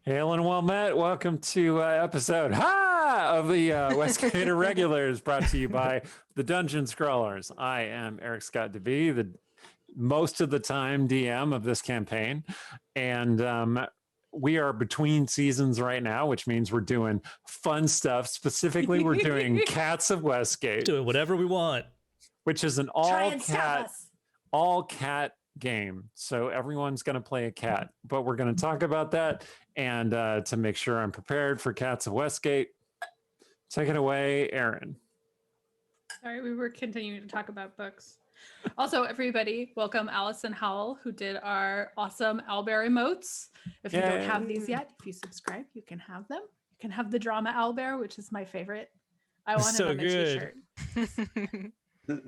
Hail and well met. Welcome to episode of the Westgate Irregulars, brought to you by the Dungeon Scrawlers. I am Eric Scott DeVee, the most of the time DM of this campaign, and we are between seasons right now, which means we're doing fun stuff. Specifically, we're doing Cats of Westgate, doing whatever we want, which is an all cat game. So everyone's going to play a cat, but we're going to talk about that. And to make sure I'm prepared for Cats of Westgate, take it away, Aaron. Sorry, we were continuing to talk about books. Also, everybody, welcome Allison Howell, who did our awesome owlbear emotes. If you don't have these yet, if you subscribe, you can have them. You can have the drama owlbear, which is my favorite. I want it on a t-shirt.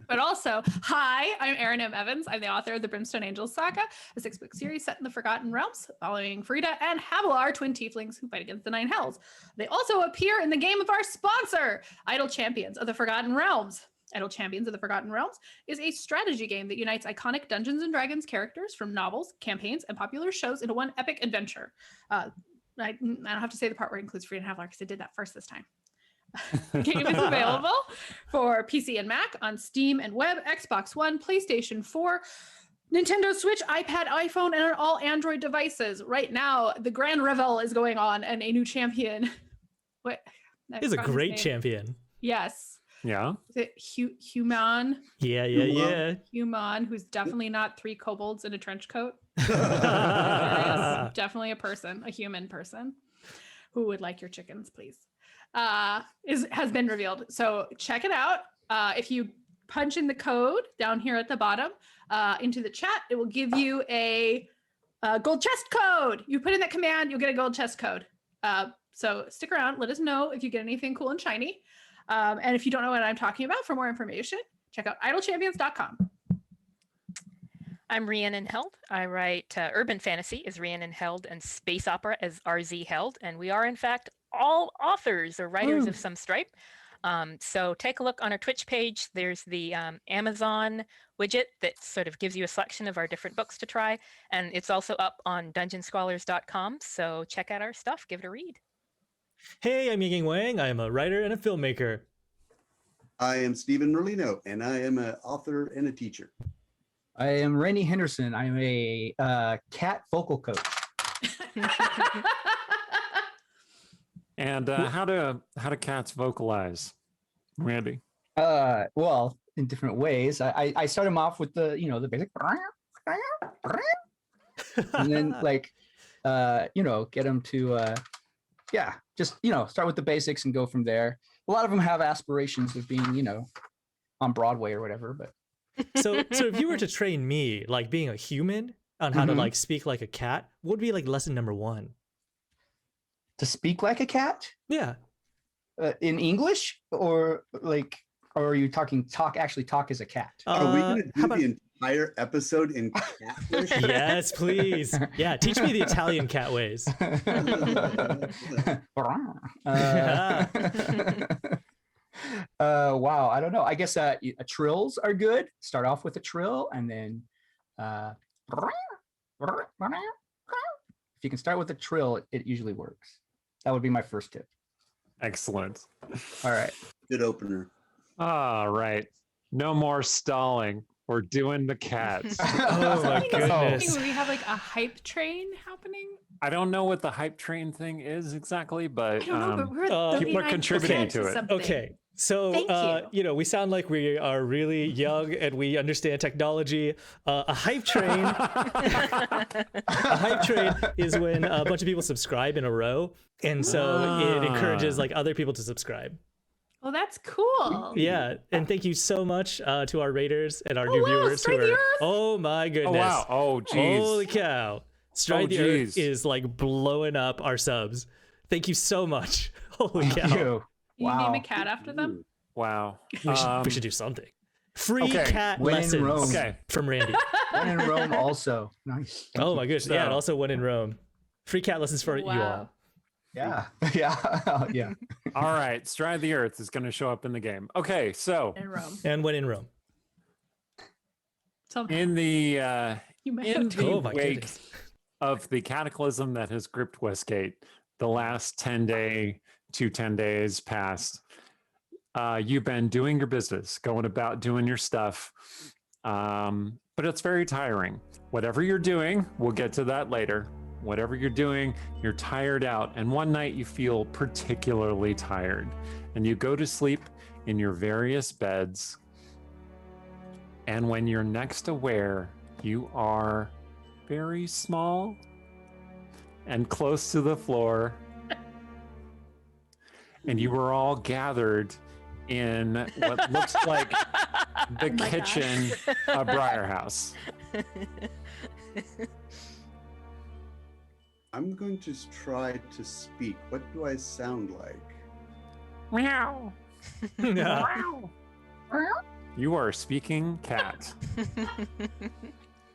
But also, hi, I'm Erin M. Evans. I'm the author of the Brimstone Angels Saga, a 6-book series set in the Forgotten Realms, following Frida and Havilar, twin tieflings who fight against the Nine Hells. They also appear in the game of our sponsor, Idle Champions of the Forgotten Realms. Idle Champions of the Forgotten Realms is a strategy game that unites iconic Dungeons & Dragons characters from novels, campaigns, and popular shows into one epic adventure. I don't have to say the part where it includes Frida and Havilar because I did that first this time. The game is available for PC and Mac on Steam and Web, Xbox One, PlayStation 4, Nintendo Switch, iPad, iPhone, and on all Android devices. Right now, the Grand Revel is going on, and a new champion. What? He's a great champion. Yes. Yeah. Is it Human? Yeah. Human, who's definitely not 3 kobolds in a trench coat. Definitely a person, a human person, who would like your chickens, please. Has been revealed. So check it out. If you punch in the code down here at the bottom into the chat, it will give you a gold chest code. You put in that command, you'll get a gold chest code. So stick around. Let us know if you get anything cool and shiny. And if you don't know what I'm talking about, for more information, check out idlechampions.com. I'm Rhiannon Held. I write urban fantasy as Rhiannon Held and space opera as RZ Held. And we are, in fact, all authors or writers of some stripe. So take a look on our Twitch page. There's the Amazon widget that sort of gives you a selection of our different books to try. And it's also up on dungeonscrawlers.com. So check out our stuff. Give it a read. Hey, I'm Ying Wang. I am a writer and a filmmaker. I am Stephen Merlino, and I am an author and a teacher. I am Randy Henderson. I'm a cat vocal coach. And how do cats vocalize, Randy? Well, in different ways. I start them off with the the basic, and then get them to just start with the basics and go from there. A lot of them have aspirations of being on Broadway or whatever, but. So if you were to train me, like being a human, on how to like speak like a cat, what would be like lesson number 1? To speak like a cat? Yeah. In English, or are you talk as a cat? Are we going to do the entire episode in catfish? Yes, please. Yeah, teach me the Italian cat ways. Wow, I don't know. I guess trills are good. Start off with a trill, and then if you can start with a trill, it usually works. That would be my first tip. Excellent. All right. Good opener. All right. No more stalling. We're doing the cats. Oh my goodness. We have like a hype train happening. I don't know what the hype train thing is exactly, but, I don't know, but we're people are contributing to it. Something. Okay. So, we sound like we are really young and we understand technology. A hype train, is when a bunch of people subscribe in a row, and so it encourages like other people to subscribe. Well, that's cool. Yeah, and thank you so much to our raiders and our new viewers who are. Oh my goodness! Oh wow! Oh geez! Holy cow! Stride the Earth is like blowing up our subs. Thank you so much. Holy cow! You name a cat after them? Wow. We should do something. Free cat when lessons in Rome. From Randy. When in Rome also. Nice. Oh my goodness. Yeah, and also when in Rome. Free cat lessons for you all. Yeah. Yeah. All right. Stride the Earth is going to show up in the game. Okay, so. In Rome. And when in Rome. In the you may in have the Oh my wake goodness. of the cataclysm that has gripped Westgate, the last 10 days past, you've been doing your business, going about doing your stuff, but it's very tiring. Whatever you're doing, we'll get to that later. Whatever you're doing, you're tired out, and one night you feel particularly tired, and you go to sleep in your various beds, and when you're next aware, you are very small and close to the floor, and you were all gathered in what looks like the my kitchen of Briar House. I'm going to try to speak. What do I sound like? Meow. Yeah. You are speaking cat.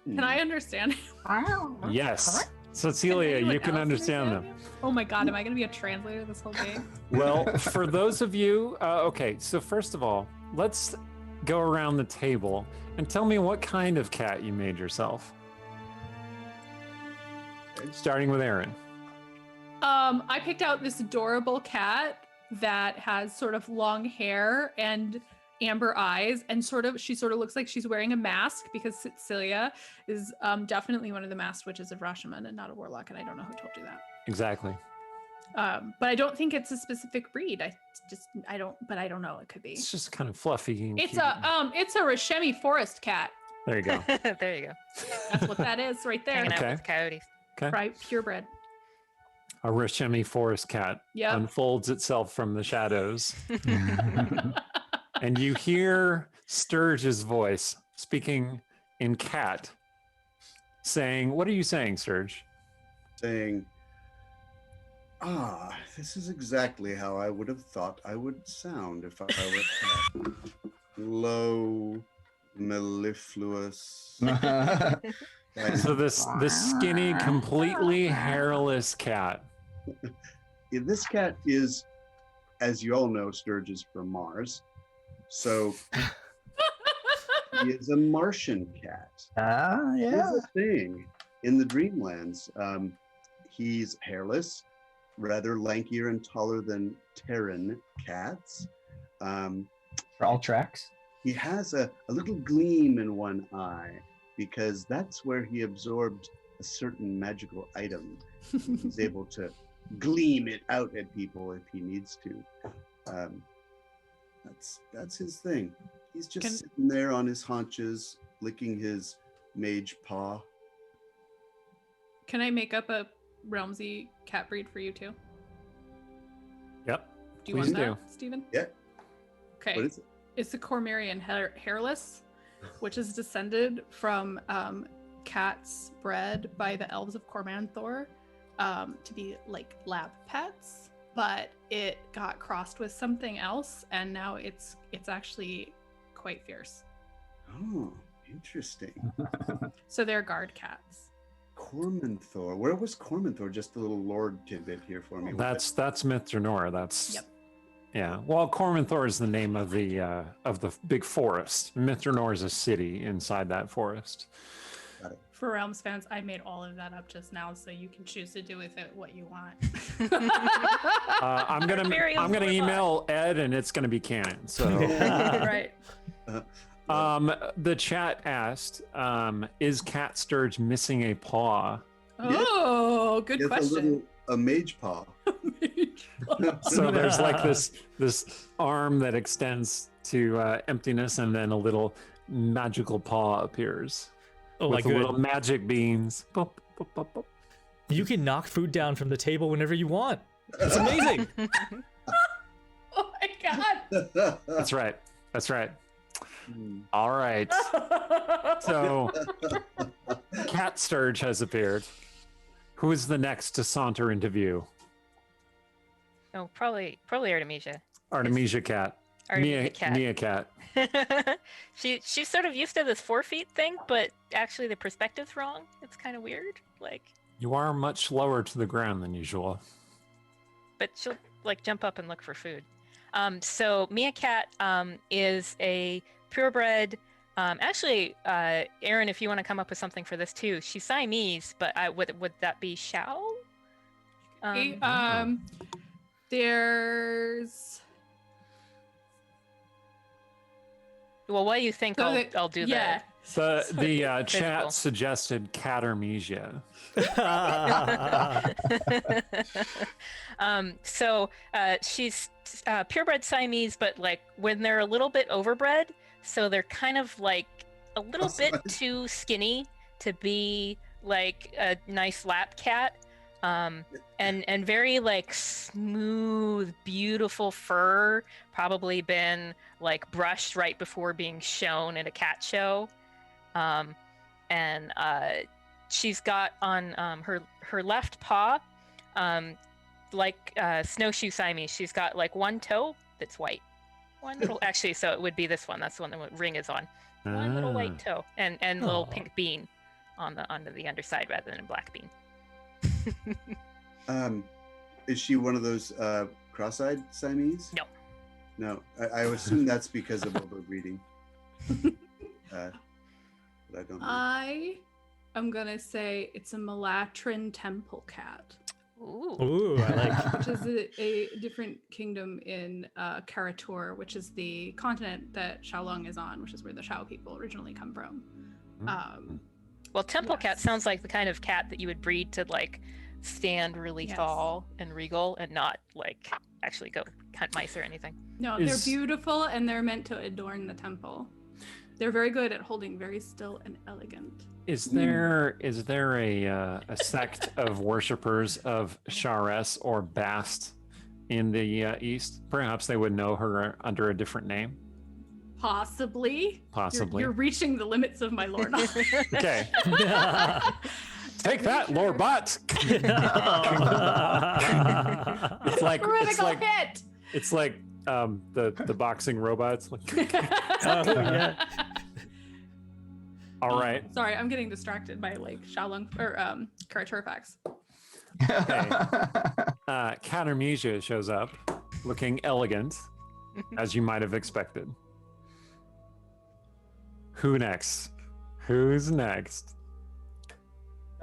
Can I understand? Yes. Cecilia, anyone you can else understand them. Oh my god, am I going to be a translator this whole game? Well, for those of you, okay, so first of all, let's go around the table and tell me what kind of cat you made yourself. Starting with Aaron. I picked out this adorable cat that has sort of long hair and amber eyes, and she sort of looks like she's wearing a mask, because Cecilia is definitely one of the masked witches of Rashomon and not a warlock, and I don't know who told you that. Exactly. But I don't think it's a specific breed. I don't know. It could be. It's just kind of fluffy. And It's cute. a Rashemi forest cat. There you go. There you go. That's what that is right there. Hanging Okay. out with coyotes. Okay. Right, purebred. A Rashemi forest cat Yep. unfolds itself from the shadows. And you hear Sturge's voice speaking in cat, saying, what are you saying, Sturge? Saying, this is exactly how I would have thought I would sound if I were a cat. Low, mellifluous. So this skinny, completely hairless cat. This cat is, as you all know, Sturge is from Mars. So he is a Martian cat. Yeah. Here's the thing. In the Dreamlands, he's hairless, rather lankier and taller than Terran cats. For all tracks. He has a little gleam in one eye, because that's where he absorbed a certain magical item. He's able to gleam it out at people if he needs to. That's his thing. He's just sitting there on his haunches, licking his mage paw. Can I make up a Realmsy cat breed for you too? Yep. Do you Please want that, Stephen? Yeah. Okay. What is it? It's the Cormyrean hairless, which is descended from cats bred by the elves of Cormanthor to be like lab pets, but it got crossed with something else, and now it's actually quite fierce. Oh, interesting. So they're guard cats. Cormanthor. Where was Cormanthor? Just a little lore tidbit here for me. That's Mythranor. That's Yep. Yeah. Well, Cormanthor is the name of the big forest. Mythranor is a city inside that forest. For Realms fans, I made all of that up just now, so you can choose to do with it what you want. I'm gonna email Ed, and it's gonna be canon. So Right. the chat asked, is Cat Sturge missing a paw? Oh, good It's question. a mage paw. So there's like this arm that extends to emptiness, and then a little magical paw appears Oh my with god. little magic beans. Boop, boop, boop, boop. You can knock food down from the table whenever you want. It's amazing. Oh my god. That's right. That's right. Hmm. All right. So Cat Sturge has appeared. Who is the next to saunter into view? Oh, probably Artemisia. Artemisia Cat. Artemisia cat. Mia Cat. She's sort of used to this 4 feet thing, but actually the perspective's wrong. It's kind of weird. Like, You are much lower to the ground than usual. but she'll like jump up and look for food. So Mia Cat is a purebred Actually, Aaron, if you want to come up with something for this too, she's Siamese, but would that be Shao? There's. Well, what do you think? So I'll do yeah. The Physical. chat suggested Artemisia. So she's purebred Siamese, but like when they're a little bit overbred, so they're kind of like a little bit too skinny to be like a nice lap cat. And very like smooth, beautiful fur, probably been like brushed right before being shown at a cat show. And she's got on her left paw, like snowshoe Siamese, she's got like one toe that's white. One little, actually, so it would be this one. That's the one the ring is on. One little white toe and little pink bean on the underside rather than a black bean. Is she one of those cross-eyed Siamese? No. No, I assume that's because of overbreeding. But I don't know. I am gonna say it's a Malatran temple cat, Ooh. I like. which is a different kingdom in Karator, which is the continent that Shaolong is on, which is where the Shao people originally come from. Well, temple cat Yes. sounds like the kind of cat that you would breed to like stand really Yes. tall and regal and not like actually go hunt mice or anything. No, Is- they're beautiful and they're meant to adorn the temple. They're very good at holding very still and elegant. Is there a sect of worshippers of Shares or Bast in the East? Perhaps they would know her under a different name. Possibly. Possibly. You're reaching the limits of my lore knowledge. Okay. Take that, lore bot. It's like Critical hit. it's like the boxing robots. Like, Yeah. all right. Sorry, I'm getting distracted by like Shaolong or Karator facts. Artemisia shows up, looking elegant, as you might have expected. Who next? Who's next?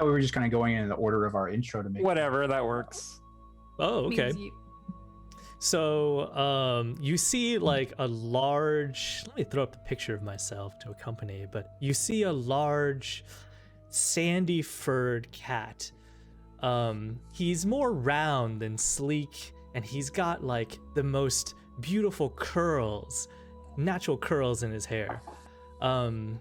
We were just kind of going in the order of our intro to make. Whatever, that works. Oh, okay. Means you- So you see like a large, let me throw up a picture of myself to accompany, but you see a large sandy furred cat. He's more round than sleek, and he's got like the most beautiful curls, natural curls in his hair. And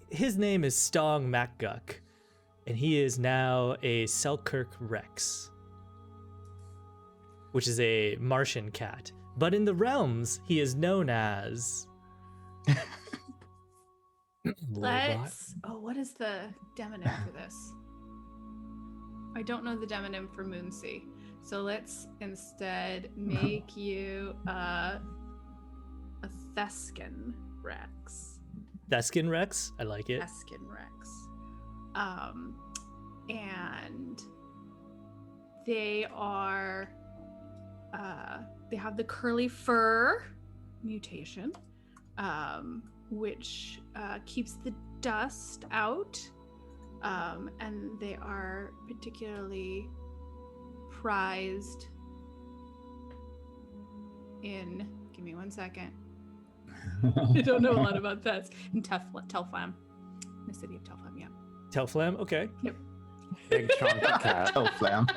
his name is Stong MacGuck, and he is now a Selkirk Rex, which is a Martian cat. But in the realms, he is known as. Let's. Oh, what is the demonym for this? I don't know the demonym for Moonsea. So let's instead make you a Theskin Rex. Theskin Rex? I like it. Theskin Rex. And they are they have the curly fur mutation, which keeps the dust out, and they are particularly prized in, give me 1 second, I don't know a lot about that, in Telflam, the city of Telflam. Yeah. Telflam? Okay. Big chunky cat. Oh, flam.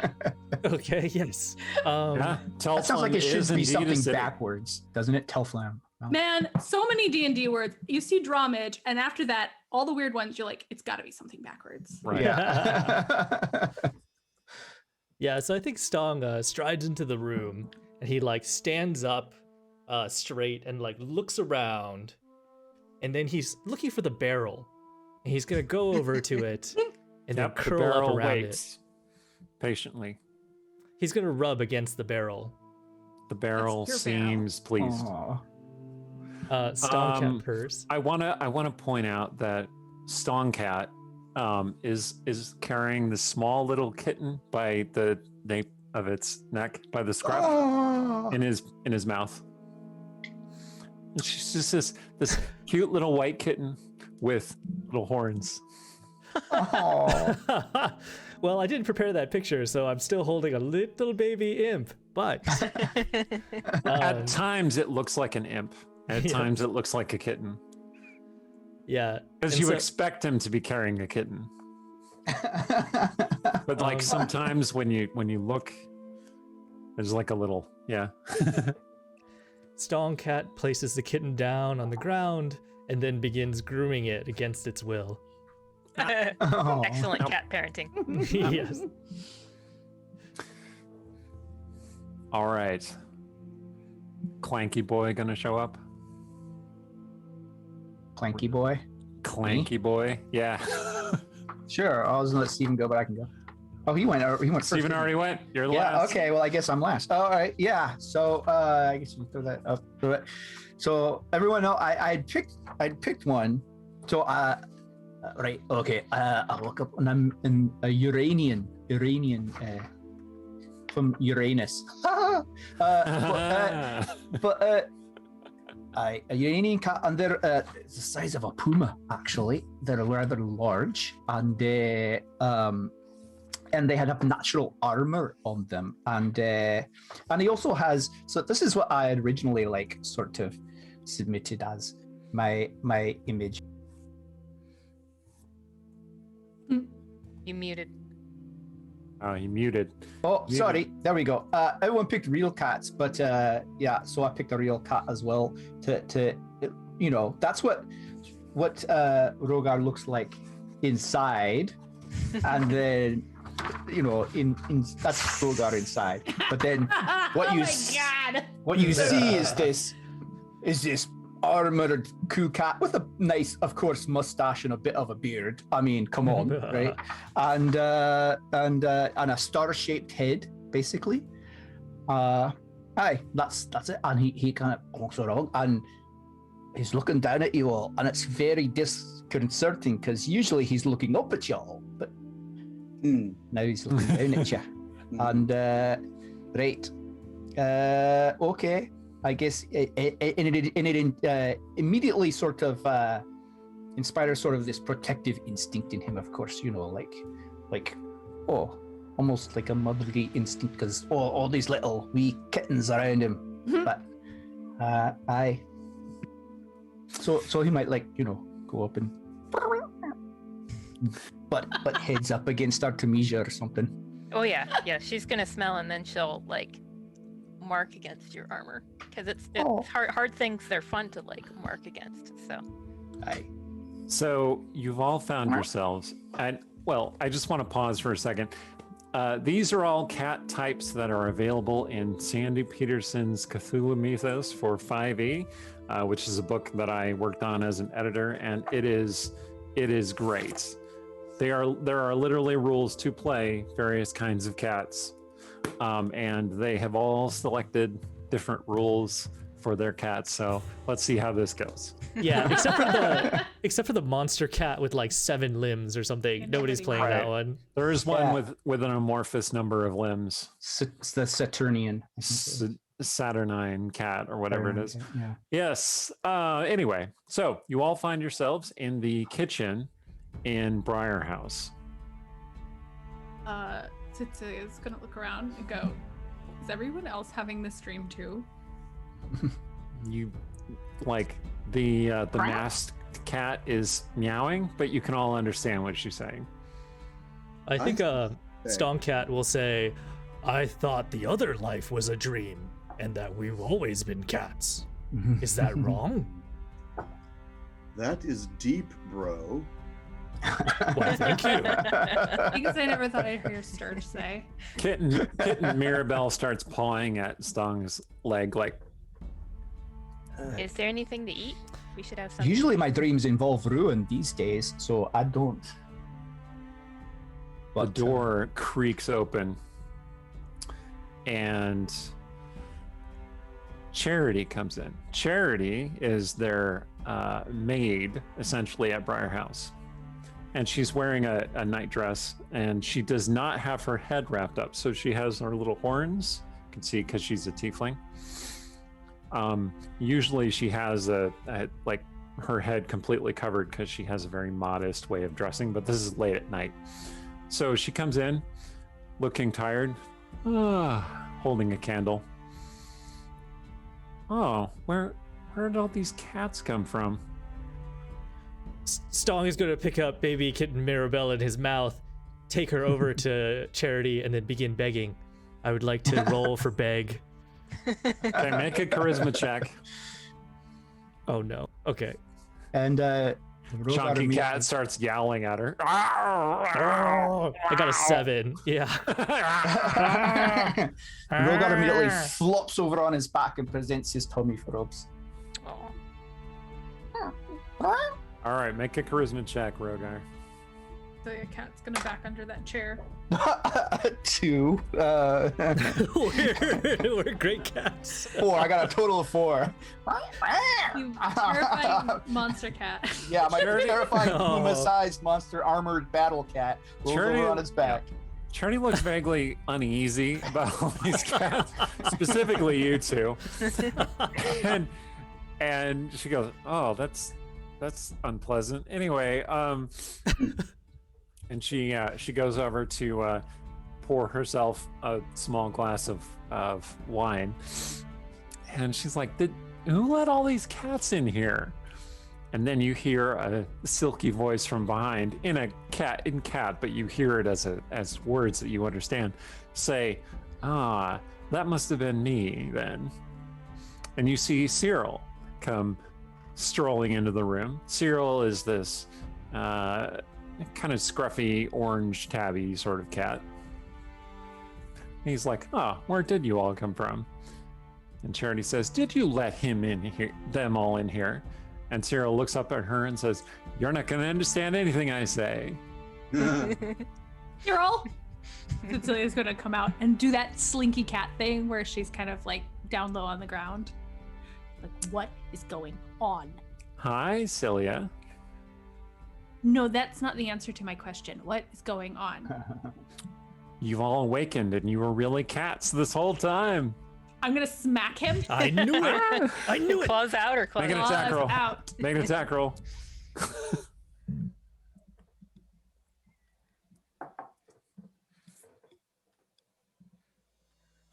Okay, yes. Yeah, That sounds like it should is be indeed a something city. backwards, doesn't it? Telflam. Oh. Man, so many D&D words. You see Drawmage, and after that, all the weird ones, you're like, it's got to be something backwards. Right. Yeah. Yeah, so I think Stong strides into the room, and he like stands up straight and like looks around, and then he's looking for the barrel, and he's gonna go over to it and Yep, then the curl barrel up around it. waits patiently. He's gonna rub against the barrel. The barrel That's your barrel. seems pleased. Aw. Stongcat purrs. I wanna point out that Stongcat is carrying the small little kitten by the nape of its neck, by the scruff, Oh. in his mouth. And she's just this cute little white kitten with little horns. Oh, Well, I didn't prepare that picture, so I'm still holding a little baby imp. But At times it looks like an imp. At Yeah. times it looks like a kitten. yeah, Because and you so- expect him to be carrying a kitten. But like sometimes when you look, there's like a little, yeah. Stongcat places the kitten down on the ground and then begins grooming it against its will. Oh. Excellent cat parenting. Yes. All right. Clanky boy gonna show up? Clanky boy. Clanky boy? Yeah. Sure, I was gonna let Steven go, but I can go. Oh, he went. He went first. Steven didn't he? already went. You're the Yeah. last. Okay. Well, I guess I'm last. All right. Yeah. So I guess we throw that up. Through it. So everyone know I'd picked one. So right. Okay. I look up and I'm in a Uranian from Uranus. But a Uranian cat, and they're it's the size of a puma. Actually, they're rather large, and they had a natural armor on them, and he also has. So this is what I had originally like sort of submitted as my image. You muted. Oh, he muted. Oh, You- sorry. There we go. Everyone picked real cats, but yeah. So I picked a real cat as well. To you know, that's what Rogar looks like inside, and then you know, in that's Rogar inside. But then what oh you my s- god! what you see is this armored cool cat with a nice, of course, mustache and a bit of a beard. I mean, come on, right? And a star-shaped head, basically. Aye, that's it. And he kind of walks around and he's looking down at you all, and it's very disconcerting because usually he's looking up at you all, but now he's looking down at you. And right, okay. I guess it immediately sort of inspires sort of this protective instinct in him. Of course, you know, like oh, almost like a motherly instinct because all these little wee kittens around him. But aye, so he might like go up and but heads up against Artemisia or something. Oh yeah, she's gonna smell and then she'll like mark against your armor because it's hard things. They're fun to like mark against. So Aye. So you've all found yourselves, and well, I just want to pause for a second. These are all cat types that are available in Sandy Peterson's Cthulhu Mythos for 5e, which is a book that I worked on as an editor, and it is great. There are literally rules to play various kinds of cats, and they have all selected different rules for their cats. So let's see how this goes. Yeah, except for the monster cat with like 7 limbs or something. Yeah, Nobody's nobody- playing that Right. one. There is one Yeah. with an amorphous number of limbs, It's the Saturnian. Saturnine cat or whatever it is. Yeah. Yes. Anyway, so you all find yourselves in the kitchen in Briar House. Cecilia is gonna look around and go, is everyone else having this dream too? You like the Crap. masked cat is meowing, but you can all understand what she's saying. I think Stongcat will say, "I thought the other life was a dream, and that we've always been cats. Is that wrong?" That is deep, bro. Why, thank you. Because I never thought I'd hear Sturge say. Kitten Mirabelle starts pawing at Stong's leg like, is there anything to eat? We should have something. Usually my dreams involve ruin these days, so I don't. the door creaks open and Charity comes in. Charity is their maid, essentially, at Briar House. And she's wearing a nightdress, and she does not have her head wrapped up. So she has her little horns. You can see because she's a tiefling. Usually she has a like her head completely covered because she has a very modest way of dressing, but this is late at night. So she comes in looking tired, holding a candle. Oh, where did all these cats come from? Stong is going to pick up baby kitten Mirabelle in his mouth, take her over to Charity, and then begin begging. I would like to roll for beg. Okay, make a charisma check. Oh no. Okay. And Chunky cat starts yowling at her. I got a 7. Yeah. Rogar immediately flops over on his back and presents his tummy for rubs. Aw. All right, make a charisma check, Rogar. So your cat's gonna back under that chair. 2. We're great cats. 4. I got a total of 4. You terrifying monster cat. Yeah, my terrifying Oh. Puma-sized monster armored battle cat rolls Charity- over on his back. Charity looks vaguely uneasy about all these cats, specifically you two. And she goes, "Oh, that's unpleasant." Anyway, and she goes over to pour herself a small glass of wine, and she's like, "Who let all these cats in here?" And then you hear a silky voice from behind in cat, but you hear it as words that you understand. Say, "Ah, that must have been me then." And you see Cyril come strolling into the room. Cyril is this kind of scruffy, orange tabby sort of cat. And he's like, "Oh, where did you all come from?" And Charity says, "Did you let him in here? Them all in here?" And Cyril looks up at her and says, "You're not going to understand anything I say." You're all. Cecilia's gonna come out and do that slinky cat thing where she's kind of like down low on the ground. Like, what is going on? "Hi, Celia." No, that's not the answer to my question. What is going on? "You've all awakened and you were really cats this whole time." I'm gonna smack him. I knew it. I knew it. Claws out or claws Make an out? attack roll. Out. Make an attack roll.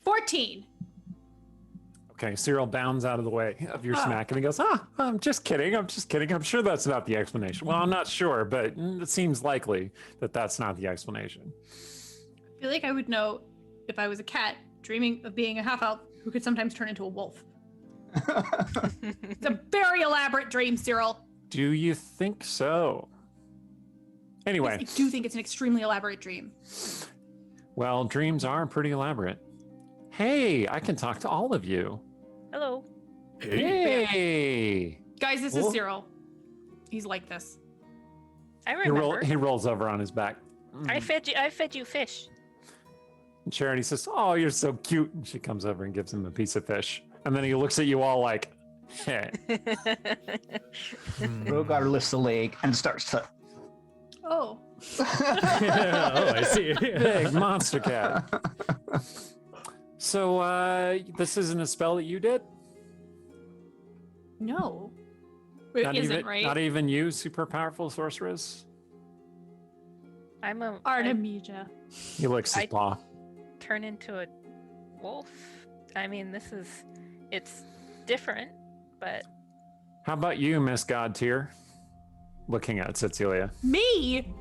14. Okay, Cyril bounds out of the way of your smack and he goes, I'm just kidding. I'm just kidding. I'm sure that's not the explanation. Well, I'm not sure, but it seems likely that that's not the explanation." I feel like I would know if I was a cat dreaming of being a half elf who could sometimes turn into a wolf. It's a very elaborate dream, Cyril. Do you think so? Anyway, I do think it's an extremely elaborate dream. well, dreams are pretty elaborate. Hey, I can talk to all of you. Hello. Hey! Guys, this is Cyril. He's like this. I remember. He rolls over on his back. I fed you fish. And Charity says, "Oh, you're so cute." And she comes over and gives him a piece of fish. And then he looks at you all like, "Heh." Rogar lifts a leg and starts to. Oh. Oh, I see. Big monster cat. So, this isn't a spell that you did? No. It Not isn't, even, right? Not even you, super powerful sorceress? I'm a Artemisia. He licks his paw. turn into a wolf. I mean, it's different, but How about you, Miss Godtier? Looking at Cecilia. Me?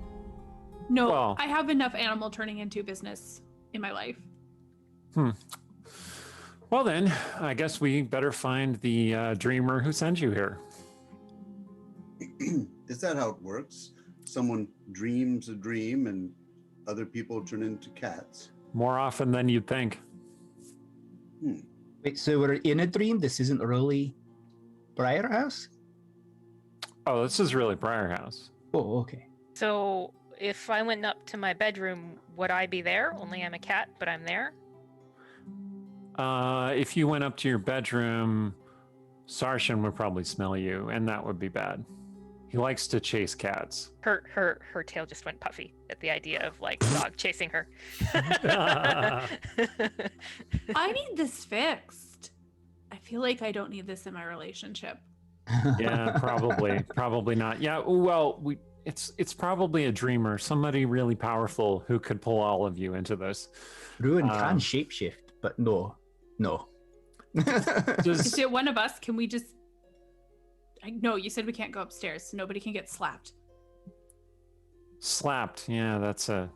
No, Well- I have enough animal turning into business in my life. Well then, I guess we better find the dreamer who sent you here. Is that how it works? Someone dreams a dream and other people turn into cats? More often than you'd think. Wait, so we're in a dream? This isn't really Briar House? Oh, this is really Briar House. Oh, okay. so if I went up to my bedroom, would I be there? Only I'm a cat, but I'm there. If you went up to your bedroom, Sarshan would probably smell you, and that would be bad. He likes to chase cats. Her tail just went puffy at the idea of like a dog chasing her. I need this fixed. I feel like I don't need this in my relationship. Yeah, probably not. Yeah, well, it's probably a dreamer, somebody really powerful who could pull all of you into this. Ruin can shapeshift, but no. Is it one of us? Can we just? No, you said we can't go upstairs, so nobody can get slapped. Slapped. Yeah, that's a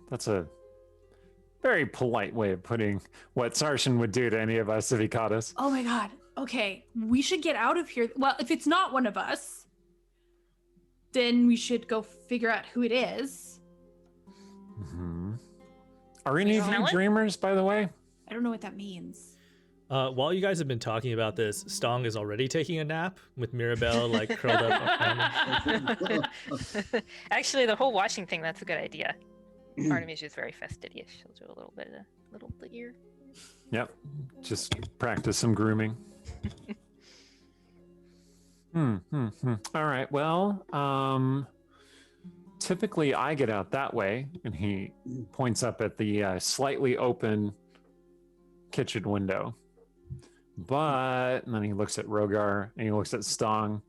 very polite way of putting what Sarshan would do to any of us if he caught us. Oh my god. Okay, we should get out of here. Well, if it's not one of us, then we should go figure out who it is. Mm-hmm. Are any of you Smell it? dreamers, by the way? I don't know what that means. While you guys have been talking about this, Stong is already taking a nap with Mirabelle like curled up behind him. Actually, the whole washing thing, that's a good idea. Artemisia is very fastidious. She'll do a little bit of little ear. Yep. Just practice some grooming. All right. Well, typically I get out that way, and he points up at the slightly open kitchen window. But and then he looks at Rogar and he looks at Stong.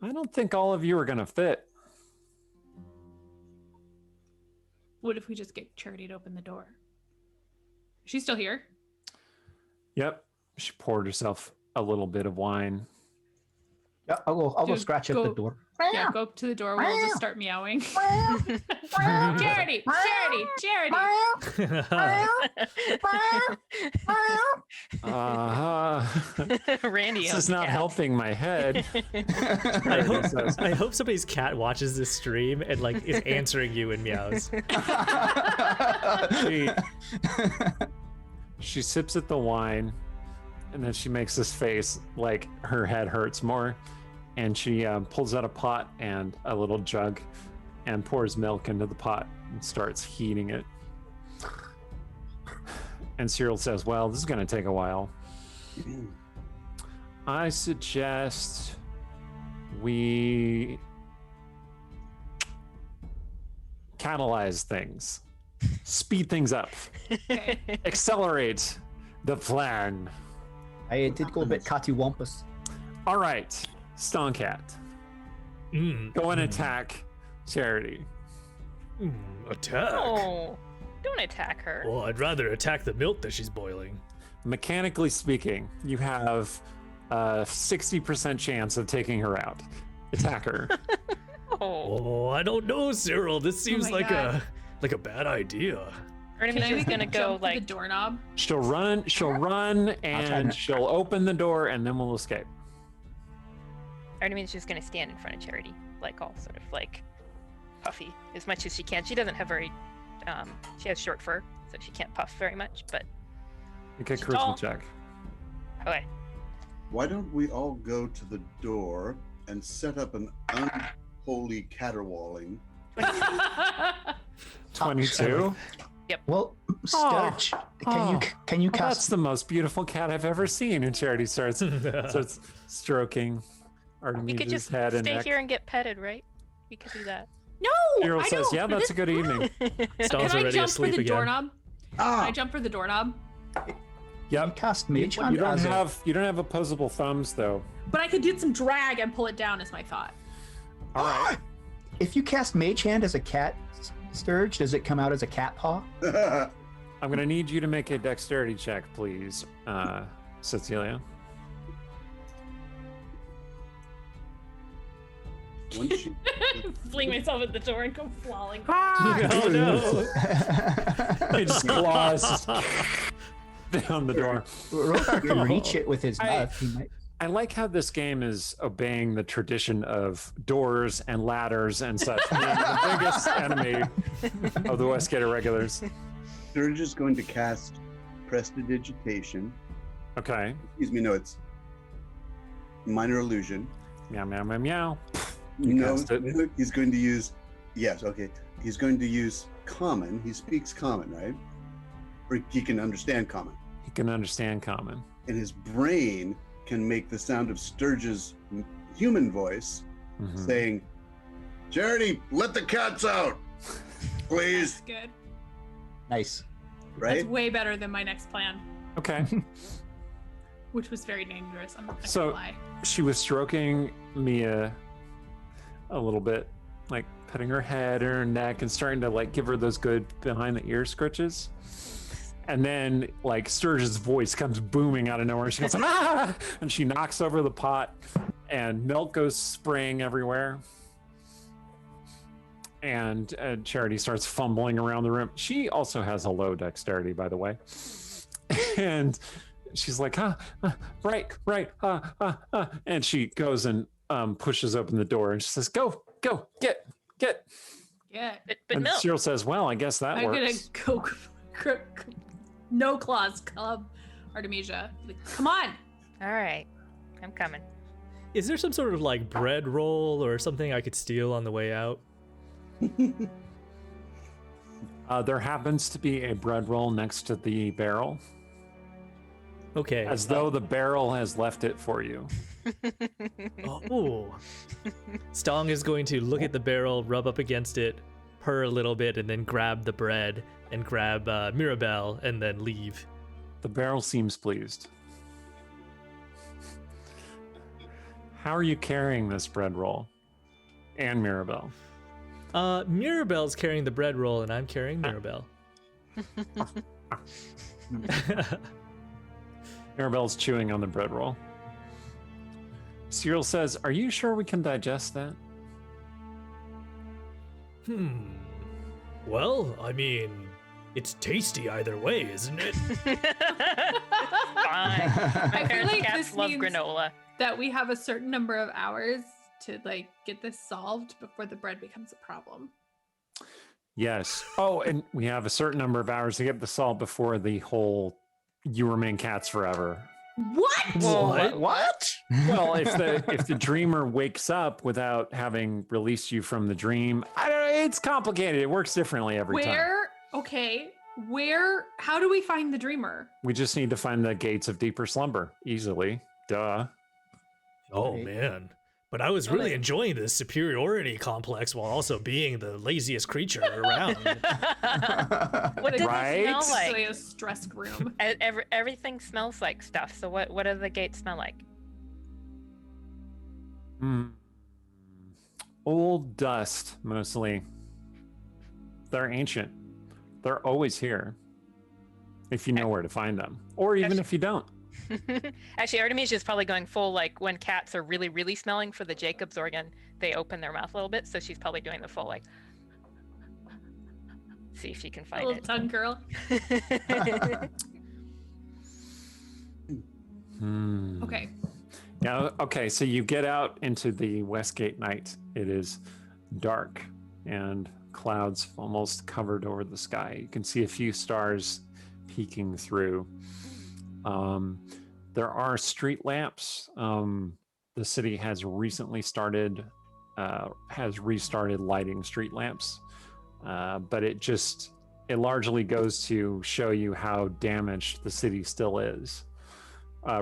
I don't think all of you are gonna fit. What if we just get Charity to open the door? She's still here. Yep. She poured herself a little bit of wine. Yeah, I'll go Dude, scratch at the door. Yeah, go up to the door. We'll just start meowing. Charity! Randy. This is not helping my head. I hope somebody's cat watches this stream and like is answering you in meows. She sips at the wine, and then she makes this face like her head hurts more, and she pulls out a pot and a little jug and pours milk into the pot and starts heating it. And Cyril says, well, this is going to take a while. I suggest we catalyze things, speed things up, Okay. accelerate the plan. I did go a bit cattywampus. All right, Stonkat, go and attack Charity. Attack? Oh, don't attack her. Well, I'd rather attack the milk that she's boiling. Mechanically speaking, you have a 60% chance of taking her out. Attack her. Oh, Oh, I don't know, Cyril. This seems my like God. a bad idea. Can I Artemisia's make gonna him go jump through like the doorknob? She'll run, and not. she'll open the door, and then we'll escape. Artemisia's gonna stand in front of Charity, like all sort of like puffy as much as she can. She doesn't have very, she has short fur, so she can't puff very much. But Okay, She's charisma tall. check. okay, Why don't we all go to the door and set up an unholy caterwauling? 22. Well, Sturge, can you Well, that's cast? the most beautiful cat I've ever seen. And Charity starts stroking we Artemisia's could just head and stay neck. here and get petted, right? We could do that. No! Cyril I says, don't. yeah, that's a good evening. Stong's Can I already jump for asleep the again. doorknob? Can Ah, I jump for the doorknob? You cast Mage Hand You don't as a- have opposable thumbs though. But I could do some drag and pull it down is my thought. All right. If you cast Mage Hand as a cat, Sturge, does it come out as a cat paw? I'm gonna need you to make a dexterity check, please, Cecilia. once you, Fling myself at the door and go falling. Oh no! He just claws down the door. Rogar can reach it with his I- mouth. He might. I like how this game is obeying the tradition of doors and ladders and such. Being the biggest enemy of the Westgate Irregulars. Sturge is going to cast Prestidigitation. Okay. Excuse me, no, it's Minor Illusion. Meow, meow, meow, meow. You No, cast it. he's going to use. Yes, okay. He's going to use Common. He speaks Common, right? Or he can understand Common. He can understand common. And his brain can make the sound of Sturge's human voice Mhm. saying, Charity, let the cats out, please. That's good. Nice. Right? That's way better than my next plan. Okay. which was very dangerous. I'm not So- gonna lie. She was stroking Mia a little bit, like petting her head or her neck and starting to like give her those good behind the ear scritches. And then like Sturge's voice comes booming out of nowhere. She goes, ah! And she knocks over the pot and milk goes spraying everywhere. And Charity starts fumbling around the room. She also has a low dexterity, by the way. And she's like, right. And she goes and pushes open the door and she says, go, get. Yeah. But And milk. Cyril says, well, I guess that I'm works. gonna go no claws club Artemisia. Like, come on. All right, I'm coming. Is there some sort of like bread roll or something I could steal on the way out? There happens to be a bread roll next to the barrel, Okay. as though the barrel has left it for you. Oh. Stong is going to look at the barrel, rub up against it, purr a little bit, and then grab the bread and grab Mirabelle and then leave. The barrel seems pleased. How are you carrying this bread roll? And Mirabelle. Mirabelle's carrying the bread roll and I'm carrying Mirabelle. Mirabelle's chewing on the bread roll. Cyril says, are you sure we can digest that? Well, I mean, it's tasty either way, isn't it? Fine. My I feel parents' like cats this love means granola. that we have a certain number of hours to like get this solved before the bread becomes a problem. Yes. Oh, and we have a certain number of hours to get the salt before the whole you remain cats forever. What? What? Well, if the dreamer wakes up without having released you from the dream, I don't know, it's complicated. It works differently every time. How do we find the dreamer? We just need to find the gates of deeper slumber easily. Duh. Oh, Right. man. But I was really enjoying this superiority complex while also being the laziest creature around. What does Right? it smell It's like? actually a stress room. Everything smells like stuff. So what do the gates smell like? Old dust, mostly. They're ancient. They're always here. If you know where to find them. Or even if you don't. Actually, Artemisia is probably going full like when cats are really, really smelling for the Jacob's organ, they open their mouth a little bit. So she's probably doing the full like. See if she can find Little it. tongue girl. Okay. Yeah, okay, so you get out into the Westgate night. It is dark and clouds almost covered over the sky. You can see a few stars peeking through. There are street lamps. The city has recently restarted lighting street lamps, but it largely goes to show you how damaged the city still is.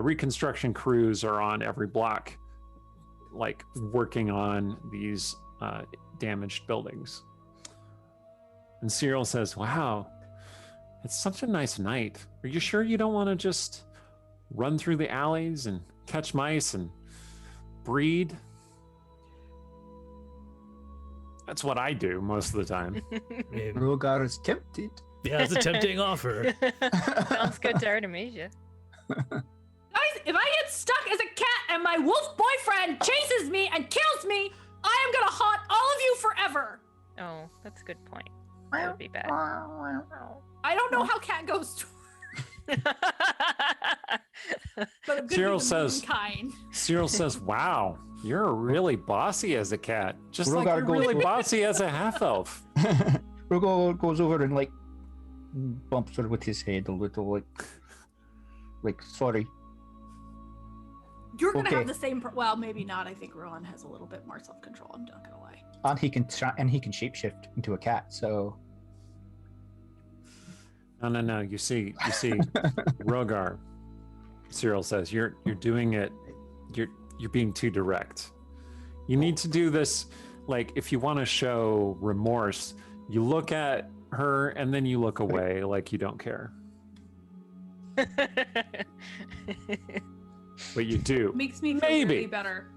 Reconstruction crews are on every block, like working on these damaged buildings. And Cyril says, wow, it's such a nice night. Are you sure you don't want to just run through the alleys and catch mice and breed? That's what I do most of the time. I mean, Rogar is tempted. yeah, it's a tempting offer. Sounds good to Artemisia. Guys, if I get stuck as a cat and my wolf boyfriend chases me and kills me, I am gonna haunt all of you forever. Oh, that's a good point. That would be bad. I don't know how cat ghosts work, but I'm gonna Cyril be the says- mean kind. Cyril says, wow, you're really bossy as a cat. Just like Rogar you're goes really with- bossy as a half-elf. Rogar goes over and like bumps her with his head a little, like sorry. You're gonna Okay. have the same. Well, maybe not. I think Rowan has a little bit more self-control. I'm not gonna lie. And he can shapeshift into a cat. So No. You see, Rogar. Cyril says, you're doing it. You're being too direct. You need to do this. Like, if you want to show remorse, you look at her and then you look away, like you don't care. but you do. Makes me feel Maybe. really better.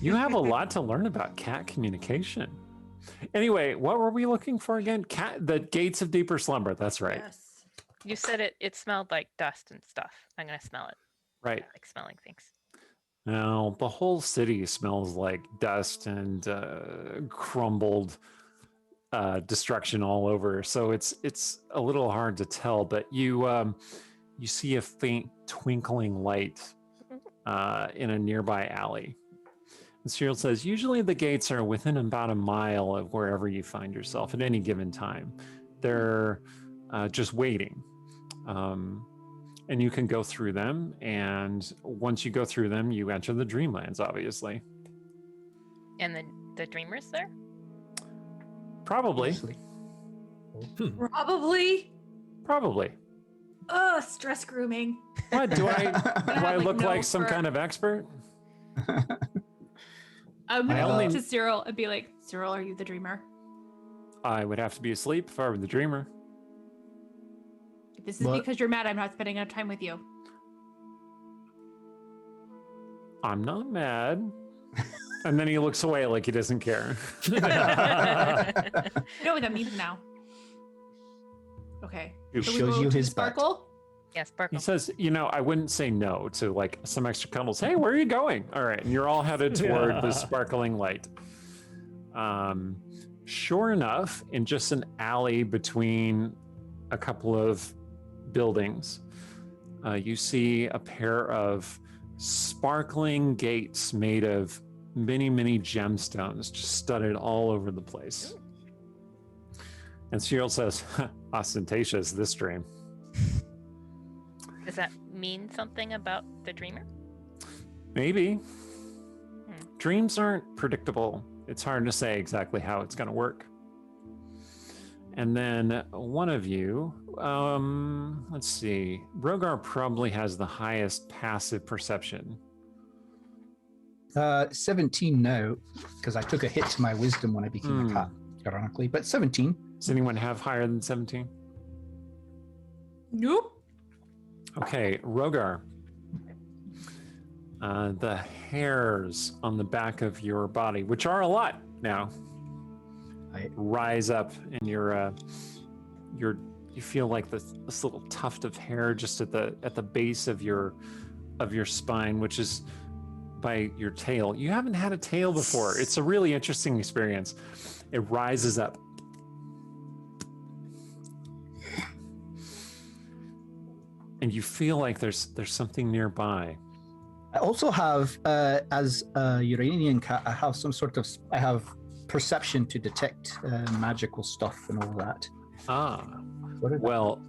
You have a lot to learn about cat communication. Anyway, what were we looking for again? The gates of deeper slumber. That's right. Yes. You said it smelled like dust and stuff. I'm gonna smell it. Right. I like smelling things. Now, the whole city smells like dust and crumbled destruction all over. So it's a little hard to tell, but you see a faint twinkling light in a nearby alley. And Cyril says, usually the gates are within about a mile of wherever you find yourself at any given time. They're just waiting. And you can go through them. And once you go through them, you enter the Dreamlands, obviously. And the dreamers there? Probably. Probably. Probably. Ugh, stress grooming. What do I like, look no like some for- kind of expert? I'm gonna I go only- to Cyril and be like, Cyril, are you the dreamer? I would have to be asleep if I were the dreamer. If this is What? because you're mad I'm not spending enough time with you. I'm not mad. And then he looks away like he doesn't care. You know what that means now. Okay. It So we shows go you to his butt. Sparkle. Yeah, Sparkle. He says, I wouldn't say no to like some extra cuddles. Hey, where are you going? All right. And you're all headed toward the sparkling light. Sure enough, in just an alley between a couple of buildings, you see a pair of sparkling gates made of many, many gemstones just studded all over the place. And Cyril says, ostentatious, this dream. Does that mean something about the dreamer? Maybe. Dreams aren't predictable. It's hard to say exactly how it's going to work. And then one of you, let's see, Rogar probably has the highest passive perception. 17 now, because I took a hit to my wisdom when I became a cat, ironically, but 17. Does anyone have higher than 17? Nope. Okay, Rogar. The hairs on the back of your body, which are a lot now, rise up, and you feel like this little tuft of hair just at the base of your spine, which is by your tail. You haven't had a tail before. It's a really interesting experience. It rises up. And you feel like there's something nearby. I also have, as a Uranian cat, I have perception to detect magical stuff and all that. What are Well,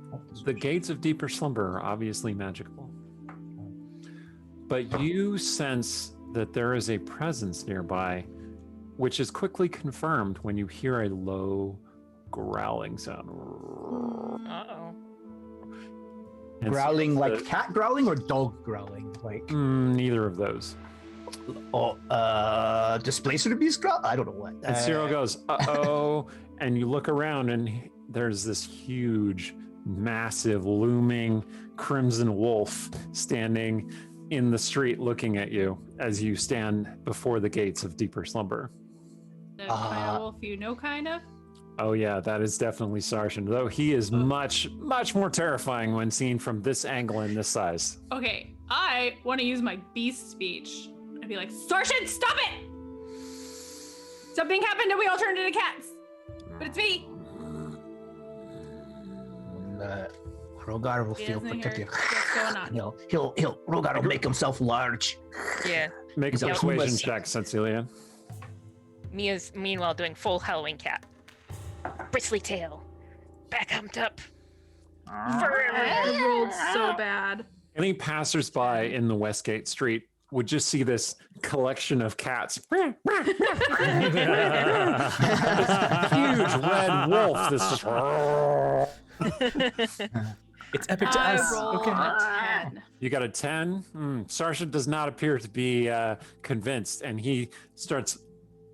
the gates of deeper slumber are obviously magical. But you sense that there is a presence nearby, which is quickly confirmed when you hear a low growling sound. Uh-oh. And growling so like the- cat growling or dog growling? Like, neither of those. displacer beast growl? I don't know what. And Cyril goes, uh-oh, and you look around and there's this huge, massive, looming crimson wolf standing in the street looking at you as you stand before the gates of deeper slumber. The kind of wolf you know, kind of. Oh yeah, that is definitely Sarshan, though he is much, much more terrifying when seen from this angle and this size. Okay, I want to use my beast speech and be like, Sarshan, stop it! Something happened and we all turned into cats. But it's me. Rogar will He feel doesn't hear protective. what's going on. Rogar will make himself large. Yeah. Make a He's a persuasion Pumbaa. check, Cecilia. Mia's meanwhile doing full Halloween cat. Bristly tail. Back humped up. I rolled so bad. Any passersby in the Westgate Street would just see this collection of cats. This huge red wolf. This just. It's epic to I us. rolled Okay. a 10. You got a 10? Sarsha does not appear to be convinced, and he starts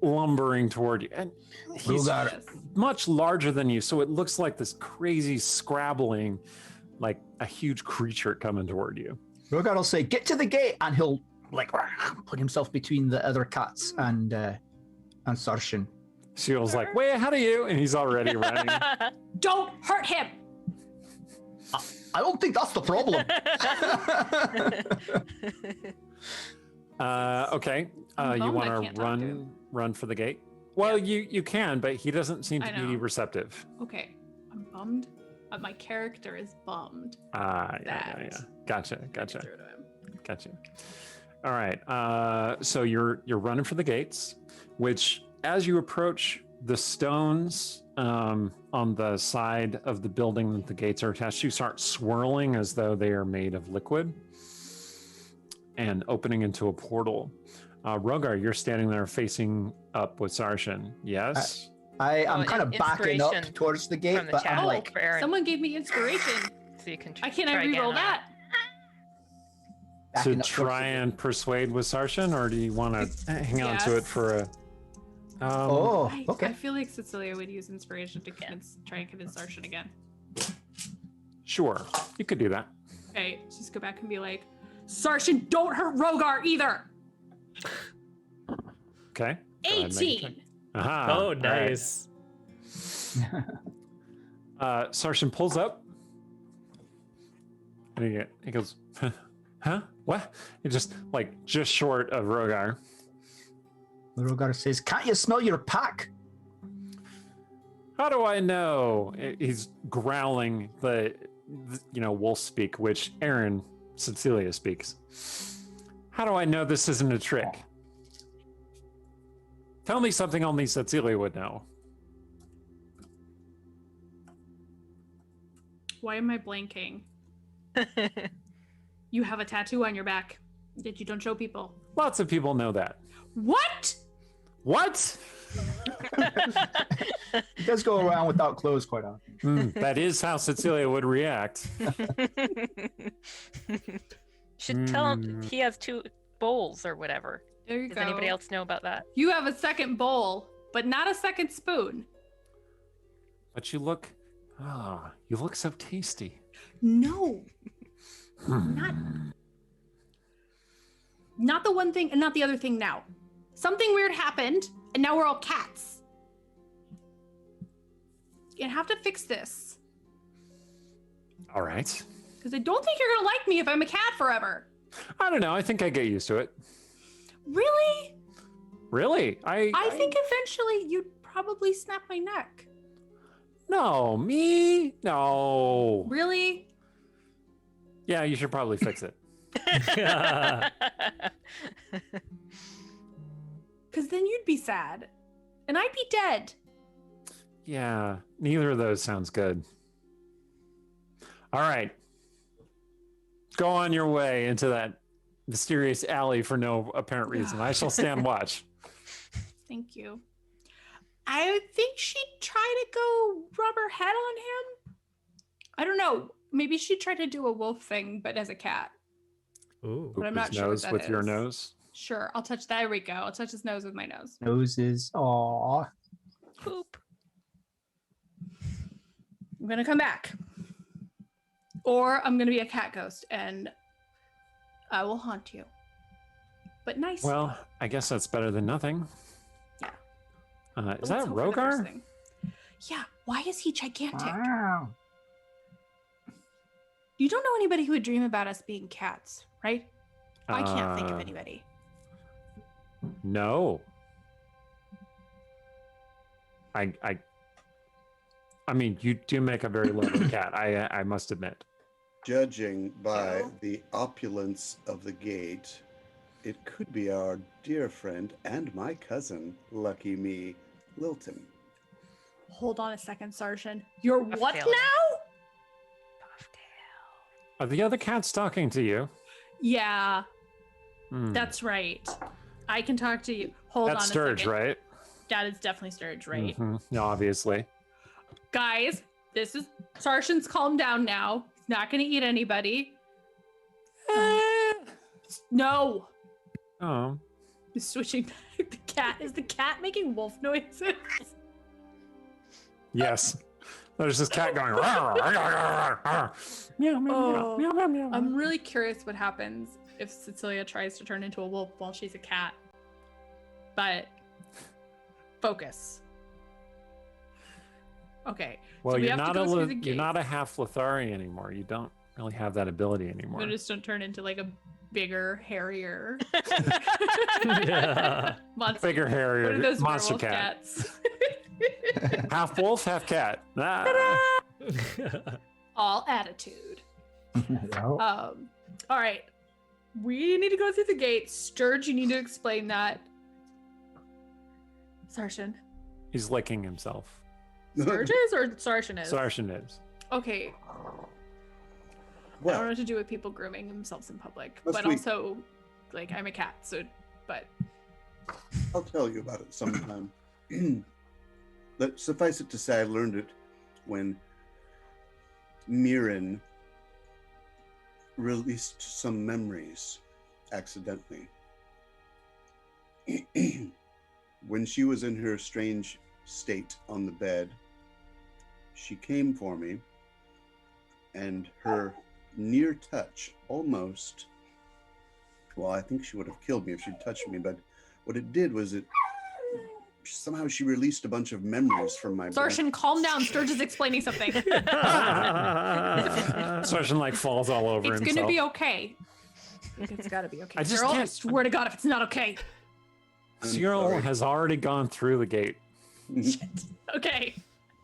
lumbering toward you. And he's Rogar, much larger than you, so it looks like this crazy scrabbling like a huge creature coming toward you. Rogar will say, "Get to the gate," and he'll like put himself between the other cats and Sarshan. Shield's like, way ahead of you, and he's already running. Don't hurt him. I don't think that's the problem. Okay. I'm You bummed I want can't to talk to run for the gate? Well, you can, but he doesn't seem I to be know. receptive. Okay, I'm bummed. My character is bummed. Yeah. That. Gotcha. Get through to him. Gotcha. All right. So you're running for the gates, which as you approach the stones on the side of the building that the gates are attached to start swirling as though they are made of liquid and opening into a portal. Rogar, you're standing there facing up with Sarshan. Yes? I'm Oh, kind of backing up inspiration towards the gate, from the but chat I'm like, for Aaron, Someone gave me inspiration. so you can I can't try again reroll on that. To backing up towards try the and persuade with Sarshan, or do you want to hang on to it Yes. for a... Oh, I okay. feel like Cecilia would use inspiration to try and convince Sarshan again. Sure, you could do that. Okay, just go back and be like, Sarshan, don't hurt Rogar either. Okay. Go ahead and make a check. 18. Aha. Oh, all right. nice. Sarshan pulls up. And he goes, huh? What? He just short of Rogar. Rogar says, "Can't you smell your pack?" How do I know? He's growling the wolf speak, which Aaron Cecilia speaks. How do I know this isn't a trick? Tell me something only Cecilia would know. Why am I blanking? You have a tattoo on your back that you don't show people. Lots of people know that. What? What? He does go around without clothes quite often. That is how Cecilia would react. Should tell him he has 2 bowls or whatever. There you Does go. anybody else know about that? You have a second bowl, but not a second spoon. But you look so tasty. No. Not the one thing and not the other thing now. Something weird happened, and now we're all cats. You have to fix this. All right. Because I don't think you're gonna like me if I'm a cat forever. I don't know. I think I get used to it. Really? Really? I think eventually you'd probably snap my neck. No, me? No. Really? Yeah, you should probably fix it. Because then you'd be sad. And I'd be dead. Yeah, neither of those sounds good. All right. Go on your way into that mysterious alley for no apparent reason. I shall stand watch. Thank you. I think she'd try to go rub her head on him. I don't know. Maybe she'd try to do a wolf thing, but as a cat. Ooh. But I'm not His sure what nose that with your is. nose. Sure, I'll touch. There we go. I'll touch his nose with my nose. Noses. Aw. Poop. I'm gonna come back, or I'm gonna be a cat ghost, and I will haunt you. But nice. Well, I guess that's better than nothing. Yeah. Is Let's that hope for the best Rogar? thing. Yeah. Why is he gigantic? Wow. You don't know anybody who would dream about us being cats, right? I can't think of Uh, anybody. No. I mean, you do make a very lovely cat. I must admit. Judging by Oh. the opulence of the gate, it could be our dear friend and my cousin, lucky me, Lilton. Hold on a second, Sergeant. You're A what failure. now? Are the other cats talking to you? Yeah, Hmm. that's right. I can talk to you. Hold That's on a Sturge, second. right? That is definitely Sturge, right? Mhm. No, obviously. Guys, this is Sergeant's calm down now. He's not gonna eat anybody. No. Oh. He's switching back. The cat is the cat making wolf noises. Yes. There's this cat going. "Rawr, rawr, rawr, rawr." Meow, meow, Oh, meow, meow, meow, meow. I'm really curious what happens if Cecilia tries to turn into a wolf while she's a cat. But focus. Okay. Well, so we you're have to not go through the you're not a gates. half Lithari anymore. You don't really have that ability anymore. I just don't turn into like a bigger, hairier Yeah. monster. Bigger, What are hairier those monster werewolf cat. cats? Half wolf, half cat. Ah. All attitude. Well, All right. We need to go through the gate. Sturge, you need to explain that. Sarshan. He's licking himself. Sturge is or Sarshan is? Sarshan is. Okay. I don't know Well, what to do with people grooming themselves in public, Must but we- also, like, I'm a cat, so, but I'll tell you about it sometime. But suffice it to say, I learned it when Mirren released some memories accidentally. When she was in her strange state on the bed, she came for me, and her near touch almost, well, I think she would have killed me if she'd touched me, but what it did was somehow she released a bunch of memories from my brain. Sarshan, calm down. Sturge is explaining something. Sarshan like falls all over It's himself. gonna be okay. It's gotta be okay. I just Cyril, I can't- swear to God, if it's not okay. I'm Cyril sorry. has already gone through the gate, Okay.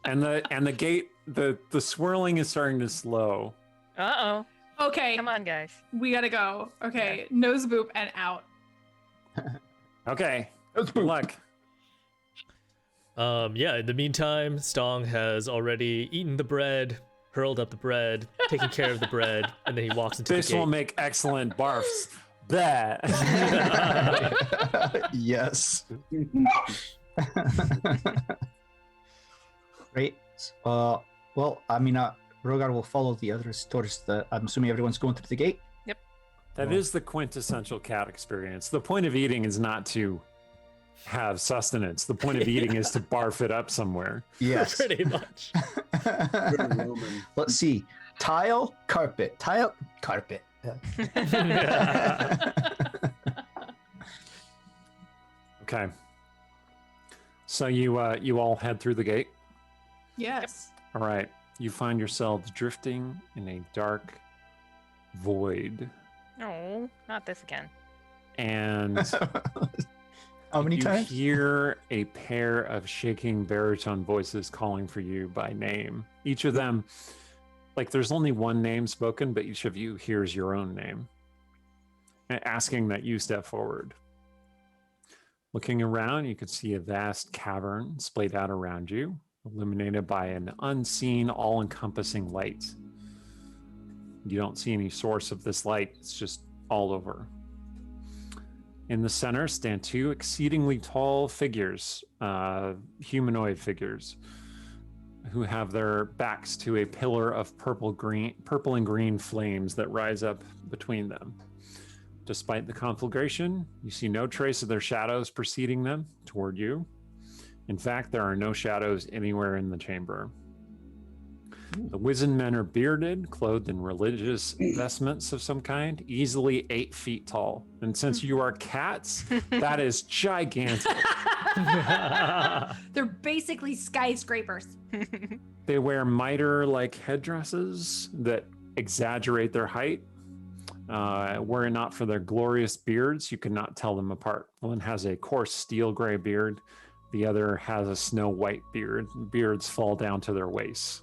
and the gate, the swirling is starting to slow. Uh-oh. Okay. Come on, guys. We gotta go. Okay. Nose boop and out. Okay, let's good move. luck. Yeah, in the meantime, Stong has already eaten the bread, hurled up the bread, taken care of the bread, and then he walks into This the will gate. make excellent barfs. That. Yes. Great. Well, I mean, Rogar will follow the others towards the. I'm assuming everyone's going through the gate. That is the quintessential cat experience. The point of eating is not to have sustenance. The point of eating is to barf it up somewhere. Yes. Pretty much. Good Roman. Let's see. Tile, carpet. Tile, carpet. Okay. So you all head through the gate. Yes. All right. You find yourselves drifting in a dark void, No, not this again. and How many you times? hear a pair of shaking baritone voices calling for you by name. Each of them, like there's only one name spoken, but each of you hears your own name, asking that you step forward. Looking around, you can see a vast cavern splayed out around you, illuminated by an unseen, all-encompassing light. You don't see any source of this light. It's just all over. In the center stand two exceedingly tall figures, humanoid figures, who have their backs to a pillar of purple and green flames that rise up between them. Despite the conflagration, you see no trace of their shadows preceding them toward you. In fact, there are no shadows anywhere in the chamber. The wizened men are bearded, clothed in religious vestments of some kind, easily 8 feet tall. And since you are cats, that is gigantic. They're basically skyscrapers. They wear mitre-like headdresses that exaggerate their height. Were it not for their glorious beards, you could not tell them apart. One has a coarse steel gray beard. The other has a snow white beard. Beards fall down to their waists.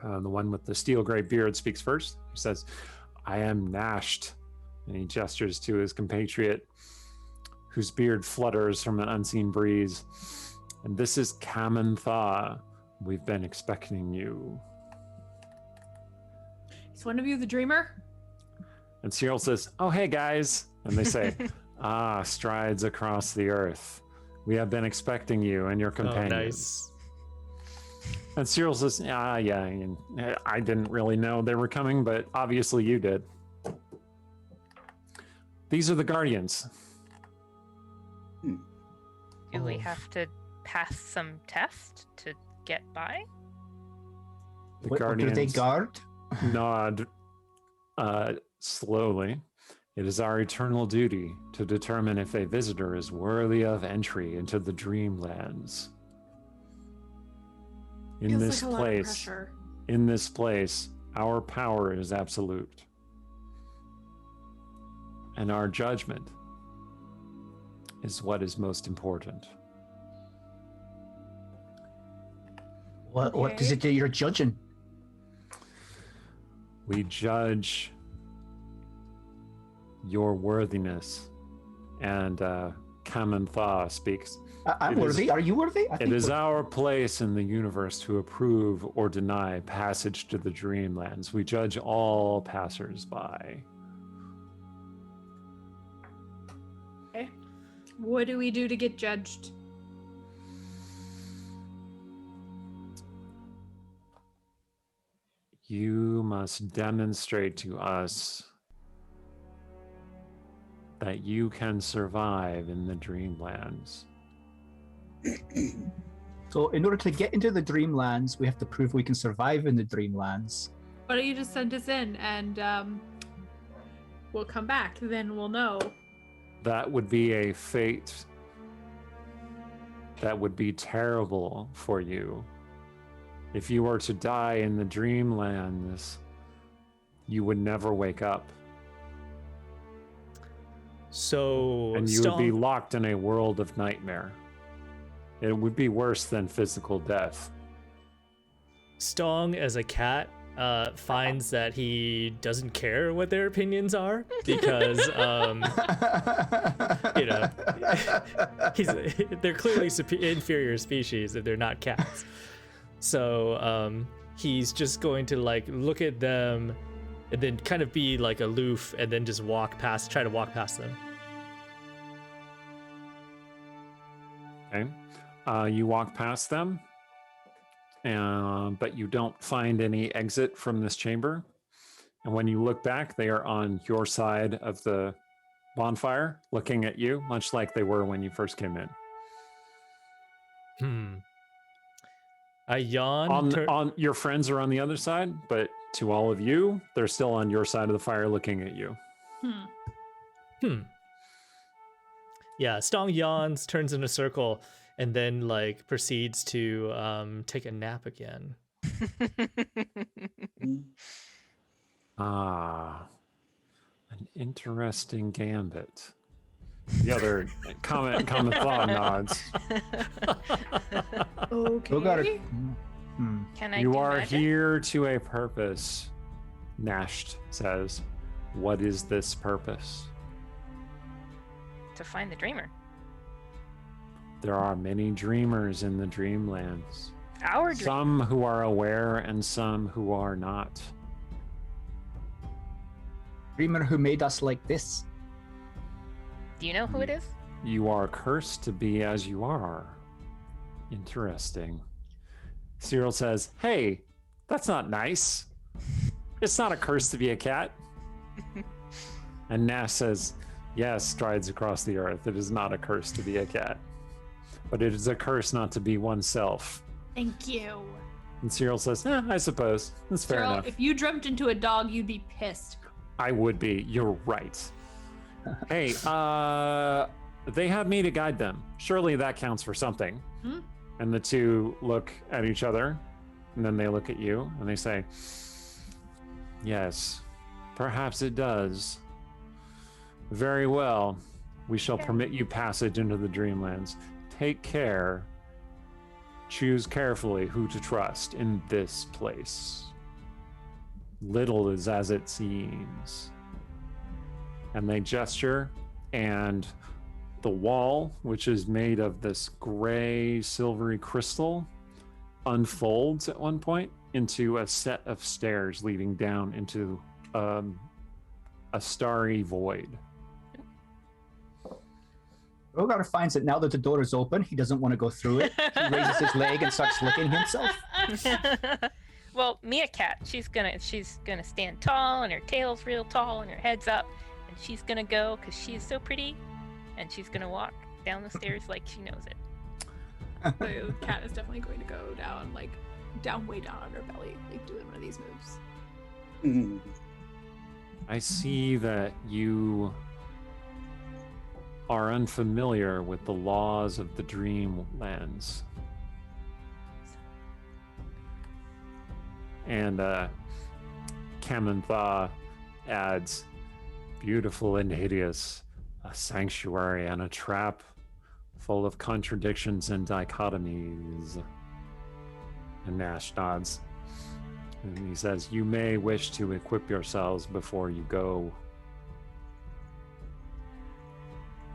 The one with the steel gray beard speaks first. He says, "I am Nasht," and he gestures to his compatriot, whose beard flutters from an unseen breeze. "And this is Kamen Tha. We've been expecting you." Is one of you the dreamer? And Cyril says, "Oh, hey, guys." And they say, "Ah, strides across the earth. We have been expecting you and your Oh, companions." nice. And Cyril says, "Ah, yeah, and I didn't really know they were coming, but obviously you did. These are the Guardians." Do we Oh. have to pass some test to get by? The What do they guardians guard? nod slowly. It is our eternal duty to determine if a visitor is worthy of entry into the Dreamlands. In Feels this like a lot of place, pressure. in this place, our power is absolute. And our judgment is what is most important. What is it that you're judging? We judge your worthiness. And Kamantha speaks. I'm It is- worthy. Are you worthy? I It think is we're- our place in the universe to approve or deny passage to the Dreamlands. We judge all passers-by. Okay. What do we do to get judged? You must demonstrate to us that you can survive in the Dreamlands. So in order to get into the Dreamlands, we have to prove we can survive in the Dreamlands. Why don't you just send us in and we'll come back. Then we'll know. That would be a fate that would be terrible for you. If you were to die in the Dreamlands, you would never wake up. So And you would be Stong- locked in a world of nightmare. It would be worse than physical death. Stong, as a cat, finds that he doesn't care what their opinions are because, you know, they're clearly inferior species if they're not cats. So he's just going to like look at them and then kind of be like aloof and then just try to walk past them. Okay. You walk past them, but you don't find any exit from this chamber. And when you look back, they are on your side of the bonfire, looking at you, much like they were when you first came in. I yawn. On your friends are on the other side, but to all of you, they're still on your side of the fire, looking at you. Yeah, Stong yawns, turns in a circle, and then like proceeds to take a nap again. Ah, an interesting gambit. The other comment thought nods. Okay. Who got it? Can I You do are magic? here to a purpose, Nasht says. What is this purpose? To find the dreamer. There are many dreamers in the Dreamlands. Our dream. Some who are aware and some who are not. Dreamer who made us like this. Do you know who it is? You are cursed to be as you are. Interesting. Cyril says, hey, that's not nice. It's not a curse to be a cat. And Nash says, yes, strides across the earth. It is not a curse to be a cat. But it is a curse not to be oneself. Thank you. And Cyril says, I suppose. That's fair Cyril, enough. if you dreamt into a dog, you'd be pissed. I would be. You're right. Hey, they have me to guide them. Surely that counts for something. Hmm? And the two look at each other, and then they look at you, and they say, yes, perhaps it does. Very well. We shall permit you passage into the Dreamlands. Take care. Choose carefully who to trust in this place. Little is as it seems. And they gesture, and the wall, which is made of this gray, silvery crystal, unfolds at one point into a set of stairs leading down into a starry void. Rogar finds that now that the door is open, he doesn't want to go through it. He raises his leg and starts licking himself. Well, Meerkat, she's gonna stand tall, and her tail's real tall, and her head's up, and she's gonna go because she's so pretty, and she's gonna walk down the stairs like she knows it. The cat is definitely going to go down like down, way down on her belly, like doing one of these moves. Mhm. I see that you are unfamiliar with the laws of the Dreamlands. And Kamantha adds, beautiful and hideous, a sanctuary and a trap full of contradictions and dichotomies. And Nash nods. And he says, you may wish to equip yourselves before you go.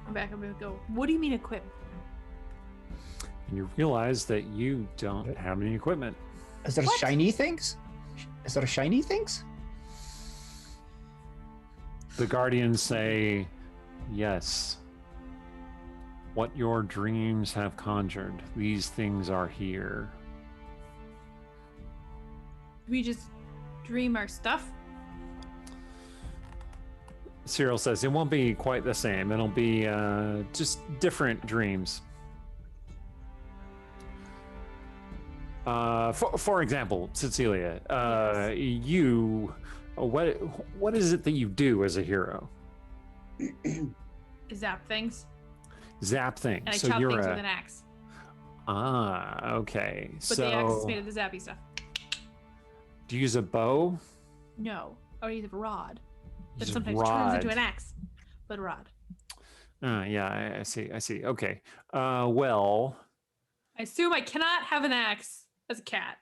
I'm back. I'm gonna go. What do you mean equip? And you realize that you don't have any equipment. Is there What? shiny things? Is there shiny things? The Guardians say, yes. What your dreams have conjured, these things are here. We just dream our stuff. Cyril says it won't be quite the same. It'll be just different dreams. For example, Cecilia, you, what is it that you do as a hero? Zap things. Zap things. And I So chop you're things a with an axe. okay. But the axe is So made of the zappy stuff. do you use a bow? No. Or use a rod. That Use a sometimes turns rod. into an axe. But a rod. Yeah, I see. Okay. Well, I assume I cannot have an axe as a cat.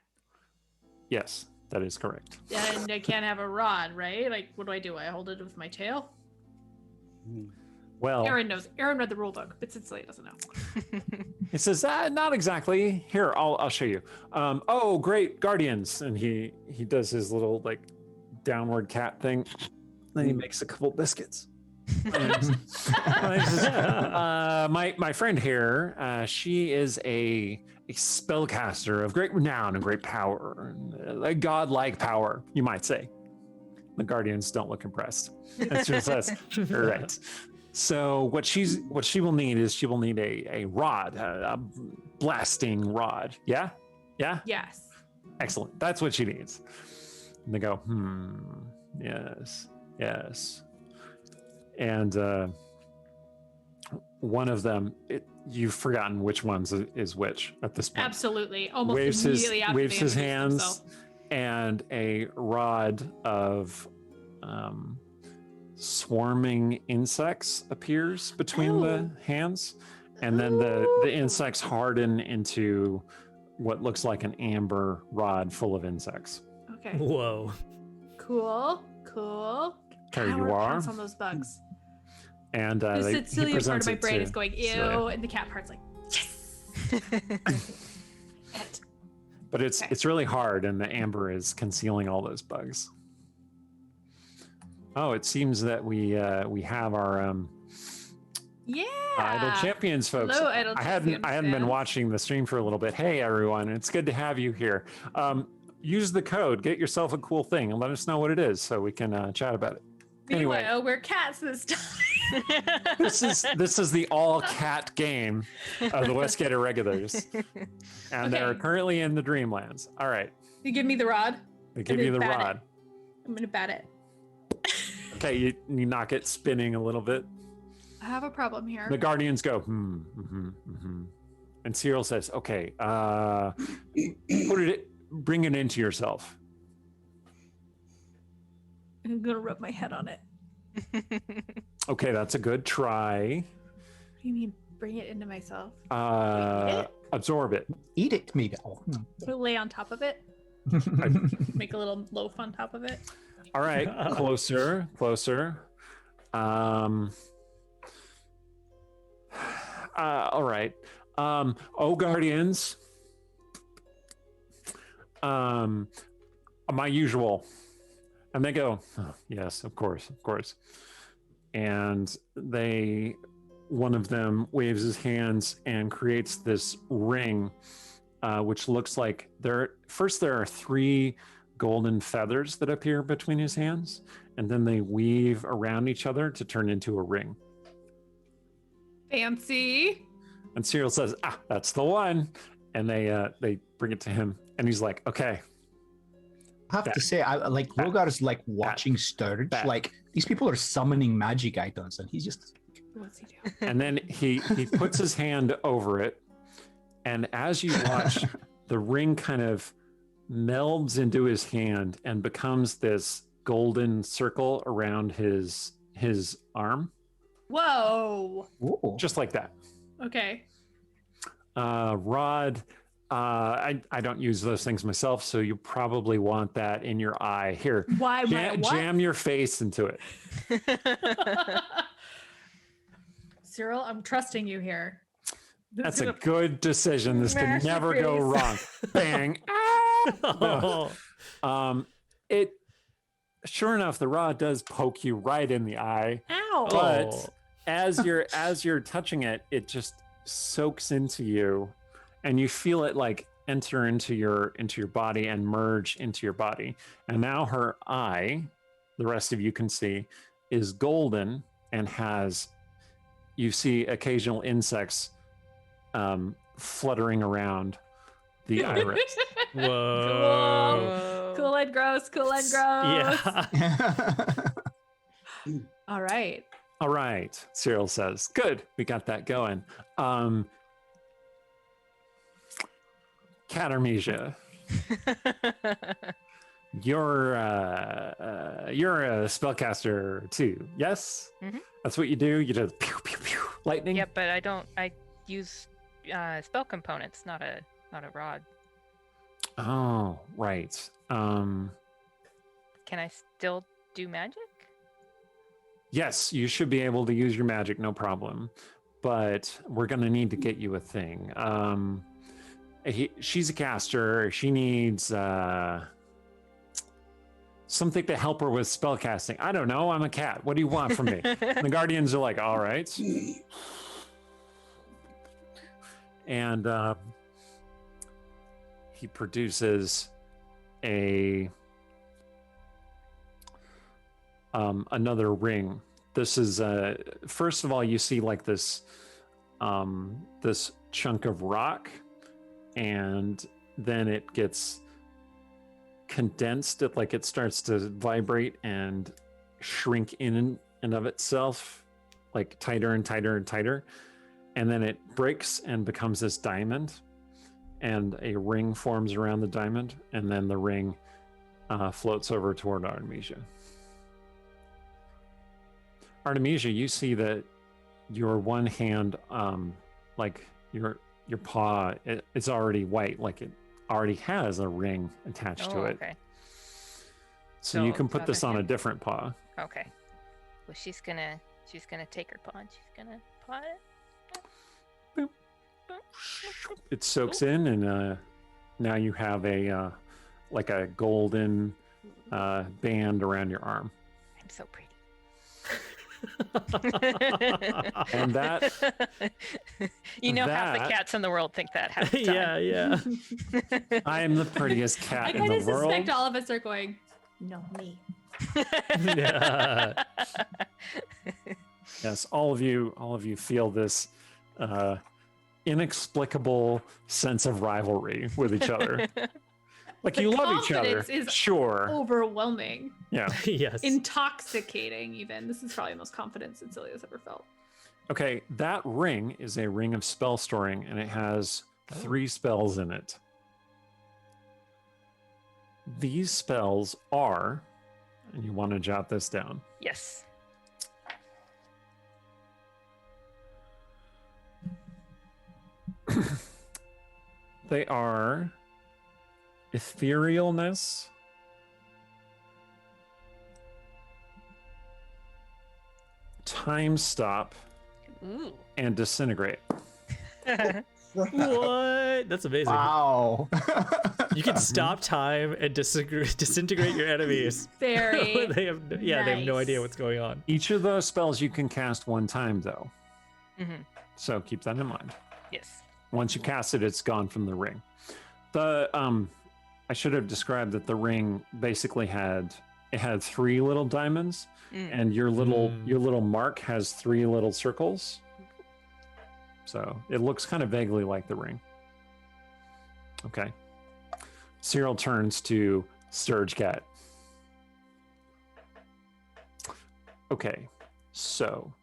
yes, that is correct. And I can't have a rod, right? Like, what do? I hold it with my tail? Well, Aaron knows. Aaron read the rule book, but Cecilia doesn't know. he says, not exactly. Here, I'll show you. Oh, great, Guardians. And he does his little like downward cat thing. Then he makes a couple biscuits. My friend here, she is a spellcaster of great renown and great power, a godlike power, you might say. The Guardians don't look impressed. And she says, right. So what she will need is a rod, a blasting rod. Yeah? Yes. Excellent. That's what she needs. And they go, yes. And one of them, you've forgotten which ones is which at this point. Absolutely. Almost waves immediately after his they introduce hands, themselves. and a rod of swarming insects appears between the hands, and then the insects harden into what looks like an amber rod full of insects. Okay. Whoa. Cool. There you Power are. pounce on those bugs. And The he Cecilia part presents of my it brain to is going, ew, Celia. and the cat part's like, yes. It. But it's Okay. it's really hard, and the amber is concealing all those bugs. Oh, it seems that we have our Yeah. Idle Champions, folks. Hello, Idle I hadn't Champions been fans. watching the stream for a little bit. Hey, everyone, it's good to have you here. Use the code, get yourself a cool thing, and let us know what it is so we can chat about it. Anyway. Meanwhile, we're cats this time. This is the all cat game of the Westgate Irregulars, and they're Okay. currently in the Dreamlands. All right, You give me the rod. they give then you the bat it. rod. I'm gonna bat it. Okay, you knock it spinning a little bit. I have a problem here. The Guardians go, and Cyril says, "Okay, bring it into yourself." I'm gonna rub my head on it. Okay, that's a good try. What do you mean, bring it into myself? Uh, it? absorb it. Eat it, maybe. Oh. Put it lay on top of it. Make a little loaf on top of it. All right, closer. All right. Oh, Guardians. My usual. And they go, oh, yes, of course. And one of them waves his hands and creates this ring, which looks like there are 3 golden feathers that appear between his hands, and then they weave around each other to turn into a ring. Fancy. And Cyril says, that's the one. And they bring it to him, and he's like, okay. I have to say, I like Bat. Rogar is like watching Sturge. Bat. Like these people are summoning magic items, and he's just What's he doing? And then he puts his hand over it, and as you watch, the ring kind of melds into his hand and becomes this golden circle around his arm, Whoa. Ooh. just like that. Okay. Rod, I don't use those things myself, so you probably want that in your eye. Here, Why? What? jam your face into it. Cyril, I'm trusting you here. This That's is a gonna- good decision. This can never go wrong. Bang. Oh. It sure enough, the rod does poke you right in the eye, Ow. but Oh. as you're touching it, it just soaks into you, and you feel it like enter into your body and merge into your body. And now her eye, the rest of you can see, is golden and you see occasional insects fluttering around the iris. Whoa. Cool and gross. Cool and gross. Yeah. All right. All right, Cyril says. Good, we got that going. Artemisia, you're a spellcaster too, yes? Mhm. That's what you do? You just pew, pew, pew, lightning? Yep, but I use spell components, not a rod. Oh, right. Can I still do magic? Yes, you should be able to use your magic, no problem. But we're going to need to get you a thing. She's a caster. She needs something to help her with spell casting. I don't know. I'm a cat. What do you want from me? And the guardians are like, all right. And he produces another ring. This is first of all, you see like this this chunk of rock, and then it gets condensed. It starts to vibrate and shrink in and of itself, like tighter and tighter and tighter, and then it breaks and becomes this diamond, and a ring forms around the diamond, and then the ring floats over toward Artemisia. Artemisia, you see that your one hand, like your paw, it's already white, like it already has a ring attached to it. Okay. So you So can put other this on a hand. different paw. Okay. Well, she's gonna take her paw and she's gonna paw it. It soaks in, and now you have a like a golden band around your arm. I'm so pretty. And that you know, half the that- cats in the world think that half the time. Yeah. I am the prettiest I cat in kind the of suspect world. all of us are going, no, me. Yeah. Yes, all of you feel this inexplicable sense of rivalry with each other. Like The you love each other, confidence is sure. Overwhelming. Yeah. Yes. Intoxicating, even. This is probably the most confidence that Celia's ever felt. Okay, that ring is a ring of spell storing, and it has 3 spells in it. These spells are, and you want to jot this down. Yes. They are etherealness, time stop, Ooh. and disintegrate. What? That's amazing. Wow. You can stop time and disintegrate your enemies. Very. they have they have no idea nice. what's going on. Each of those spells you can cast one time, though. Mhm. So keep that in mind. Yes. Once you cast it, it's gone from the ring. The I should have described that the ring basically had 3 little diamonds, Mm. and your little mark has 3 little circles. So it looks kind of vaguely like the ring. Okay. Cyril turns to Sturge Cat. Okay, so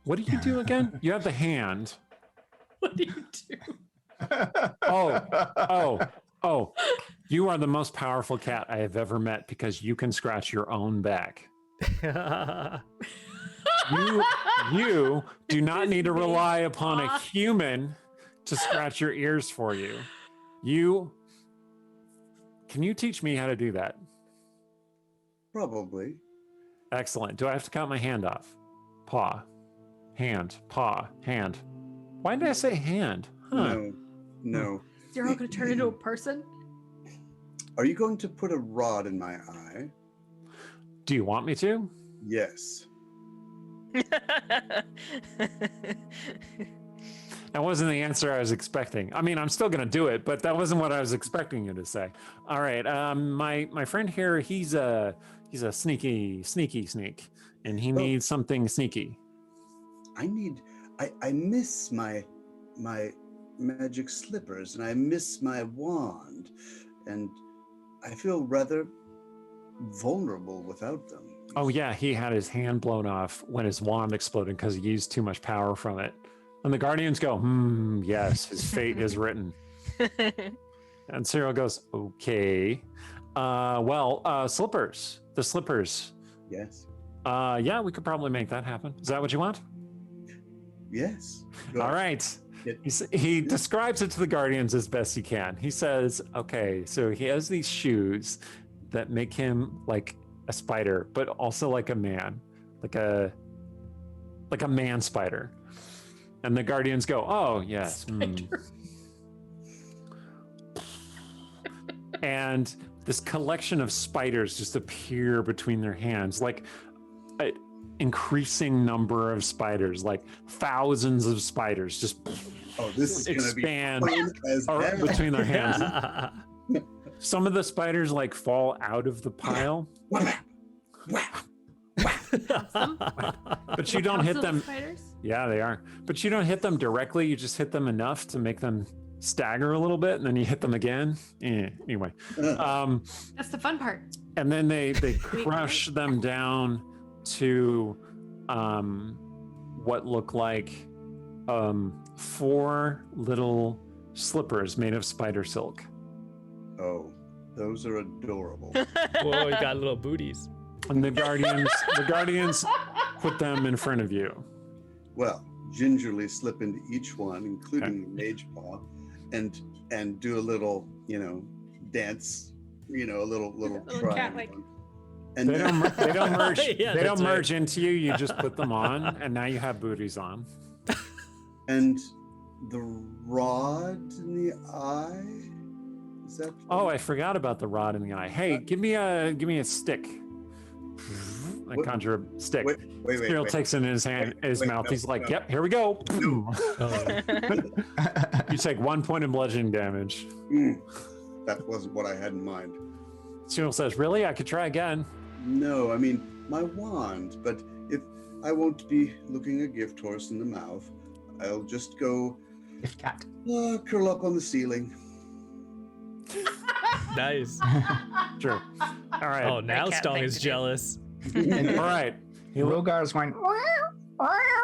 what do you do again? You have the hand. What do you do? Oh, you are the most powerful cat I have ever met because you can scratch your own back. You do not need to rely upon a human to scratch your ears for you. Can you teach me how to do that? Probably. Excellent. Do I have to count my hand off? Paw, hand, paw, hand. Why did I say hand? Huh. No. Zero gonna turn into a person? Are you going to put a rod in my eye? Do you want me to? Yes. That wasn't the answer I was expecting. I mean, I'm still gonna do it, but that wasn't what I was expecting you to say. All right, my friend here, he's a sneaky sneak, and he needs something sneaky. I miss my magic slippers, and I miss my wand, and I feel rather vulnerable without them. Oh yeah, he had his hand blown off when his wand exploded because he used too much power from it. And the Guardians go, yes, his fate is written. And Cyril goes, okay. Slippers. The slippers. Yes. Yeah, we could probably make that happen. Is that what you want? Yes. All right. He describes it to the Guardians as best he can. He says, okay, so he has these shoes that make him like a spider, but also like a man, like a man spider. And the Guardians go, oh, yes. And this collection of spiders just appear between their hands, like an increasing number of spiders, like thousands of spiders just expand between their hands. Some of the spiders like fall out of the pile. But you don't hit them. Spiders? Yeah, they are. But you don't hit them directly. You just hit them enough to make them stagger a little bit, and then you hit them again. Anyway, That's the fun part. and then they crush them down to what look like 4 little slippers made of spider silk. Oh, those are adorable. Whoa, you got little booties. And the Guardians put them in front of you. Well, gingerly slip into each one, including the mage paw, and do a little, dance, a little try. cat-like. And They don't merge. Yeah, they don't that's right. merge into you. You just put them on, and now you have booties on. and the rod in the eye. Is that? Oh, I forgot about the rod in the eye. Hey, give me a stick. I What? conjure a stick. Wait. Cyril takes it in his mouth. no, He's like, no. "Yep, here we go." Oh. You take 1 point of bludgeoning damage. That wasn't what I had in mind. Cyril says, "Really? I could try again." No, I mean my wand. But if I won't be looking a gift horse in the mouth, I'll just go If cat. curl up on the ceiling. Nice. Sure. All right. Oh, now cat Stong thing is to do. jealous. All right. Rogar's going.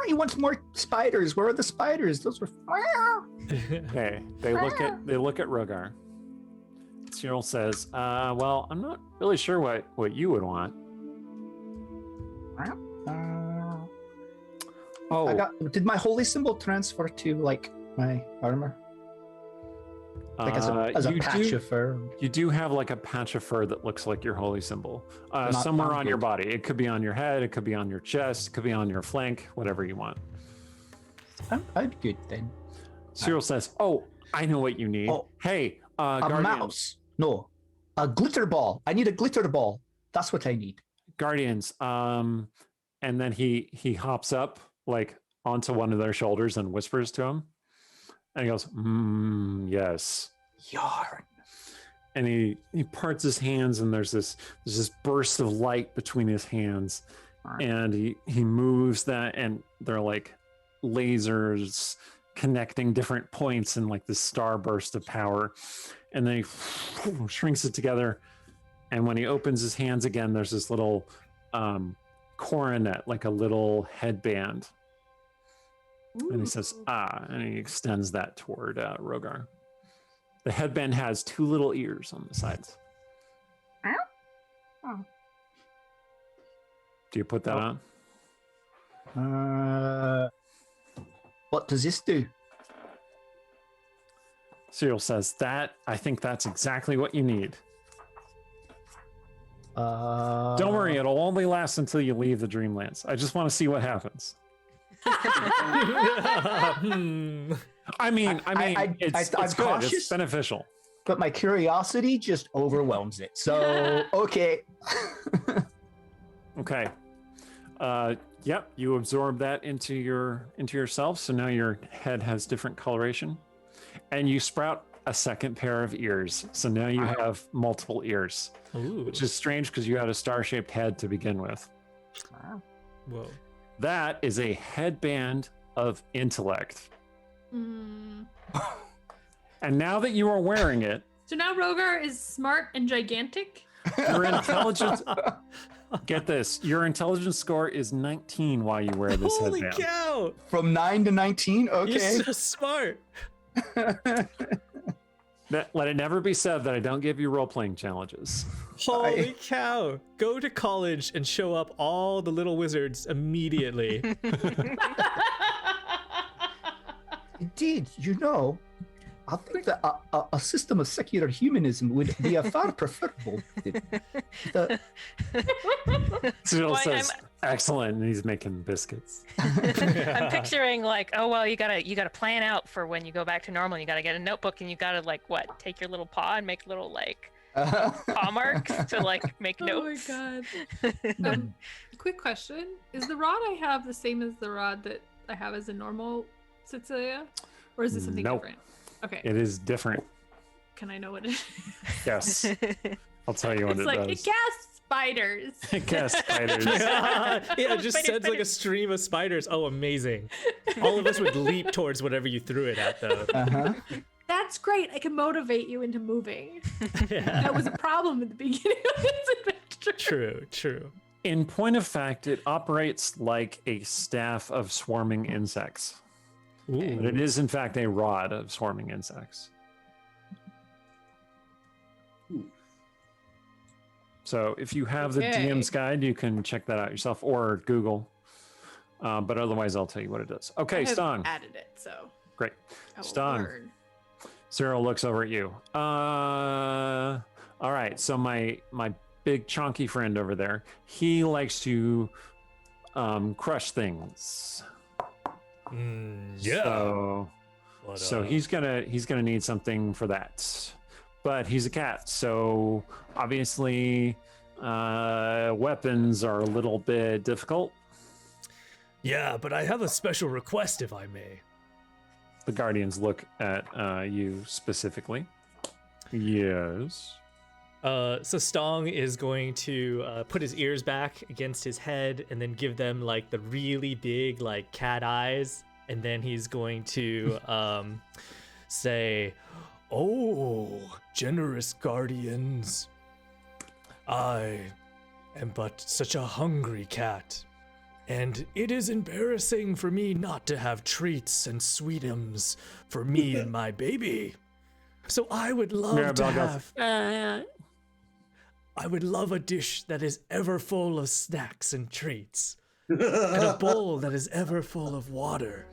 He wants more spiders. Where are the spiders? Those were. Okay. They look at Rogar. Cyril says, well, I'm not really sure what you would want. Did my holy symbol transfer to like my armor? Like as a you patch do, of fur? You do have like a patch of fur that looks like your holy symbol. Somewhere on your good. body. It could be on your head. It could be on your chest. It could be on your flank. Whatever you want. I'm good then. Cyril says, "Oh, I know what you need. Oh. Hey, A Guardians. mouse? No, a glitter ball. I need a glitter ball. That's what I need. Guardians." And then he hops up like onto one of their shoulders and whispers to him, and he goes, "Yes." Yarn. And he parts his hands, and there's this burst of light between his hands, and he moves that, and they're like lasers connecting different points in like this starburst of power, and then he shrinks it together. And when he opens his hands again, there's this little coronet, like a little headband. And he says, and he extends that toward Rogar. The headband has 2 little ears on the sides. Oh. Do you put that on? What does this do? Cyril says, I think that's exactly what you need. Don't worry, it'll only last until you leave the Dreamlands. I just want to see what happens. I mean, it's I'm good. cautious. It's beneficial. But my curiosity just overwhelms it. So, okay. Okay. Yep, you absorb that into yourself. So now your head has different coloration, and you sprout a second pair of ears. So now you have multiple ears, which is strange because you had a star-shaped head to begin with. Wow. Whoa. That is a headband of intellect. And now that you are wearing it, So now Rogar is smart and gigantic. your intelligence. Get this, your intelligence score is 19 while you wear this Holy headband. cow! From 9 to 19? Okay. You're so smart. Let it never be said that I don't give you role-playing challenges. Holy cow! Go to college and show up all the little wizards immediately. Indeed, I think that a system of secular humanism would be a far preferable. Cyril Well, says, excellent, and he's making biscuits. I'm picturing like, oh well, you gotta plan out for when you go back to normal. You gotta get a notebook and you gotta take your little paw and make little paw marks to make notes. Oh my god. Quick question: is the rod I have the same as the rod that I have as a normal Cecilia, or is it something Nope. different? Okay. It is different. Can I know what it is? Yes. I'll tell you what It's it like does. it casts spiders. It casts spiders. Yeah, it just Spider, sends like a stream of spiders. Oh, amazing. All of us would leap towards whatever you threw it at, though. Uh-huh. That's great. I can motivate you into moving. Yeah. That was a problem at the beginning of this adventure. True. In point of fact, it operates like a staff of swarming insects. But Ooh. it is, in fact, a rod of swarming insects. So if you have the Okay. DM's guide, you can check that out yourself or Google. But otherwise, I'll tell you what it does. I Okay, have Stong. added it, so Great. I will Stong. learn. Cyril looks over at you. All right. So my big chonky friend over there, he likes to crush things. Yeah. So he's gonna need something for that. But he's a cat, so obviously weapons are a little bit difficult. Yeah, but I have a special request, if I may. The Guardians look at you specifically. Yes. So Stong is going to put his ears back against his head and then give them like the really big like cat eyes, and then he's going to say, "Oh, generous guardians, I am but such a hungry cat, and it is embarrassing for me not to have treats and sweetums for me and my baby. So I would love to Maribel have." goes, I would love a dish that is ever full of snacks and treats, and a bowl that is ever full of water.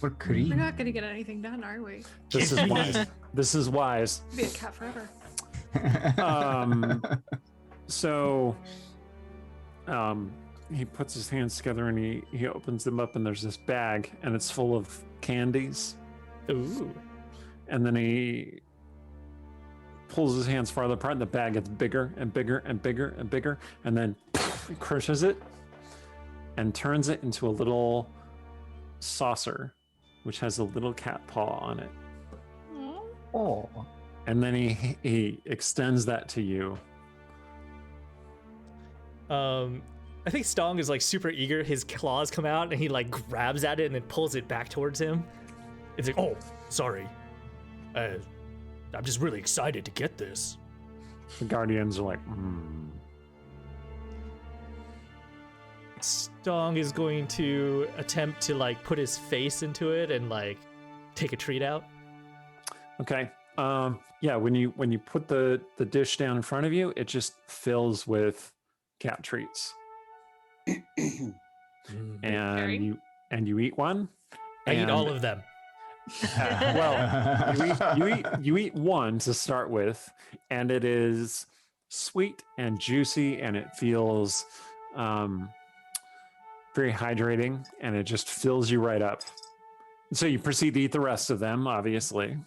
Or We're cream. not gonna get anything done, are we? This is wise. This is wise. Be a cat forever. So he puts his hands together and he opens them up, and there's this bag, and it's full of candies. Ooh. And then he pulls his hands farther apart, and the bag gets bigger and bigger and bigger and bigger, and then he crushes it and turns it into a little saucer, which has a little cat paw on it. Oh. And then he extends that to you. I think Stong is like super eager. His claws come out and he like grabs at it and then pulls it back towards him. It's like, oh, sorry. I'm just really excited to get this. The guardians are like, Stong is going to attempt to like put his face into it and like take a treat out. Okay. Yeah, when you put the dish down in front of you, it just fills with cat treats. Very. And you eat one. I eat and- all of them. well, you eat one to start with, and it is sweet and juicy, and it feels very hydrating, and it just fills you right up. So you proceed to eat the rest of them, obviously.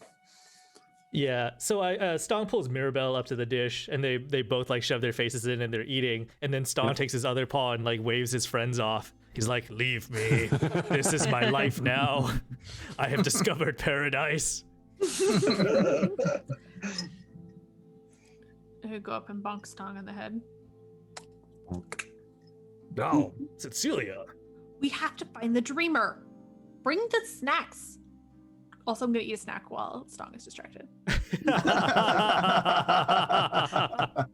Yeah, so Stong pulls Mirabelle up to the dish, and they both like shove their faces in, and they're eating. And then Stong takes his other paw and like waves his friends off. He's like, "Leave me. This is my life now. I have discovered paradise." I could go up and bonk Stong on the head. No, Cecilia. We have to find the dreamer. Bring the snacks. Also, I'm gonna eat a snack while Stong is distracted.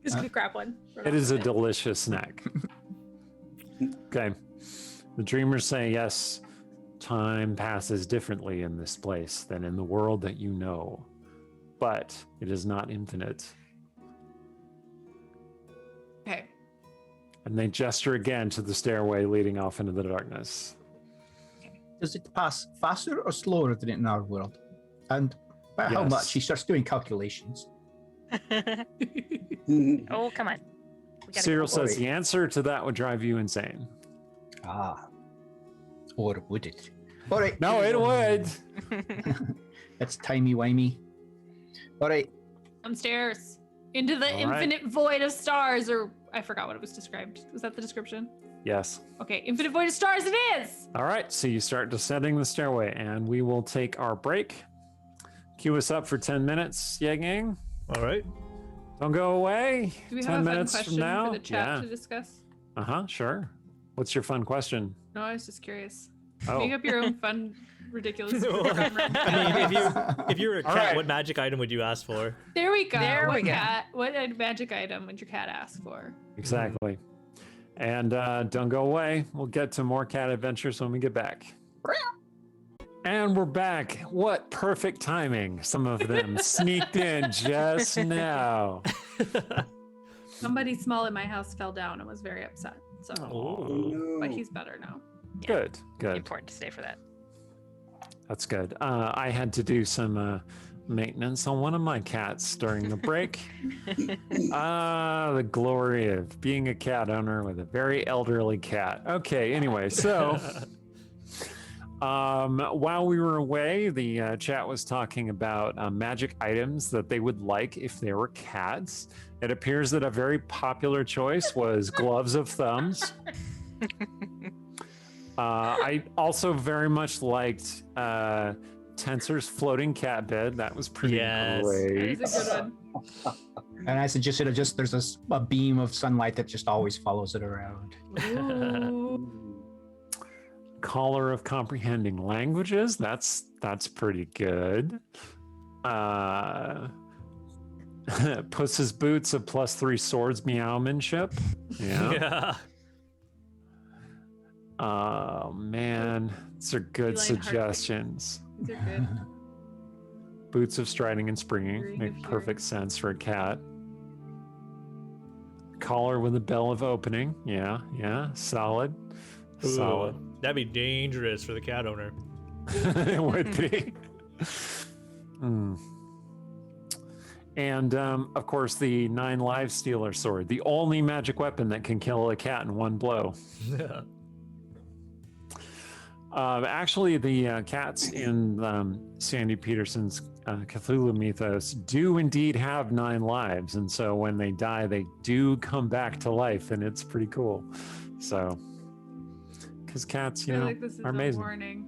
Just gonna grab one. It is a delicious snack. Okay. The dreamers say, yes, time passes differently in this place than in the world that you know, but it is not infinite. Okay. And they gesture again to the stairway leading off into the darkness. Does it pass faster or slower than in our world? And by how Yes. much? He starts doing calculations. Oh, come on. We gotta Cyril go. says the answer to that would drive you insane. Ah. Or would it? All right. No, it would. That's timey-wimey. All right. Downstairs. Into the All right. infinite void of stars, or I forgot what it was described. Was that the description? Yes. Okay, infinite void of stars it is! All right. So you start descending the stairway, and we will take our break. Cue us up for 10 minutes, Yang Yang. All right. Don't go away. Do we 10 have a fun minutes question from now. for the chat Yeah. to discuss? Sure. What's your fun question? No, I was just curious. Oh. Make up your own fun, ridiculous. I mean, if you were a cat, All right. what magic item would you ask for? There we go. There we What go. cat? What magic item would your cat ask for? Exactly. And don't go away. We'll get to more cat adventures when we get back. And we're back. What perfect timing. Some of them sneaked in just now. Somebody small in my house fell down and was very upset. So, Oh, but he's better now. good, good. Important to stay for that. That's good. I had to do some maintenance on one of my cats during the break. The glory of being a cat owner with a very elderly cat. Okay, anyway, so while we were away, the chat was talking about magic items that they would like if they were cats. It appears that a very popular choice was gloves of thumbs. I also very much liked Tensor's floating cat bed. That was pretty Yes. great. That is a good one. And I suggested there's a beam of sunlight that just always follows it around. Ooh. Collar of comprehending languages. That's pretty good. Puss's boots of +3 swords meowmanship. Yeah. Yeah. Oh man, these are good Feline heart suggestions. These are good. Boots of striding and springing Hearing make of perfect sense for a cat. Collar with a bell of opening. Yeah, solid. Solid. Ooh, that'd be dangerous for the cat owner. It would be. And of course, the 9 live stealer sword, the only magic weapon that can kill a cat in one blow. Yeah. Actually, the cats in Sandy Peterson's Cthulhu mythos do indeed have 9 lives, and so when they die, they do come back to life, and it's pretty cool. So, because cats, I you feel know, like this is are a amazing. warning.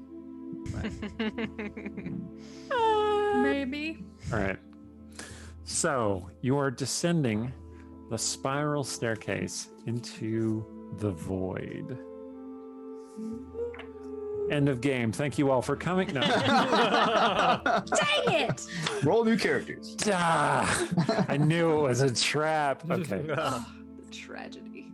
Maybe. All right. So you are descending the spiral staircase into the void. End of game. Thank you all for coming. No. Dang it! Roll new characters. Ah, I knew it was a trap. Okay. The tragedy.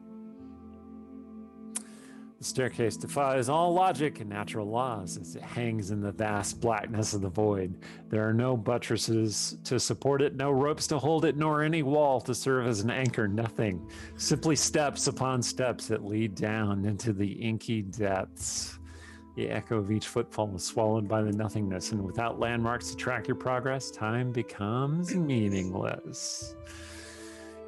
The staircase defies all logic and natural laws as it hangs in the vast blackness of the void. There are no buttresses to support it, no ropes to hold it, nor any wall to serve as an anchor. Nothing. Simply steps upon steps that lead down into the inky depths. The echo of each footfall is swallowed by the nothingness, and without landmarks to track your progress, time becomes meaningless.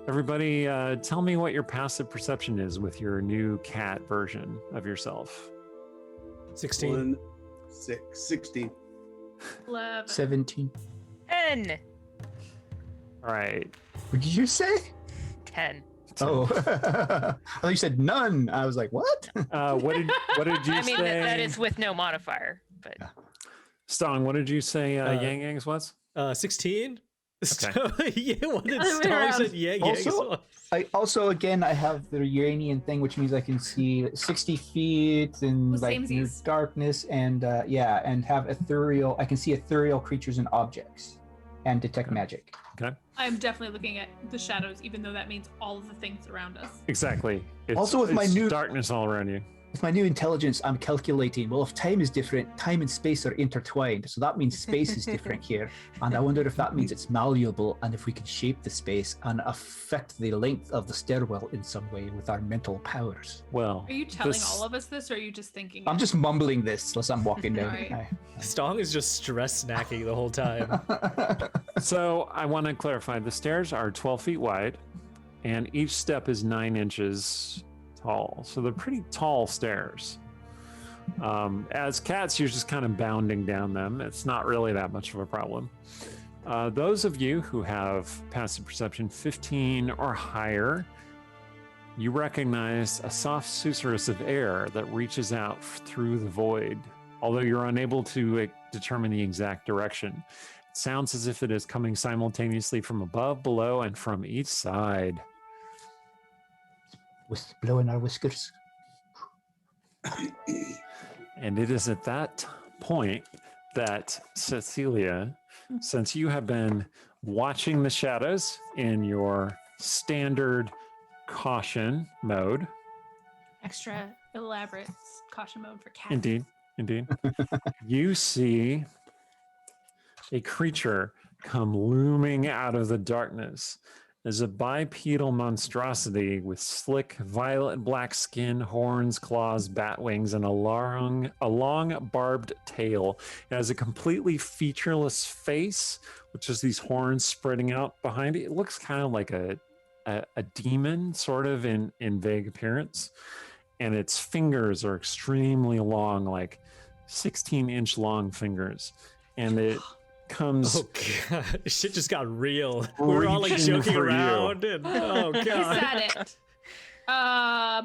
Everybody, tell me what your passive perception is with your new cat version of yourself. 16. 16. 11. 17. 10. All right. What did you say? 10. Oh, I thought you said none. I was like, what? What did you I mean, say? that is with no modifier, but Stong, what did you say Yang Yang's was? 16. So, Okay. yeah, what did Other way Stong around. said? Yeah, yeah. Also, again, I have the Uranian thing, which means I can see 60 feet and Well, like near samesies. darkness, and and have ethereal. I can see ethereal creatures and objects, and detect magic. I'm definitely looking at the shadows, even though that means all of the things around us. Exactly. It's, Also with my it's new- darkness all around you. With my new intelligence, I'm calculating. Well, if time is different, time and space are intertwined, so that means space is different here. And I wonder if that means it's malleable, and if we can shape the space and affect the length of the stairwell in some way with our mental powers. Well, Are you telling this- all of us this, or are you just thinking? I'm it? just mumbling this as I'm walking down. Alright. Stong is just stress snacking the whole time. So I want to clarify, the stairs are 12 feet wide and each step is 9 inches tall. So they're pretty tall stairs. As cats, you're just kind of bounding down them. It's not really that much of a problem. Those of you who have passive perception 15 or higher, you recognize a soft susurrus of air that reaches out through the void, although you're unable to determine the exact direction. It sounds as if it is coming simultaneously from above, below, and from each side. Blowing our whiskers. And it is at that point that Cecilia, since you have been watching the shadows in your standard caution mode, Extra elaborate caution mode for cats. indeed, you see a creature come looming out of the darkness as a bipedal monstrosity with slick violet black skin, horns, claws, bat wings, and a long barbed tail. It has a completely featureless face, which is these horns spreading out behind it. It looks kind of like a demon, sort of in vague appearance. And its fingers are extremely long, like 16-inch long fingers. And it comes Oh god, shit just got real. We were all like Reaching joking for you. around, and oh He god. said it. I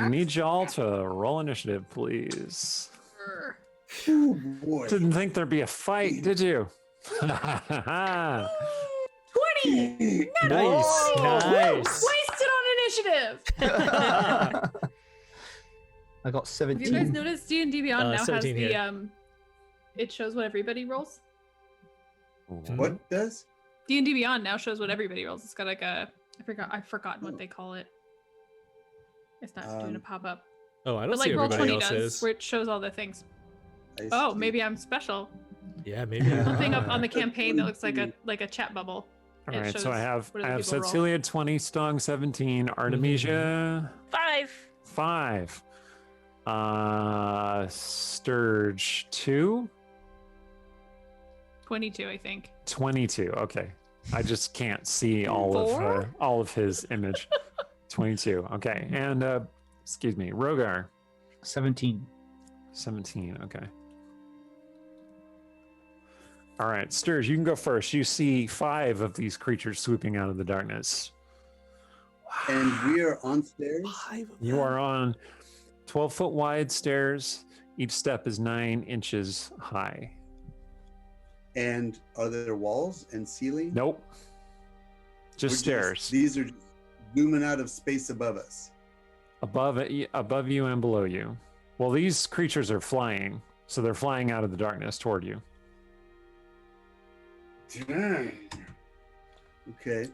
need y'all to roll initiative, please. Oh boy. Didn't think there'd be a fight, did you? 20! Nice, nice. Wasted on initiative! I got Have you guys 17. noticed D&D Beyond now has 17 the, here. it shows what everybody rolls? What does? D&D Beyond now shows what everybody rolls. It's got like a, I've forgotten what they call it. It's not doing a pop-up. Oh, I don't But see like everybody Roll20 does, else's. where it shows all the things. I Oh, see. maybe I'm special. Yeah, maybe. Something up on the campaign that looks like a chat bubble. All It right, so shows I have what other people roll. Cecilia 20, Stong 17, Artemisia 5. 5, Sturge 2, 22, I think. 22. Okay, I just can't see all Four? of his image. 22. Okay, and excuse me, Rogar 17. 17. Okay. All right, Sturge, you can go first. You see 5 of these creatures swooping out of the darkness. And we are on stairs. You are on 12-foot wide stairs. Each step is 9 inches high. And are there walls and ceiling? Nope. We're Just stairs. These are zooming out of space above us. Above you and below you. Well, these creatures are flying, so they're flying out of the darkness toward you. Dang. Okay.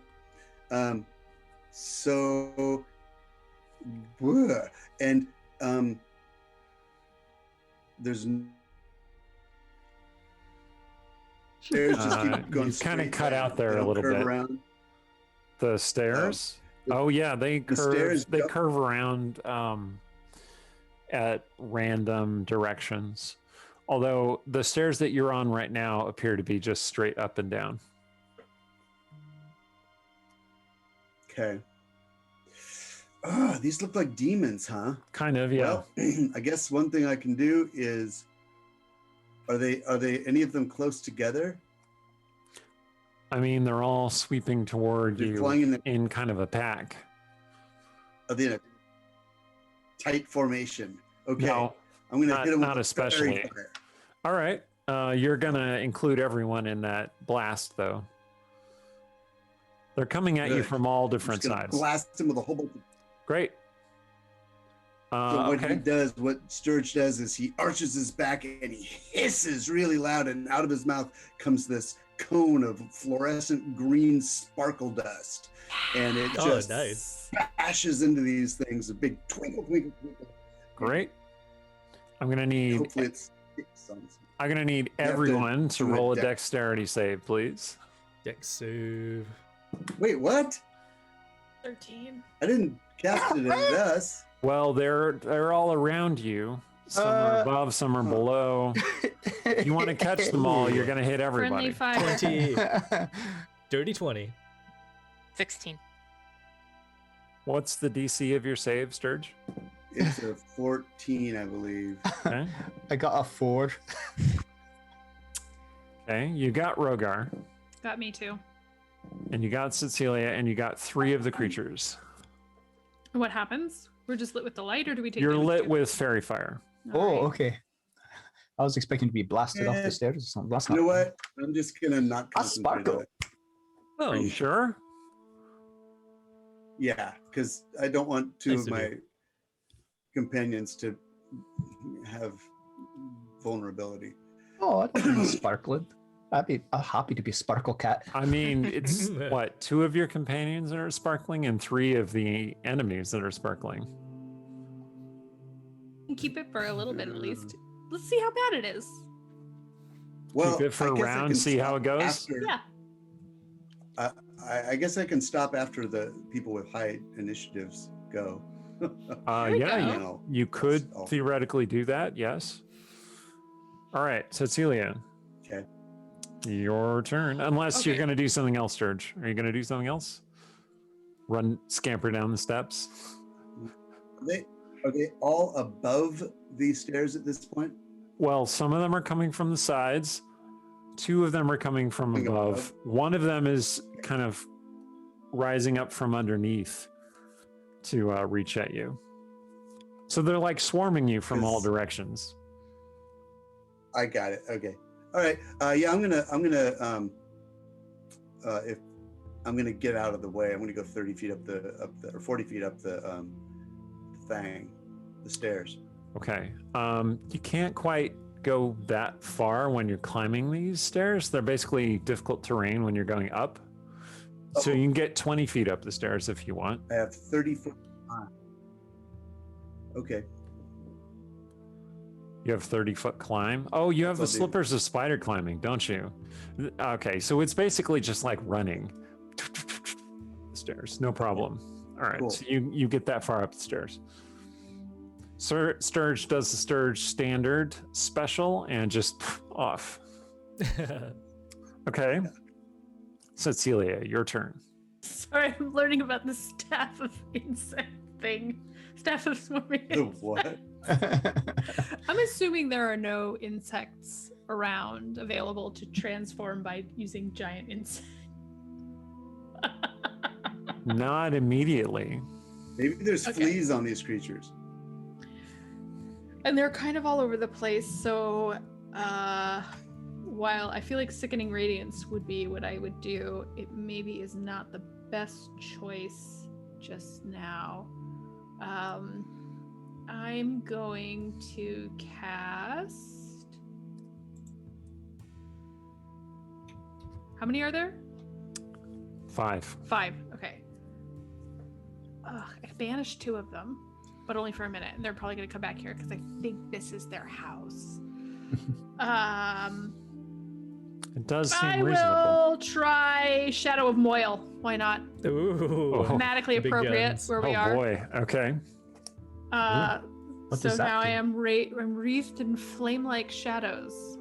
So, and there's stairs just keep going. You kind of straight cut down. out there They a don't little curve bit. around. The stairs. The- Oh yeah, they the curve. stairs They go- curve around at random directions. Although the stairs that you're on right now appear to be just straight up and down. Okay. Oh, these look like demons, huh? Kind of, yeah. Well, I guess one thing I can do is, are they any of them close together? I mean, they're all sweeping toward They're you flying in kind of a pack. Are they in a tight formation? Okay. No, I'm gonna not- hit them not with especially. fairy fire. all right. You're gonna include everyone in that blast, though. They're coming at you Good. from all I'm different just gonna sides. blast him with a whole bunch of. Great. So what he Okay. does, what Sturge does, is he arches his back and he hisses really loud, and out of his mouth comes this cone of fluorescent green sparkle dust, and it Oh, just nice. smashes into these things. A big twinkle, twinkle, twinkle. Great. I'm gonna need. Hopefully, it's something. I'm gonna need have to everyone to do a roll a dex- dexterity save, please. Dex save. Wait, what? 13. I didn't cast it at us. Well, they're all around you. Some are above, some are below. If you want to catch them all, you're gonna hit everybody. Friendly fire. 20. Dirty 20. 16. What's the DC of your save, Sturge? It's a 14, I believe. Okay. I got a 4. Okay. You got Rogar, Got me too. and you got Cecilia, and you got 3 of the creatures. What happens? We're just lit with the light, or do we take You're damage lit too? with fairy fire. All Oh, right. okay. I was expecting to be blasted off Eh, the stairs or something. That's You not know what? I'm just gonna not A concentrate on sparkle. it. Are you sure? Yeah, because I don't want two Nice of of my you. companions to have vulnerability. Oh, I don't mind sparkling. I'm happy to be a sparkle cat. I mean, it's what, 2 of your companions that are sparkling and 3 of the enemies that are sparkling. And keep it for a little bit at least. Let's see how bad it is. Well, Keep it for I a guess I round, can see how stop it goes? after- Yeah. I guess I can stop after the people with high initiatives go. we Yeah, go. you, No. you could Oh. theoretically do that, yes. All right, Cecilia, Okay. your turn. Unless you're Okay. going to do something else, Sturge. Are you going to do something else? Scamper down the steps? Are they all above these stairs at this point? Well, some of them are coming from the sides. 2 of them are coming from Coming above. above. One of them is kind of rising up from underneath to reach at you. So they're like swarming you from all Yes. directions. I got it. Okay. All right. Yeah, I'm gonna if I'm gonna get out of the way, I'm gonna go 30 feet up the or 40 feet up the stairs. Okay. You can't quite go that far when you're climbing these stairs. They're basically difficult terrain when you're going up. So Oh. you can get 20 feet up the stairs if you want. I have 30 foot. Okay. You have 30-foot climb. Oh, you have the That's all, dude. slippers of spider climbing, don't you? Okay, so it's basically just like running the stairs. No problem. All right, Cool. so you get that far up the stairs. Sturge does the Sturge standard special and just off. Okay. Cecilia, your turn. Sorry, I'm learning about the staff of insect thing. Staff of swarming. The what? I'm assuming there are no insects around available to transform by using giant insects. Not immediately. Maybe there's Okay. fleas on these creatures. And they're kind of all over the place, so while I feel like Sickening Radiance would be what I would do, it maybe is not the best choice just now. I'm going to cast. How many are there? 5. 5. Okay. Ugh, I banished 2 of them, but only for a minute, and they're probably gonna come back here because I think this is their house. It does seem I reasonable. will try Shadow of Moyle. Why not? Ooh. Oh. Thematically Big appropriate guns. where we Oh are. boy. Okay. What So does that now I do? am I'm wreathed in flame-like shadows.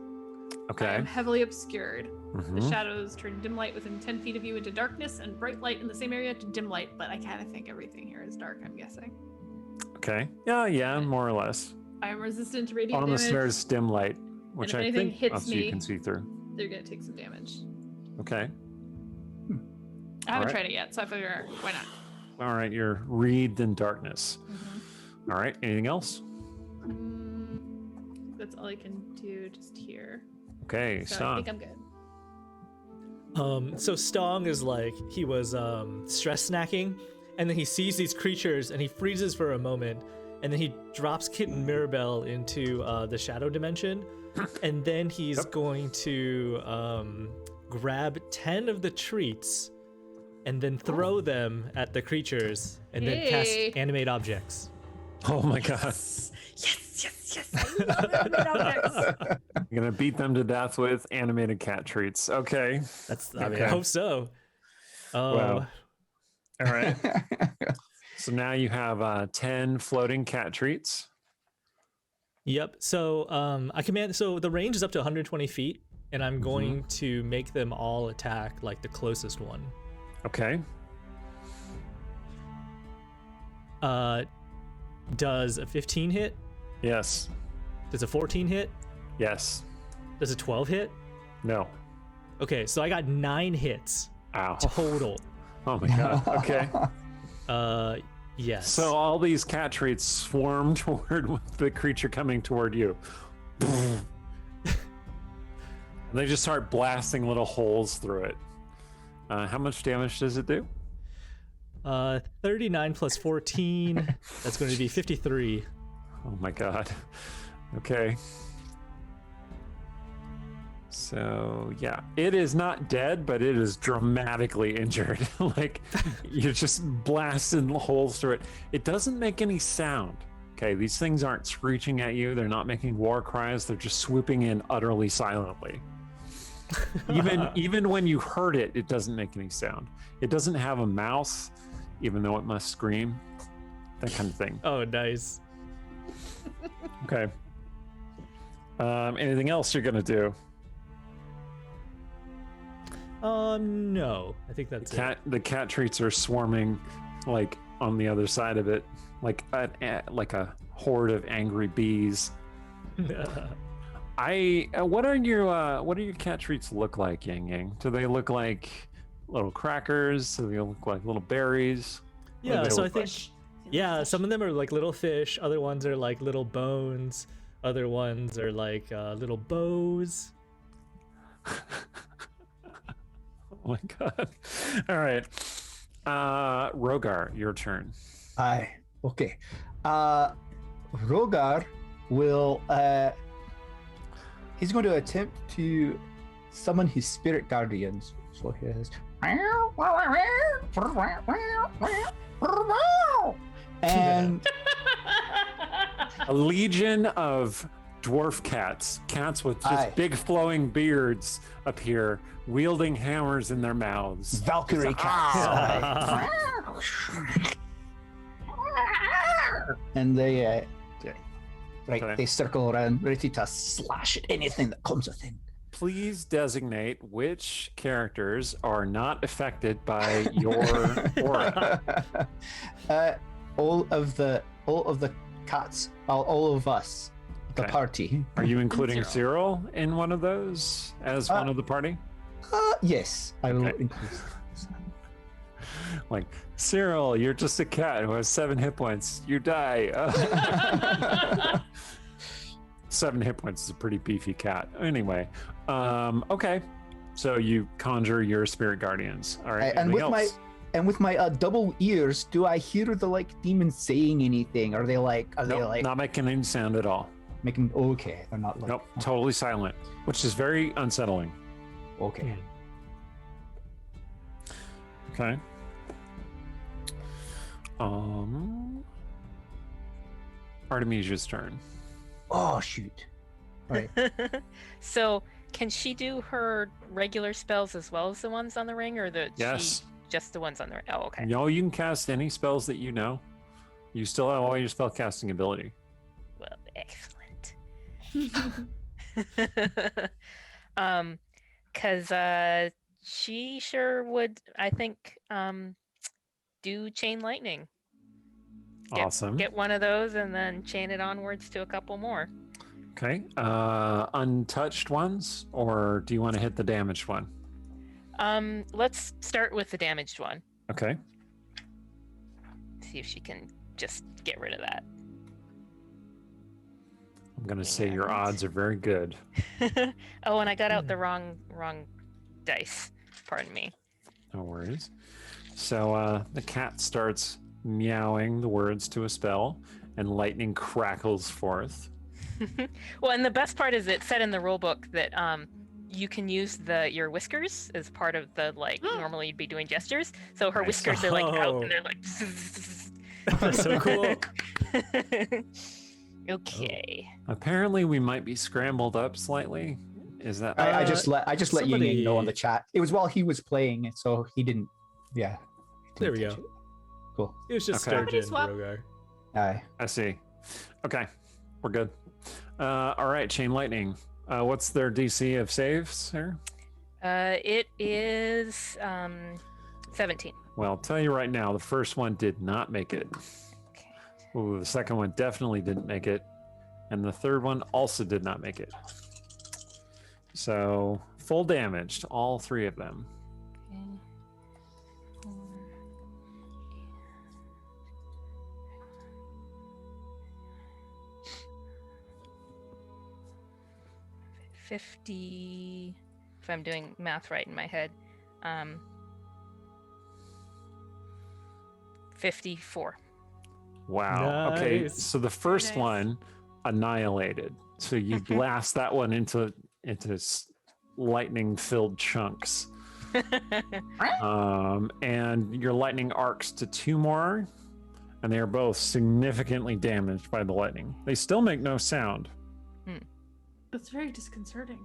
I Okay. am heavily obscured. The Mhm. shadows turn dim light within 10 feet of you into darkness, and bright light in the same area to dim light. But I kind of think everything here is dark, I'm guessing. Okay. Yeah, more or less. I am resistant to radiant On the damage. stairs, dim light, which if I anything think hits also you me- can see through. They're going to take some damage. Okay. I haven't Alright. tried it yet, so I figure, why not? All right. You're wreathed in darkness. Mm-hmm. All right. Anything else? That's all I can do just here. Okay. So I Stop. think I'm good. So Stong is like, he was stress snacking, and then he sees these creatures and he freezes for a moment, and then he drops Kitten Mirabelle into the shadow dimension, and then he's Yep. going to grab 10 of the treats and then throw them at the creatures and then cast Hey. animate objects. Oh my God. Yes. I love animate objects. You're gonna beat them to death with animated cat treats. Okay. That's, I mean, Okay. I hope so. Oh, Wow. All right. So now you have 10 floating cat treats. Yep. So I command. So the range is up to 120 feet, and I'm going to make them all attack like the closest one. Okay. Does a 15 hit? Yes. Does a 14 hit? Yes. Does a 12 hit? No. Okay, so I got 9 hits Ow. total. Oh my God. Okay. Yes. So all these cat treats swarm toward the creature coming toward you. And they just start blasting little holes through it. How much damage does it do? 39 plus 14. That's going to be 53. Oh my God. Okay. So yeah, it is not dead, but it is dramatically injured. Like you're just blasting holes through it. It doesn't make any sound. Okay, these things aren't screeching at you. They're not making war cries. They're just swooping in utterly silently. Even when you heard it, it doesn't make any sound. It doesn't have a mouth, even though it must scream. That kind of thing. Oh, nice. Okay. Anything else you're gonna do? No. I think that's The cat treats are swarming, like on the other side of it, like a horde of angry bees. it. What are your cat treats look like, Yang Yang? Do they look like little crackers? Do they look like little berries? Yeah, they so I look think Fish. yeah, some of them are like little fish, other ones are like little bones, other ones are like little bows. Oh my God. All right. Rogar, your turn. Aye. Okay. Rogar will he's going to attempt to summon his spirit guardians. So he has and A legion of dwarf cats with just Aye. big flowing beards appear, wielding hammers in their mouths. Valkyrie cats. Aye. And they Okay. they circle around ready to slash at anything that comes within. Please designate which characters are not affected by your aura. All of the cats, all of us, the Okay. party. Are you including Cyril in one of those as one of the party? Yes, I will Okay. include. Like, Cyril, you're just a cat who has 7 hit points. You die. 7 hit points is a pretty beefy cat. Anyway, okay. So you conjure your spirit guardians. All right. And anything with else? And with my double ears, do I hear the like demons saying anything? Are they like Nope, not making any sound at all. making? Okay, they're not like. Nope, totally silent, which is very unsettling. Okay. Okay. Artemisia's turn. Oh shoot! All right. So can she do her regular spells as well as the ones on the ring, or Yes. just the ones on the ring? Oh, okay. No, you can cast any spells that you know. You still have all your spell casting ability. Well, excellent. Because she sure would, I think, do chain lightning. Awesome. Get one of those and then chain it onwards to a couple more. Okay. Untouched ones, or do you want to hit the damaged one? Let's start with the damaged one. Okay. See if she can just get rid of that. I'm gonna say your odds are very good. Oh, and I got out the wrong dice. Pardon me. No worries. So the cat starts meowing the words to a spell, and lightning crackles forth. Well, and the best part is it said in the rule book that you can use your whiskers as part of the normally you'd be doing gestures. So her Nice. whiskers are like out Oh. and they're like. That's so cool. Okay. Apparently, we might be scrambled up slightly. Is that? I just let Ying Ying know on the somebody- chat. It was while he was playing, so he didn't. Yeah. he There didn't we touch go. it. Cool. It was just Okay. Sturgeon, Swap. Rogar. Aye. I see. Okay, we're good. All right, chain lightning. What's their DC of saves here? It is 17. Well, I'll tell you right now, the first one did not make it. Okay. Ooh, the second one definitely didn't make it. And the third one also did not make it. So, full damage to all three of them. Okay. 4, 50, if I'm doing math right in my head, 54. Wow. Okay, Nice. so the first nice. one annihilated. So you blast that one into lightning-filled chunks. And your lightning arcs to two more, and they are both significantly damaged by the lightning. They still make no sound. That's very disconcerting.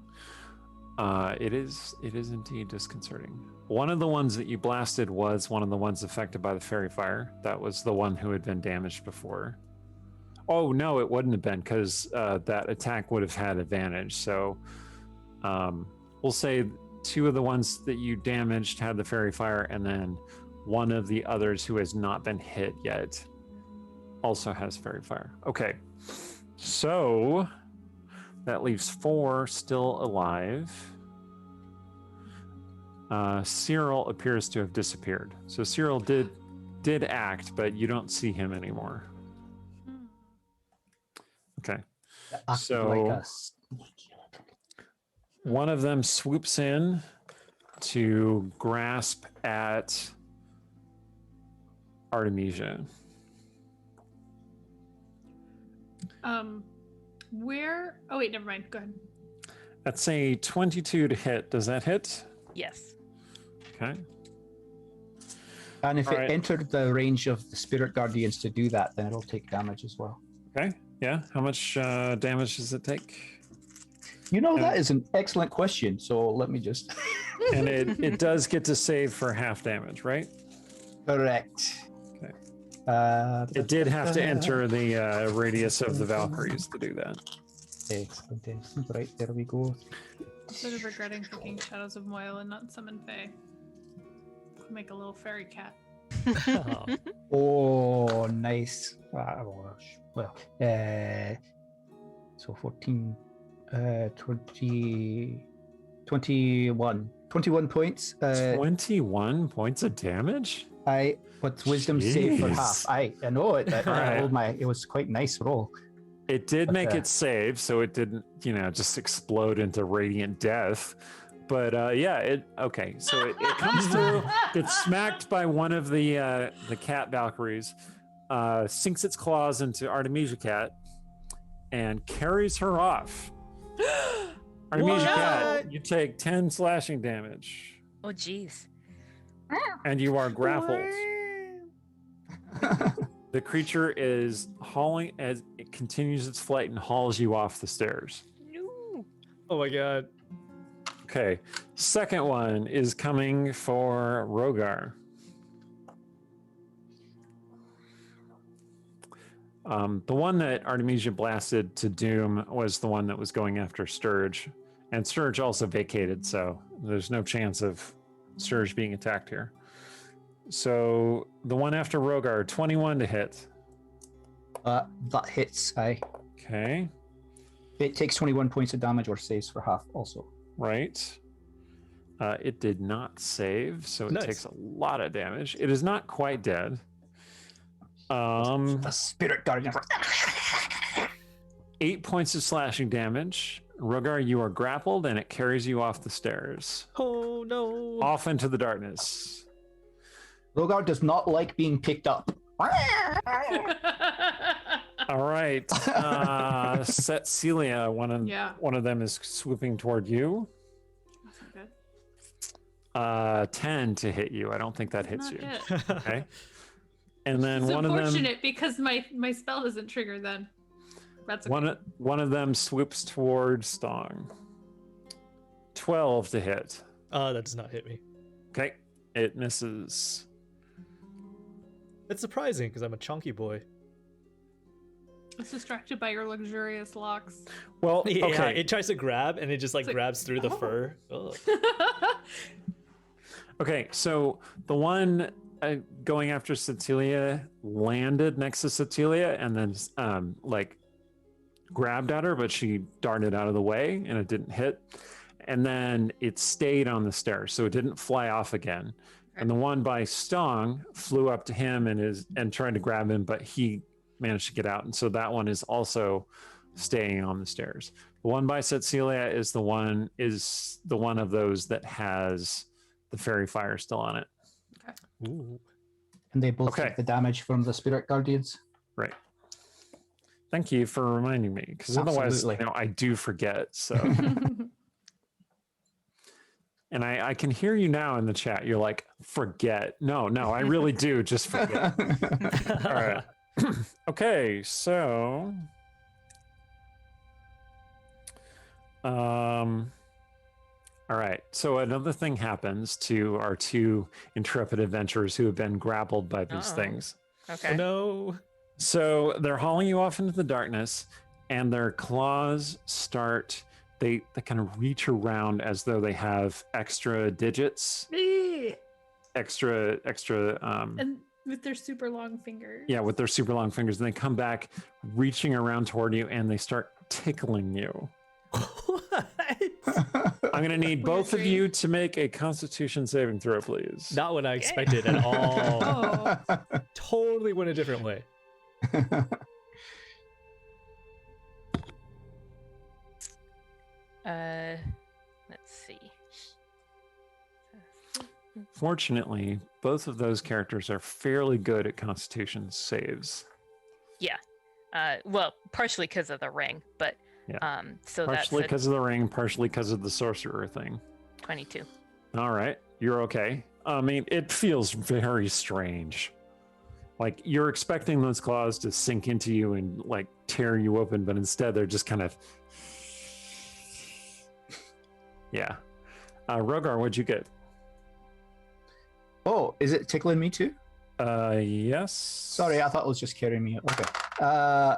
It is indeed disconcerting. One of the ones that you blasted was one of the ones affected by the fairy fire. That was the one who had been damaged before. Oh no, it wouldn't have been, because that attack would have had advantage. So we'll say two of the ones that you damaged had the fairy fire, and then one of the others who has not been hit yet also has fairy fire. Okay, so that leaves 4 still alive. Cyril appears to have disappeared. So Cyril did act, but you don't see him anymore. Okay. Acted So- like a sneaky little- One of them swoops in to grasp at Artemisia. Where? Oh wait, never mind. Go ahead. That's a 22 to hit. Does that hit? Yes. Okay. And if All it right. entered the range of the spirit guardians to do that, then it'll take damage as well. Okay. Yeah. How much damage does it take? You know, Yeah. that is an excellent question. So let me just. And it does get to save for half damage, right? Correct. Okay. It It did have to enter the radius of the Valkyries to do that. Excellent, excellent. Right, there we go. Sort of regretting picking Shadows of Moyle and not Summon Fae. Make a little fairy cat. Oh, Oh, nice. Well, so 14, 20, 21 points. 21 points of damage? What's wisdom save for Jeez. half? I know it. I Alright. rolled it was quite nice roll. It did But, make it save, so it didn't, just explode into radiant death. But yeah, okay. So it comes through, gets smacked by one of the cat Valkyries, sinks its claws into Artemisia cat, and carries her off. Artemisia cat, you take 10 slashing damage, Oh, geez. and you are grappled. The creature is hauling as it continues its flight and hauls you off the stairs. No. Oh my god. Okay, second one is coming for Rogar. The one that Artemisia blasted to Doom was the one that was going after Sturge, and Sturge also vacated, so there's no chance of Sturge being attacked here. So the one after Rogar, 21 to hit. That hits. Okay, It takes 21 points of damage or saves for half also. right. It did not save, so it Nice. takes a lot of damage. It is not quite dead. The spirit guardian. 8 points of slashing damage. Rogar, you are grappled, and it carries you off the stairs, Oh no. off into the darkness. Rogar does not like being picked up. All right, Set Celia. Yeah. One of them is swooping toward you. That's not good. 10 to hit you. I don't think that hits Not you. hit. Okay. And then It's one of them, unfortunate because my spell doesn't trigger then. That's okay. one of them swoops toward Stong. 12 to hit. That does not hit me. Okay, it misses. It's surprising because I'm a chunky boy. It's distracted by your luxurious locks. Well, Yeah, okay. it tries to grab and it just like It's like, grabs through the oh. fur. Ugh. Okay, so the one going after Cecilia landed next to Cecilia and then like grabbed at her, but she darted out of the way and it didn't hit. And then it stayed on the stairs, so it didn't fly off again. And the one by Stong flew up to him and tried to grab him, but he managed to get out. And so that one is also staying on the stairs. The one by Cecilia is the one of those that has the fairy fire still on it. Ooh. And they both Okay. take the damage from the spirit guardians. Right. Thank you for reminding me, because otherwise, Absolutely. I do forget. So, and I can hear you now in the chat. You're like, forget. No, I really do just forget. All right. Okay, so, all right. So another thing happens to our two intrepid adventurers who have been grappled by these Uh-oh. things. Okay. Oh, no. So they're hauling you off into the darkness, and their claws start. They kind of reach around as though they have extra digits, extra. And with their super long fingers. Yeah, with their super long fingers, and they come back, reaching around toward you, and they start tickling you. What? I'm gonna need Weird both of dream. you to make a Constitution saving throw, please. Not what I expected at all. Oh. Totally went a different way. Let's see. Fortunately, both of those characters are fairly good at Constitution saves. Well, partially because of the ring, but Yeah. so Partially that's because of the ring, partially because of the sorcerer thing. a 22. All right, you're okay. I mean, it feels very strange. Like you're expecting those claws to sink into you and like tear you open, but instead they're just kind of. Yeah. Rogar, what'd you get? Oh, is it tickling me too? Yes. Sorry, I thought it was just carrying me. Okay. I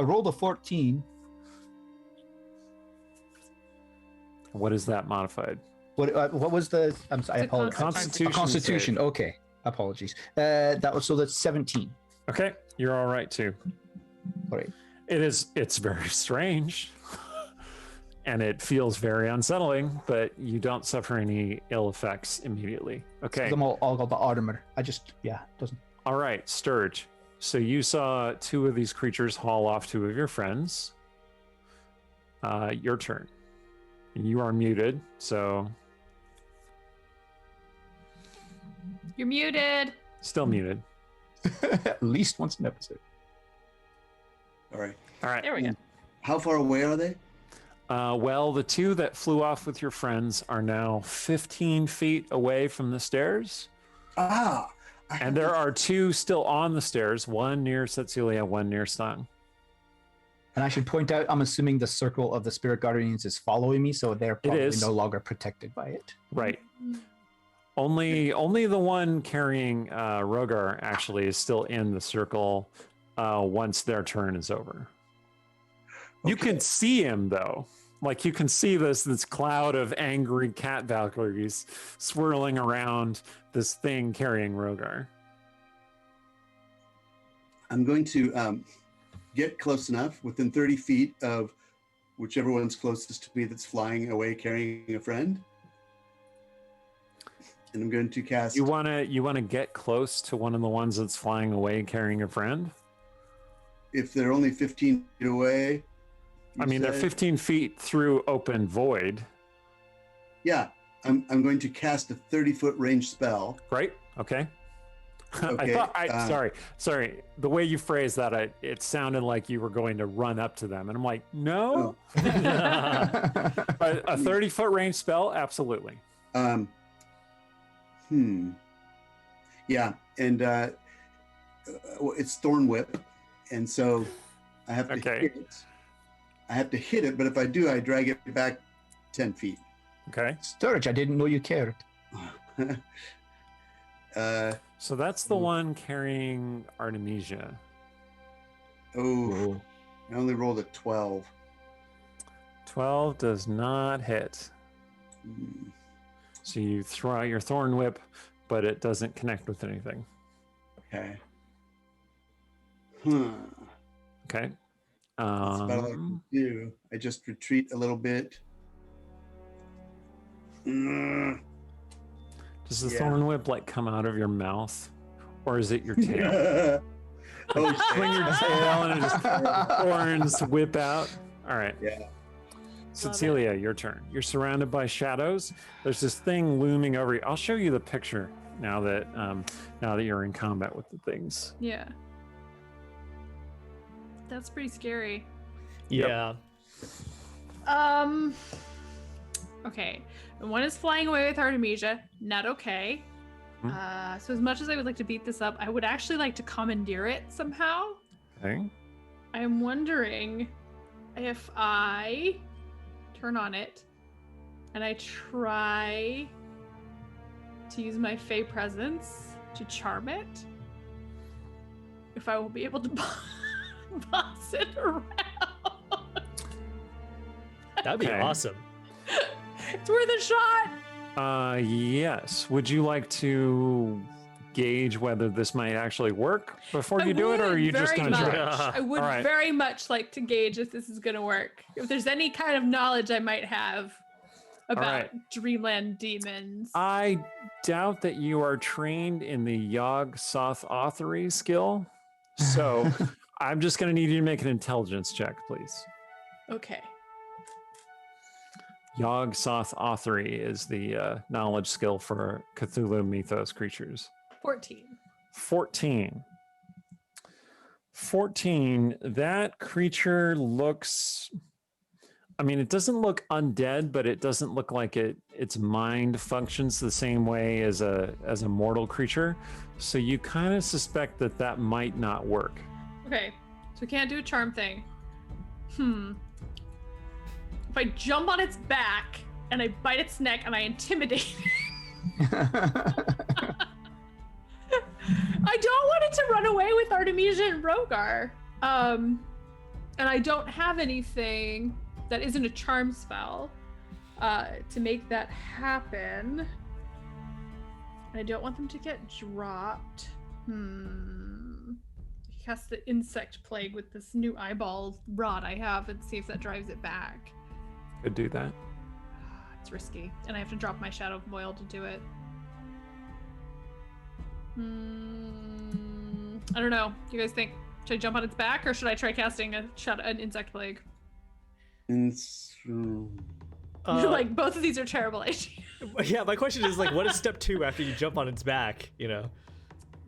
rolled a 14. What is that modified? What was the? I'm sorry. I It's a apologize. Constitution. Constitution. save. Okay. Apologies. That was so that's 17. Okay, you're all right too. All right. It's very strange. And it feels very unsettling, but you don't suffer any ill effects immediately. Okay. Them all got the armor. Doesn't. All right, Sturge. So you saw two of these creatures haul off two of your friends. Your turn. You are muted, so You're muted. still muted. At least once an episode. All right. All right. There we go. How far away are they? Well, the two that flew off with your friends are now 15 feet away from the stairs. Ah. And there are two still on the stairs, one near Cecilia, one near Stung. And I should point out, I'm assuming the circle of the spirit guardians is following me, so they're probably is. no longer protected by it. Right. Only the one carrying Rogar actually is still in the circle once their turn is over. You Okay. can see him though. Like you can see this cloud of angry cat Valkyries swirling around this thing carrying Rogar. I'm going to get close enough, within 30 feet of whichever one's closest to me that's flying away carrying a friend. And I'm going to cast. You wanna get close to one of the ones that's flying away carrying a friend? If they're only 15 feet away. I you mean, they're said? 15 feet through open void, Yeah, I'm going to cast a 30-foot range spell. right? Okay. I Okay, thought sorry. The way you phrased that, it sounded like you were going to run up to them, and I'm like, no. Oh. A 30-foot range spell, absolutely. Yeah, and it's Thorn Whip, and so I have to Okay. hit it. I have to hit it, but if I do, I drag it back 10 feet. Okay. Sturge, I didn't know you cared. So that's the one carrying Artemisia. Oh, I only rolled a 12. 12 does not hit. Hmm. So you throw out your thorn whip, but it doesn't connect with anything. Okay. Huh. Okay. That's about all I can do. I just retreat a little bit. Mm. Does the Yeah. thorn whip like come out of your mouth, or is it your tail? Oh, Swing your tail and it just thorns whip out. All right. yeah. Cecilia, your turn. You're surrounded by shadows. There's this thing looming over you. I'll show you the picture now that you're in combat with the things. Yeah. That's pretty scary. Yeah. Okay. One is flying away with Artemisia. Not okay. Hmm. So as much as I would like to beat this up, I would actually like to commandeer it somehow. Okay. I'm wondering if I turn on it and I try to use my Fey presence to charm it, if I will be able to boss it around. That'd be Okay. awesome. It's worth a shot. Yes. Would you like to gauge whether this might actually work before you do it, or are you just very going to much. try? I would All right. very much like to gauge if this is going to work. If there's any kind of knowledge I might have about right. Dreamland demons. I doubt that you are trained in the Yog Soth Authery skill. So I'm just going to need you to make an intelligence check, please. Okay. Yog Soth Authery is the knowledge skill for Cthulhu mythos creatures. 14. 14. 14. That creature looks. I mean, it doesn't look undead, but it doesn't look like its mind functions the same way as a mortal creature. So you kind of suspect that might not work. Okay. So we can't do a charm thing. If I jump on its back and I bite its neck and I intimidate it, I don't want it to run away with Artemisia and Rogar. And I don't have anything that isn't a charm spell to make that happen. And I don't want them to get dropped. Cast the insect plague with this new eyeball rod I have and see if that drives it back. Could do that. It's risky, and I have to drop my Shadow of Moil to do it. I don't know. Do you guys think should I jump on its back or should I try casting an insect plague? like both of these are terrible ideas. Yeah, my question is like, what is step 2 after you jump on its back? You know.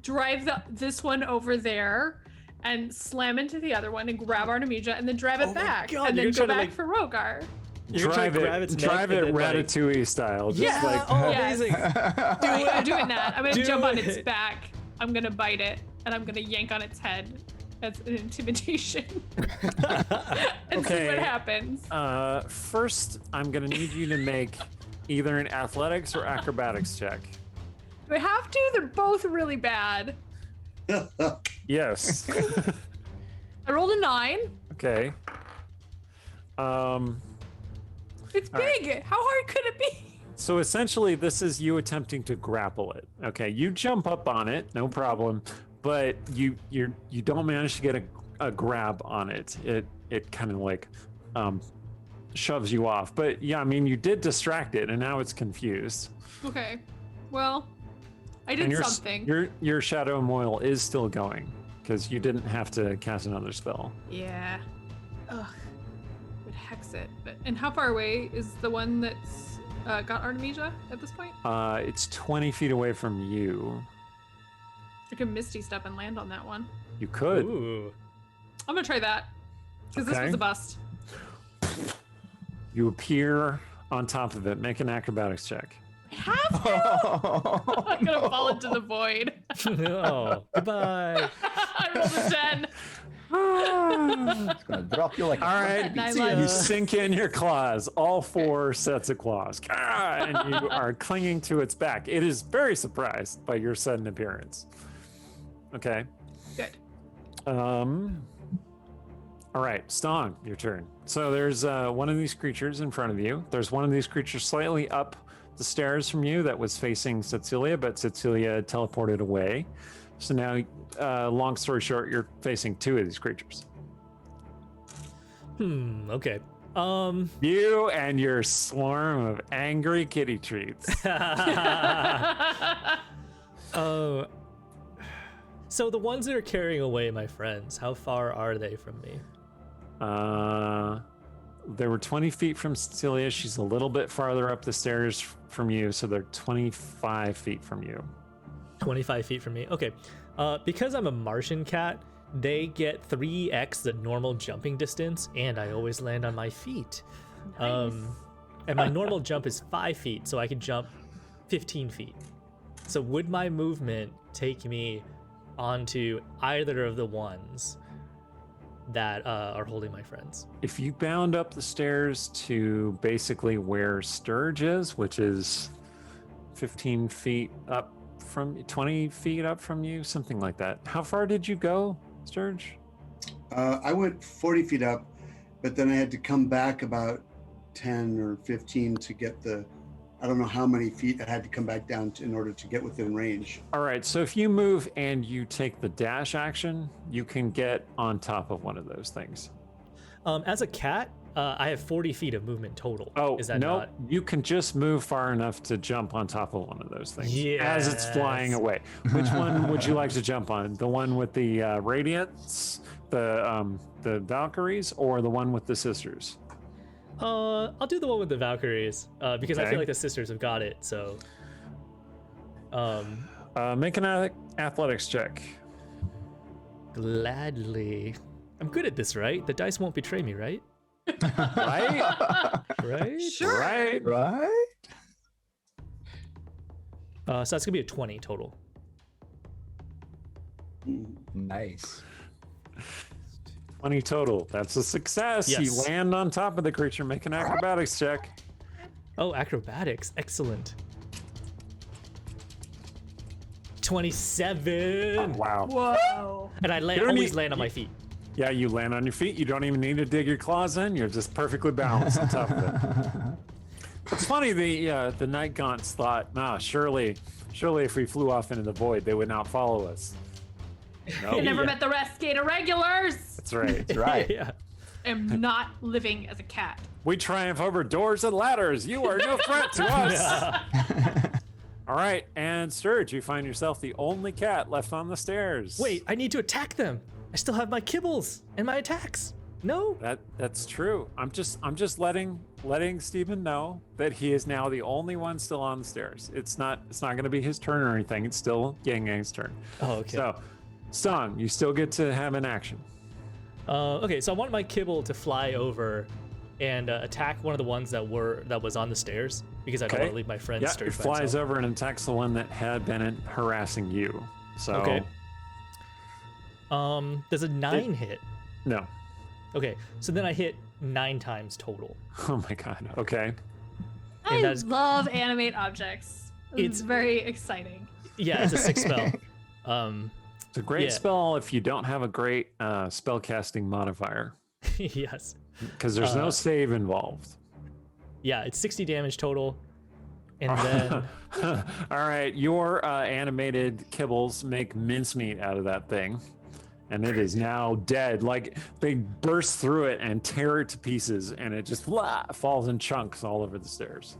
Drive this one over there and slam into the other one and grab Artemisia and then drive it Oh my back God, and you're then go gonna back try to, for Rogar. You're trying to grab its neck drive and it then, like- Ratatouille style. Just Yeah. like Oh, Yes. amazing. Right, I'm doing that. I'm gonna Do jump on its it. back. I'm gonna bite it and I'm gonna yank on its head. That's an intimidation. And see Okay. what happens. first, I'm gonna need you to make either an athletics or acrobatics check. Do I have to? They're both really bad. Yes. I rolled a 9. Okay. It's All right. big. How hard could it be? So essentially, this is you attempting to grapple it. Okay, you jump up on it, no problem, but you don't manage to get a grab on it. It kind of like shoves you off. But yeah, I mean, you did distract it, and now it's confused. Okay. Well, I And did your something. your shadow moil is still going because you didn't have to cast another spell. Yeah. Ugh. Would hex it. And how far away is the one that's got Artemisia at this point? It's 20 feet away from you. I can Misty Step and land on that one. You could. Ooh. I'm gonna try that. Because this Okay. was a bust. You appear on top of it. Make an acrobatics check. I have to! I'm gonna fall into the void. Oh, goodbye. I rolled a 10. It's gonna drop you like. All right, Nine you lives. sink in your claws, all 4 sets of claws, and you are clinging to its back. It is very surprised by your sudden appearance. Okay. Good. All right, Stong, your turn. So there's one of these creatures in front of you. There's one of these creatures slightly up the stairs from you that was facing Cecilia, but Cecilia teleported away. So now, long story short, you're facing 2 of these creatures. Okay. You and your swarm of angry kitty treats. So the ones that are carrying away my friends, how far are they from me? They were 20 feet from Cecilia. She's a little bit farther up the stairs from you, so they're 25 feet from you. 25 feet from me. Okay. Because I'm a Martian cat, they get 3x the normal jumping distance, and I always land on my feet. And my normal jump is 5 feet, so I can jump 15 feet. So would my movement take me onto either of the ones that are holding my friends? If you bound up the stairs to basically where Sturge is, which is 15 feet up from 20 feet up from you, something like that. How far did you go, Sturge? I went 40 feet up, but then I had to come back about 10 or 15 to get I don't know how many feet I had to come back down in order to get within range. All right, so if you move and you take the dash action, you can get on top of one of those things. As a cat, I have 40 feet of movement total. Oh, is that no, not? you can just move far enough to jump on top of one of those things as it's flying Yes. away. Which one would you like to jump on? The one with the radiance, the Valkyries, or the one with the sisters? I'll do the one with the Valkyries because I Okay. feel like the sisters have got it. So, Make an athletics check. gladly. I'm good at this, right? The dice won't betray me, right? Right? Right? Sure. Right? Right? So that's gonna be a 20 total. Nice. 20 total. That's a success. You Yes. land on top of the creature. Make an acrobatics check. Oh, acrobatics. Excellent. 27. Wow. Whoa. And I You don't always need- land on my feet. Yeah, you land on your feet. You don't even need to dig your claws in. You're just perfectly balanced on top of it. It's funny, the night gaunts thought, surely if we flew off into the void, they would not follow us. I No, never Yeah. met the Westgate Irregulars. that's right. That's right. Yeah. I'm not living as a cat. We triumph over doors and ladders. You are no threat to us. All right, and Sturge, you find yourself the only cat left on the stairs. Wait, I need to attack them. I still have my kibbles and my attacks. No? That's true. I'm just letting letting Stephen know that he is now the only one still on the stairs. It's not going to be his turn or anything. It's still Yang Yang's turn. Oh, okay. So, Song, you still get to have an action. Okay, so I want my kibble to fly over and attack one of the ones that was on the stairs because I don't want to leave my friend Yeah, stirred it by flies himself. over and attacks the one that had been harassing you. So, Okay. Does a 9 hit? No. Okay, so then I hit 9 times total. Oh my god. Okay. I that's- love animate objects. It's It's- very exciting. Yeah, it's a 6 spell. It's a great Yeah. spell if you don't have a great spellcasting modifier, Yes. because there's no save involved. Yeah, it's 60 damage total. And then All right, your animated kibbles make mincemeat out of that thing, and it is now dead. Like they burst through it and tear it to pieces, and it just falls in chunks all over the stairs.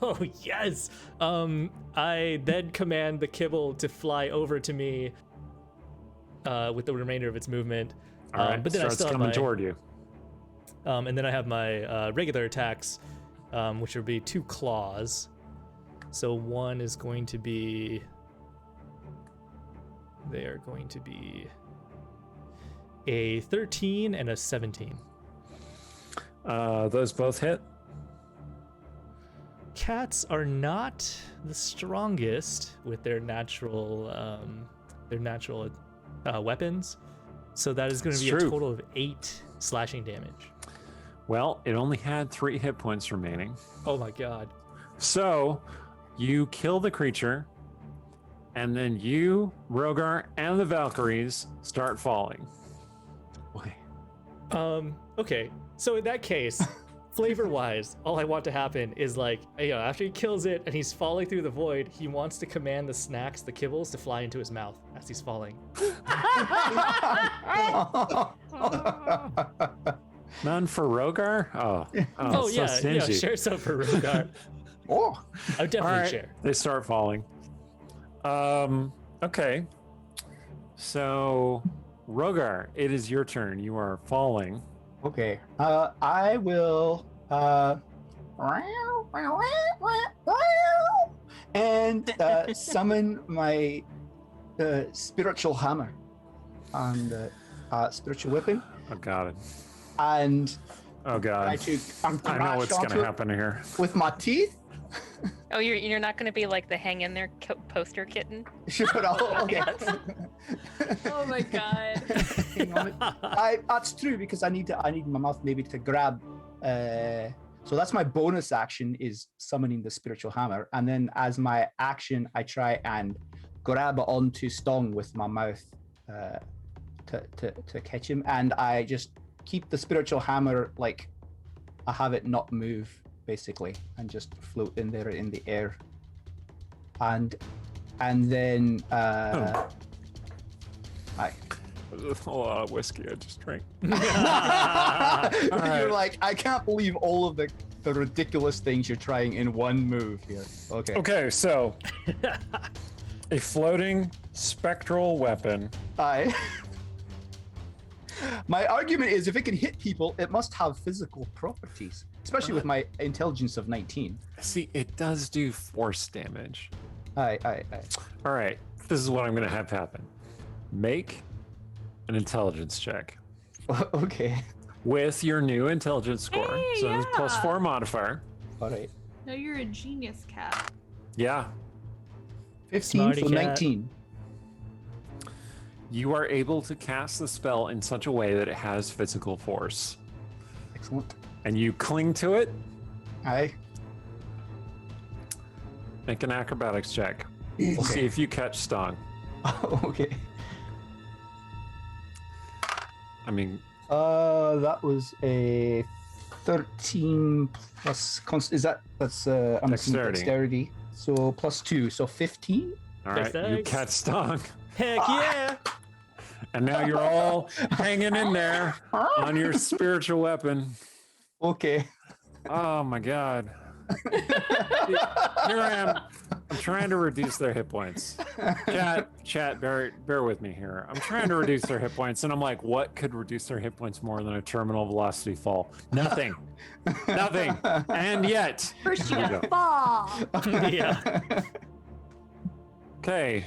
oh yes. I then command the kibble to fly over to me with the remainder of its movement. All right, but then I starts still have coming my, toward you. and then I have my regular attacks, which would be 2 claws. So one is going to be. They are going to be a 13 and a 17. Those both hit. Cats are not the strongest with their natural weapons, so that is going to It's be true. a total of 8 slashing damage. Well, it only had 3 hit points remaining. Oh my god. So you kill the creature, and then you, Rogar, and the Valkyries start falling. Boy. Okay, so in that case, flavor-wise, all I want to happen is like, after he kills it and he's falling through the void, he wants to command the snacks, the kibbles, to fly into his mouth as he's falling. None for Rogar? Oh, Oh, so yeah, stingy. share some for Rugar. Oh, I would All definitely right, share. they start falling. Okay. So, Rogar, it is your turn. You are falling. okay. I will and summon my spiritual hammer and spiritual weapon, Oh god. and Oh god. I know what's onto gonna it happen here. with my teeth. Oh, you're not going to be like the hang in there poster kitten. Okay. Oh my god. Hang on. That's true because I need my mouth maybe to grab. So that's my bonus action is summoning the spiritual hammer, and then as my action, I try and grab onto Stong with my mouth to catch him, and I just keep the spiritual hammer like I have it not move basically, and just float in there in the air, and then I. A lot of whiskey I just drank. You're like, I can't believe all of the ridiculous things you're trying in one move here. Okay. Okay, so a floating spectral weapon. My argument is if it can hit people, it must have physical properties, especially with my intelligence of 19. See, it does do force damage. Aye. All right, this is what I'm going to have happen. Make an intelligence check Okay. with your new intelligence score. Hey, So it's yeah. +4 modifier. All right. No, you're a genius, cat. Yeah, 15 Smarty for cat. 19. you are able to cast the spell in such a way that it has physical force. Excellent. And you cling to it. Aye. Make an acrobatics check. We'll see if you catch Stong. Okay. I mean, That was a 13 plus that's I'm assuming Dexterity. dexterity. So +2, so 15. all right, you Thanks. catch Stong. Heck yeah! And now you're all hanging in there on your spiritual weapon. Okay. Oh my god. Here I am. I'm trying to reduce their hit points. Chat, bear with me here. I'm trying to reduce their hit points, and I'm like, what could reduce their hit points more than a terminal velocity fall? Nothing. Nothing. And yet. First you Here we gotta go. fall. Yeah. Okay.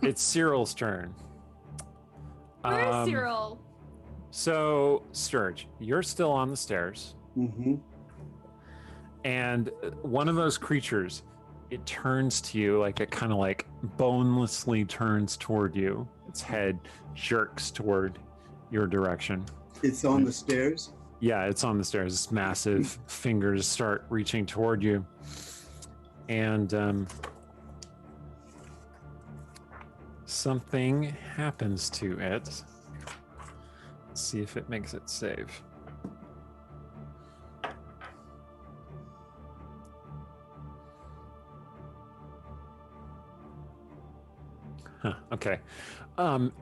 It's Cyril's turn. Where is Cyril? So, Sturge, you're still on the stairs, Mm-hmm. and one of those creatures, it turns to you, like it kind of like bonelessly turns toward you. Its head jerks toward your direction. It's on the stairs. Yeah, it's on the stairs. Its massive fingers start reaching toward you. And something happens to it. Let's see if it makes it save. Huh, okay.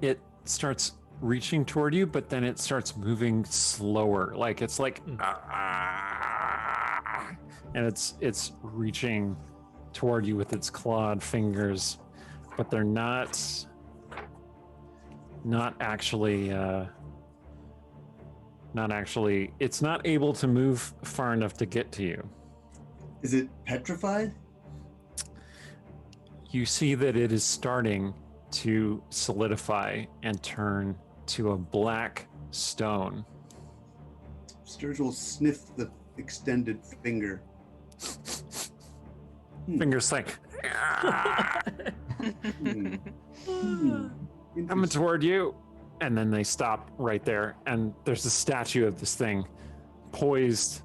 It starts reaching toward you, but then it starts moving slower. Like it's like, and it's reaching toward you with its clawed fingers, but they're not actually. It's not able to move far enough to get to you. Is it petrified? You see that it is starting to solidify and turn to a black stone. Sturge will sniff the extended finger. Fingers like Hmm. coming toward you, and then they stop right there, and there's a statue of this thing poised,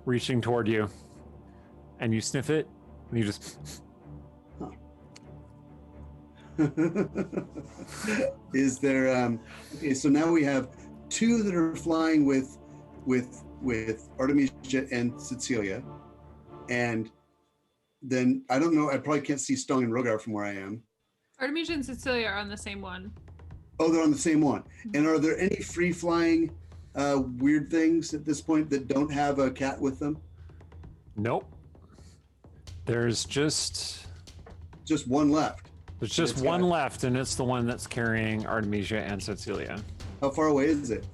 reaching toward you, and you sniff it, and you just Is there okay, so now we have two that are flying with Artemisia and Cecilia, and then I don't know, I probably can't see Stone and Rogar from where I am. Artemisia and Cecilia are on the same one. Oh, they're on the same one. And are there any free flying weird things at this point that don't have a cat with them? nope. There's just One left. There's just It's one got- left, and it's the one that's carrying Artemisia and Cecilia. How far away is it?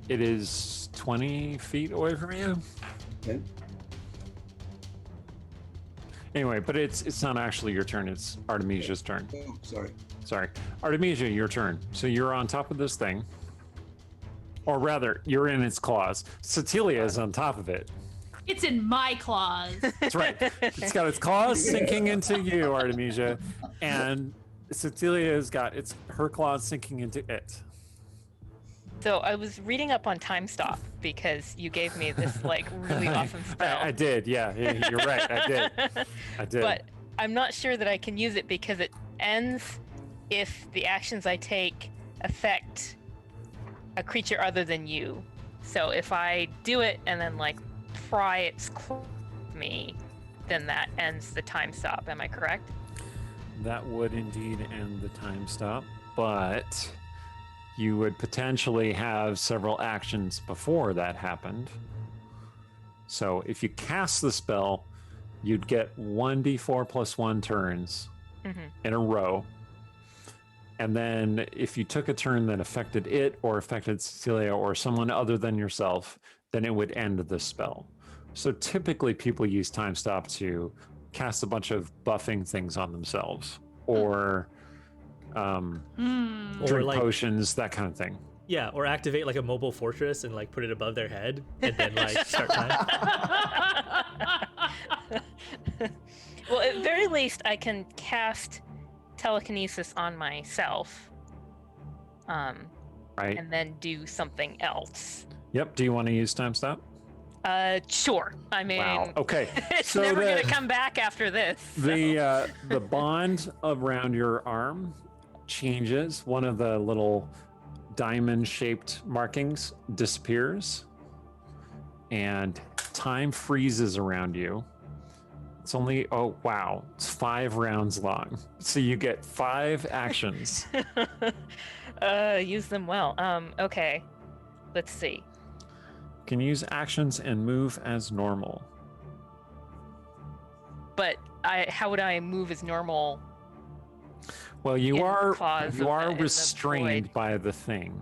It is 20 feet away from you. Okay. Anyway, but it's not actually your turn. It's Artemisia's turn. Oh, sorry. Sorry, Artemisia, your turn. So you're on top of this thing, or rather, you're in its claws. Cecilia is on top of it. It's in my claws. That's right. It's got its claws sinking into you, Artemisia, and Cecilia has got her claws sinking into it. So I was reading up on time stop because you gave me this like really awesome spell. I did, yeah. You're right. I did. But I'm not sure that I can use it because it ends if the actions I take affect a creature other than you. So if I do it and then like pry its claw with me, then that ends the time stop. Am I correct? That would indeed end the time stop, but you would potentially have several actions before that happened. So if you cast the spell, you'd get 1d4 plus 1 turns in a row. And then if you took a turn that affected it or affected Cecilia or someone other than yourself, then it would end the spell. So typically people use time stop to cast a bunch of buffing things on themselves or drink Or like potions, that kind of thing. yeah, or activate like a mobile fortress and like put it above their head and then like start time. Well, at very least, I can cast telekinesis on myself, Right. and then do something else. Yep. Do you want to use time stop? Sure. I mean, Wow. Okay. it's So never the- gonna come back after this. so- The bond around your arm changes. One of the little diamond-shaped markings disappears, and time freezes around you. It's only it's 5 rounds long, so you get 5 actions. Use them well. Okay. Let's see. Can use actions and move as normal. but how would I move as normal? Well, you in are claws of the restrained void? by the thing.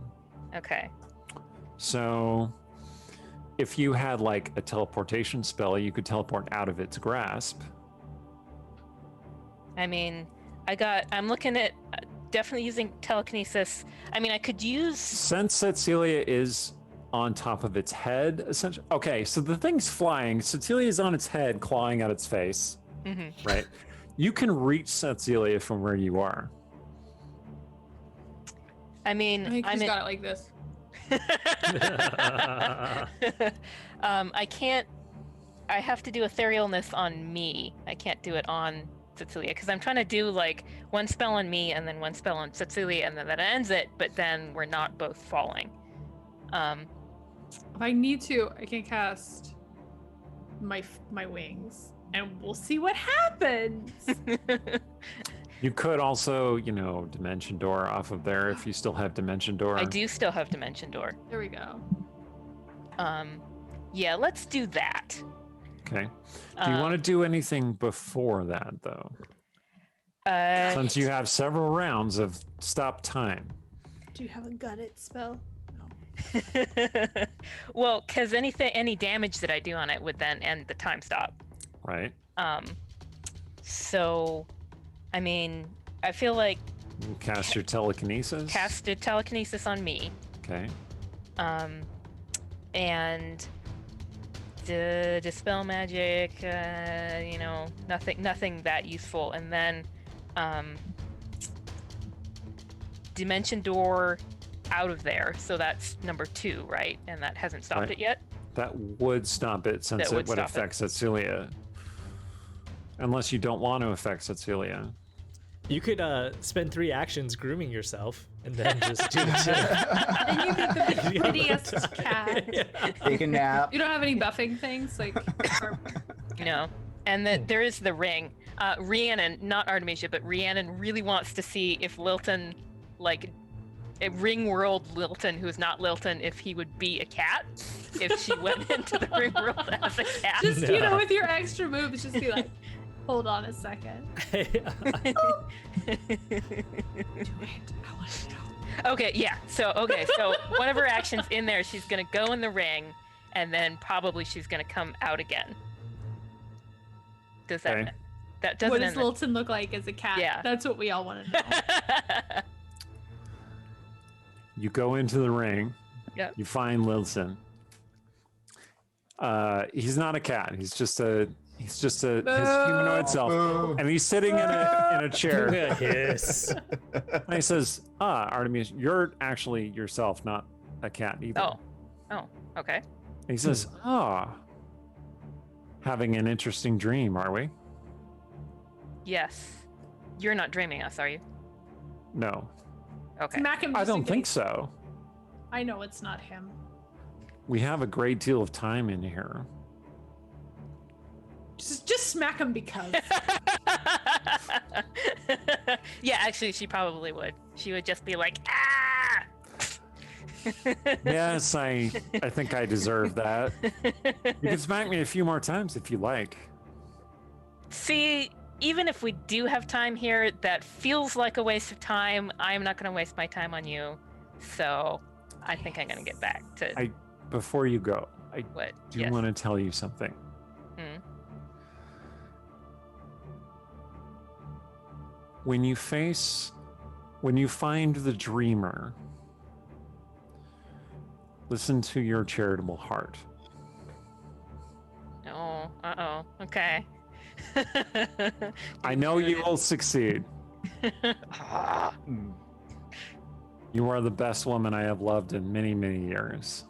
Okay. So if you had like a teleportation spell, you could teleport out of its grasp. I mean, I'm looking at definitely using telekinesis. I mean, I could use. Since Cecilia is on top of its head, essentially. Okay, so the thing's flying. Cecilia is on its head, clawing at its face. Right? You can reach Cecilia from where you are. I mean, I think I'm she's got it like this. I can't. I have to do etherealness on me. I can't do it on Cecilia because I'm trying to do like one spell on me and then one spell on Cecilia and then that ends it. But then we're not both falling. If I need to, I can cast my wings, and we'll see what happens. You could also, Dimension Door off of there if you still have Dimension Door. I do still have Dimension Door. There we go. Yeah, let's do that. Okay. Do you want to do anything before that, though? Since you have several rounds of stop time. Do you have a gut it spell? Well, because any damage that I do on it would then end the time stop. Right. So, I mean, I feel like You cast your telekinesis. casted telekinesis on me, Okay. and dispel magic. Nothing that useful, and then Dimension Door out of there. So that's number 2, right? And that hasn't stopped Right. it yet. That would stop it since That would it would stop it. affect Cecilia. Unless you don't want to affect Cecilia. You could spend 3 actions grooming yourself and then just do the Then you get the prettiest cat. Take a nap. You don't have any buffing things like. Or, And there is the ring. Rhiannon, not Artemisia, but Rhiannon really wants to see if Lilton, like a ring world Lilton who's not Lilton, if he would be a cat, if she went into the ring world as a cat. just with your extra moves, just be like, hold on a second. Do it. I want to know. Okay, yeah. So one of her actions in there, she's gonna go in the ring, and then probably she's gonna come out again. Does that Okay. that doesn't What does end the- Lilton look like as a cat? Yeah. That's what we all want to know. You go into the ring. Yep. You find Lilson. He's not a cat. He's just his humanoid self. Boo. And he's sitting in a chair. Yes. And he says, Artemisia, you're actually yourself, not a cat either. Oh, okay. And he says, having an interesting dream, are we? Yes. You're not dreaming us, are you? No, Okay. Smack him. I just in don't think case. so. I know it's not him. We have a great deal of time in here. Just smack him because. Yeah, actually, she probably would. She would just be like, ah! Yes, I think I deserve that. You can smack me a few more times if you like. See, even if we do have time here, that feels like a waste of time. I'm not going to waste my time on you. So I think I'm going to get back to Before you go, I what? do Yes. want to tell you something. Hmm. When you find the dreamer, listen to your charitable heart. Oh, okay. I know you will succeed. You are the best woman I have loved in many, many years.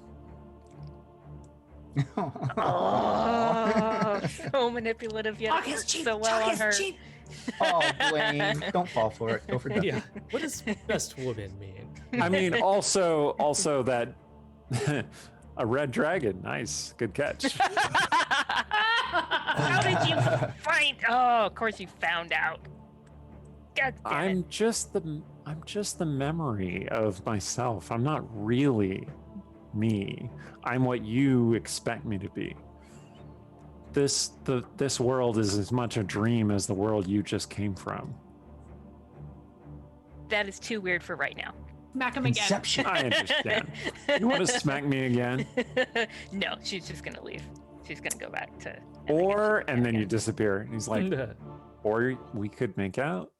Oh, so manipulative, yet Talk it is works cheap. so well Talk on is her. cheap. Oh, Blaine, don't fall for it. Go for it. Yeah. What does best woman mean? I mean, also that a red dragon. Nice, good catch. How did you find? Oh, of course you found out. God damn it. I'm just the memory of myself. I'm not really me. I'm what you expect me to be. this world is as much a dream as the world you just came from. That is too weird for right now. Smack him again. Inception. I understand. You want to smack me again? No, she's just gonna leave. She's gonna go back to. And then you disappear. And he's like, or we could make out.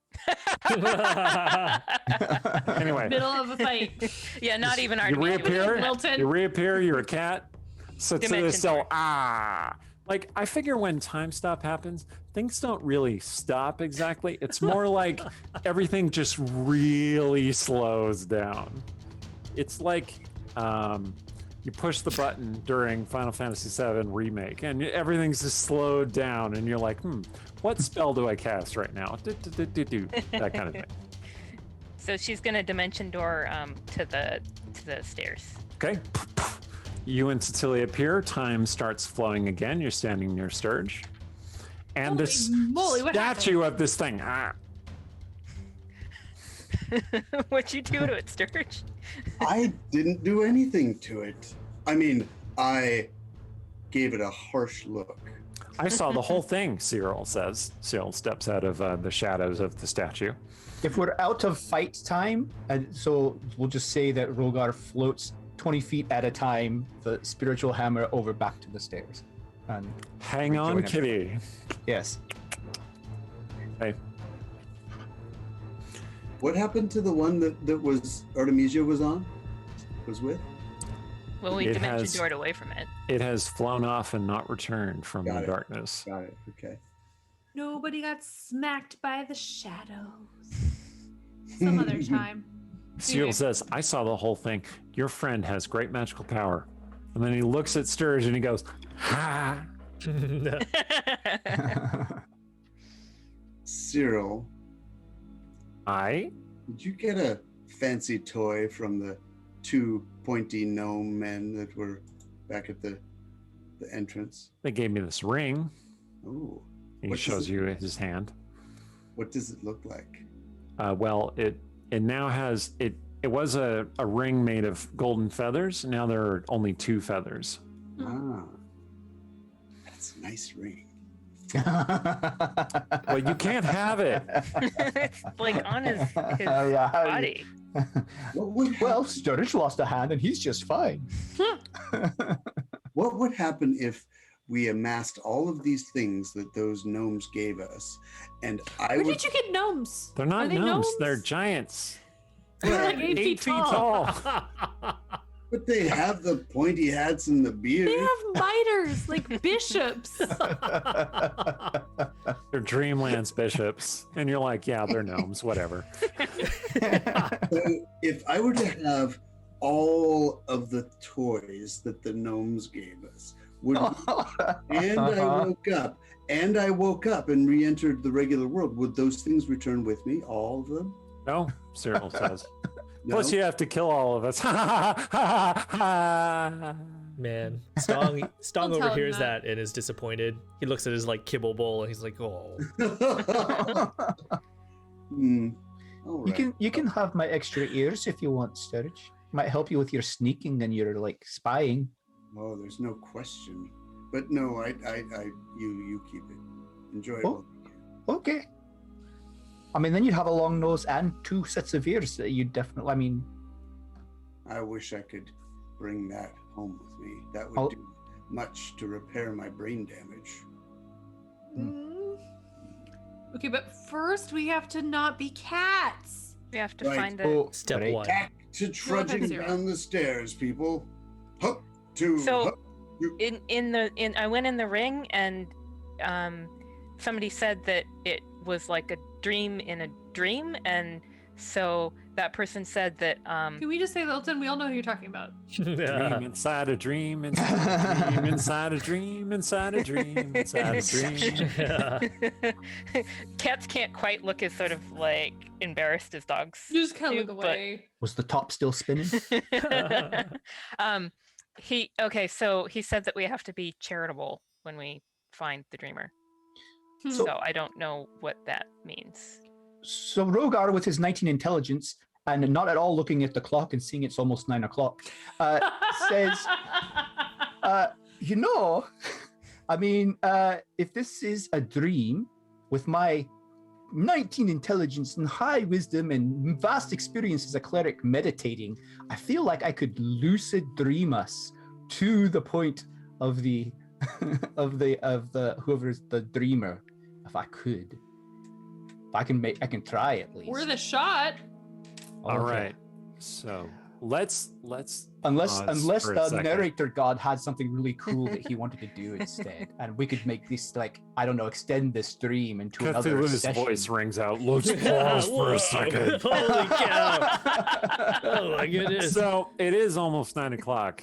Anyway, Middle of a fight. Yeah, not even you Artemisia. reappear. Milton. You reappear. You're a cat. So to the Dimension cell. door. Like I figure when time stop happens, things don't really stop exactly. It's more like everything just really slows down. It's like you push the button during Final Fantasy VII Remake, and everything's just slowed down, and you're like, what spell do I cast right now? That kind of thing. So she's gonna dimension door to the stairs. Okay. You and Cecilia appear. Time starts flowing again. You're standing near Sturge. And Holy this moly, what statue of this thing. What'd you do to it, Sturge? I didn't do anything to it. I mean, I gave it a harsh look. I saw the whole thing, Cyril says. Cyril steps out of the shadows of the statue. If we're out of fight time, so we'll just say that Rogar floats 20 feet at a time, the spiritual hammer over back to the stairs. And Hang on, join him. kitty. yes. Hey, What happened to the one that was Artemisia was with? Well, we It dimension has- doored away from it. it has flown off and not returned from Got the it. darkness. Got it. Okay. Nobody got smacked by the shadows. Some other time. Cyril says, I saw the whole thing. Your friend has great magical power. And then he looks at Sturge and he goes, ha! Cyril, I? did you get a fancy toy from the two pointy gnome men that were back at the entrance? They gave me this ring. Oh, He What does shows it- you his hand. what does it look like? Well, it now has it was a ring made of golden feathers. Now there are only 2 feathers. Ah, that's a nice ring. Well, you can't have it. It's like on his Yeah. body. What would Well, Sturge lost a hand and he's just fine. What would happen if we amassed all of these things that those gnomes gave us, and I Where would did you get gnomes? They're not Are they gnomes. They're giants. They're like 8 feet tall. but they have the pointy hats and the beard. They have miters, like bishops. They're Dreamlands bishops. And you're like, yeah, they're gnomes, whatever. So if I were to have all of the toys that the gnomes gave us, and I woke up and re-entered the regular world, would those things return with me, all of them? No, Cyril says. No? Plus, you have to kill all of us. Man, Stong Don't tell him overhears that. that and is disappointed. He looks at his like kibble bowl and he's like, "Oh, All right. You can have my extra ears if you want, Sturge. Might help you with your sneaking and your like spying. Oh, there's no question. But no, you keep it. Enjoy it. Oh. while you can. Okay. I mean, then you'd have a long nose and 2 sets of ears that you definitely. I mean, I wish I could bring that home with me. That would I'll- do much to repair my brain damage. Mm. Okay, but first we have to not be cats. We have to Right. find a. oh, step right. one." Back to trudging Zero. down the stairs, people. Hup to. So- hup. I went in the ring and somebody said that it was like a dream in a dream, and so that person said that Can we just say, Lilton, we all know who you're talking about. Dream inside a dream, inside a dream, inside a dream, inside a dream, inside a dream. Yeah. cats can't quite look as sort of like embarrassed as dogs. You just kind do, of look but- away. Was the top still spinning? So he said that we have to be charitable when we find the dreamer. Hmm. So I don't know what that means. So Rogar, with his 19 intelligence and not at all looking at the clock and seeing it's almost 9 o'clock, says, you know, I mean, if this is a dream, with my 19 intelligence and high wisdom and vast experience as a cleric meditating, I feel like I could lucid dream us to the point of the whoever's the dreamer, if I could. If I can try at least. We're the shot. All Okay. right. So let's Unless pause for a the second. narrator god had something really cool that he wanted to do instead, and we could make this like, I don't know, extend this stream into another Cthulhu's session. voice rings out. Let's pause for Whoa. a second. Holy cow. Oh my goodness. So it is almost 9:00.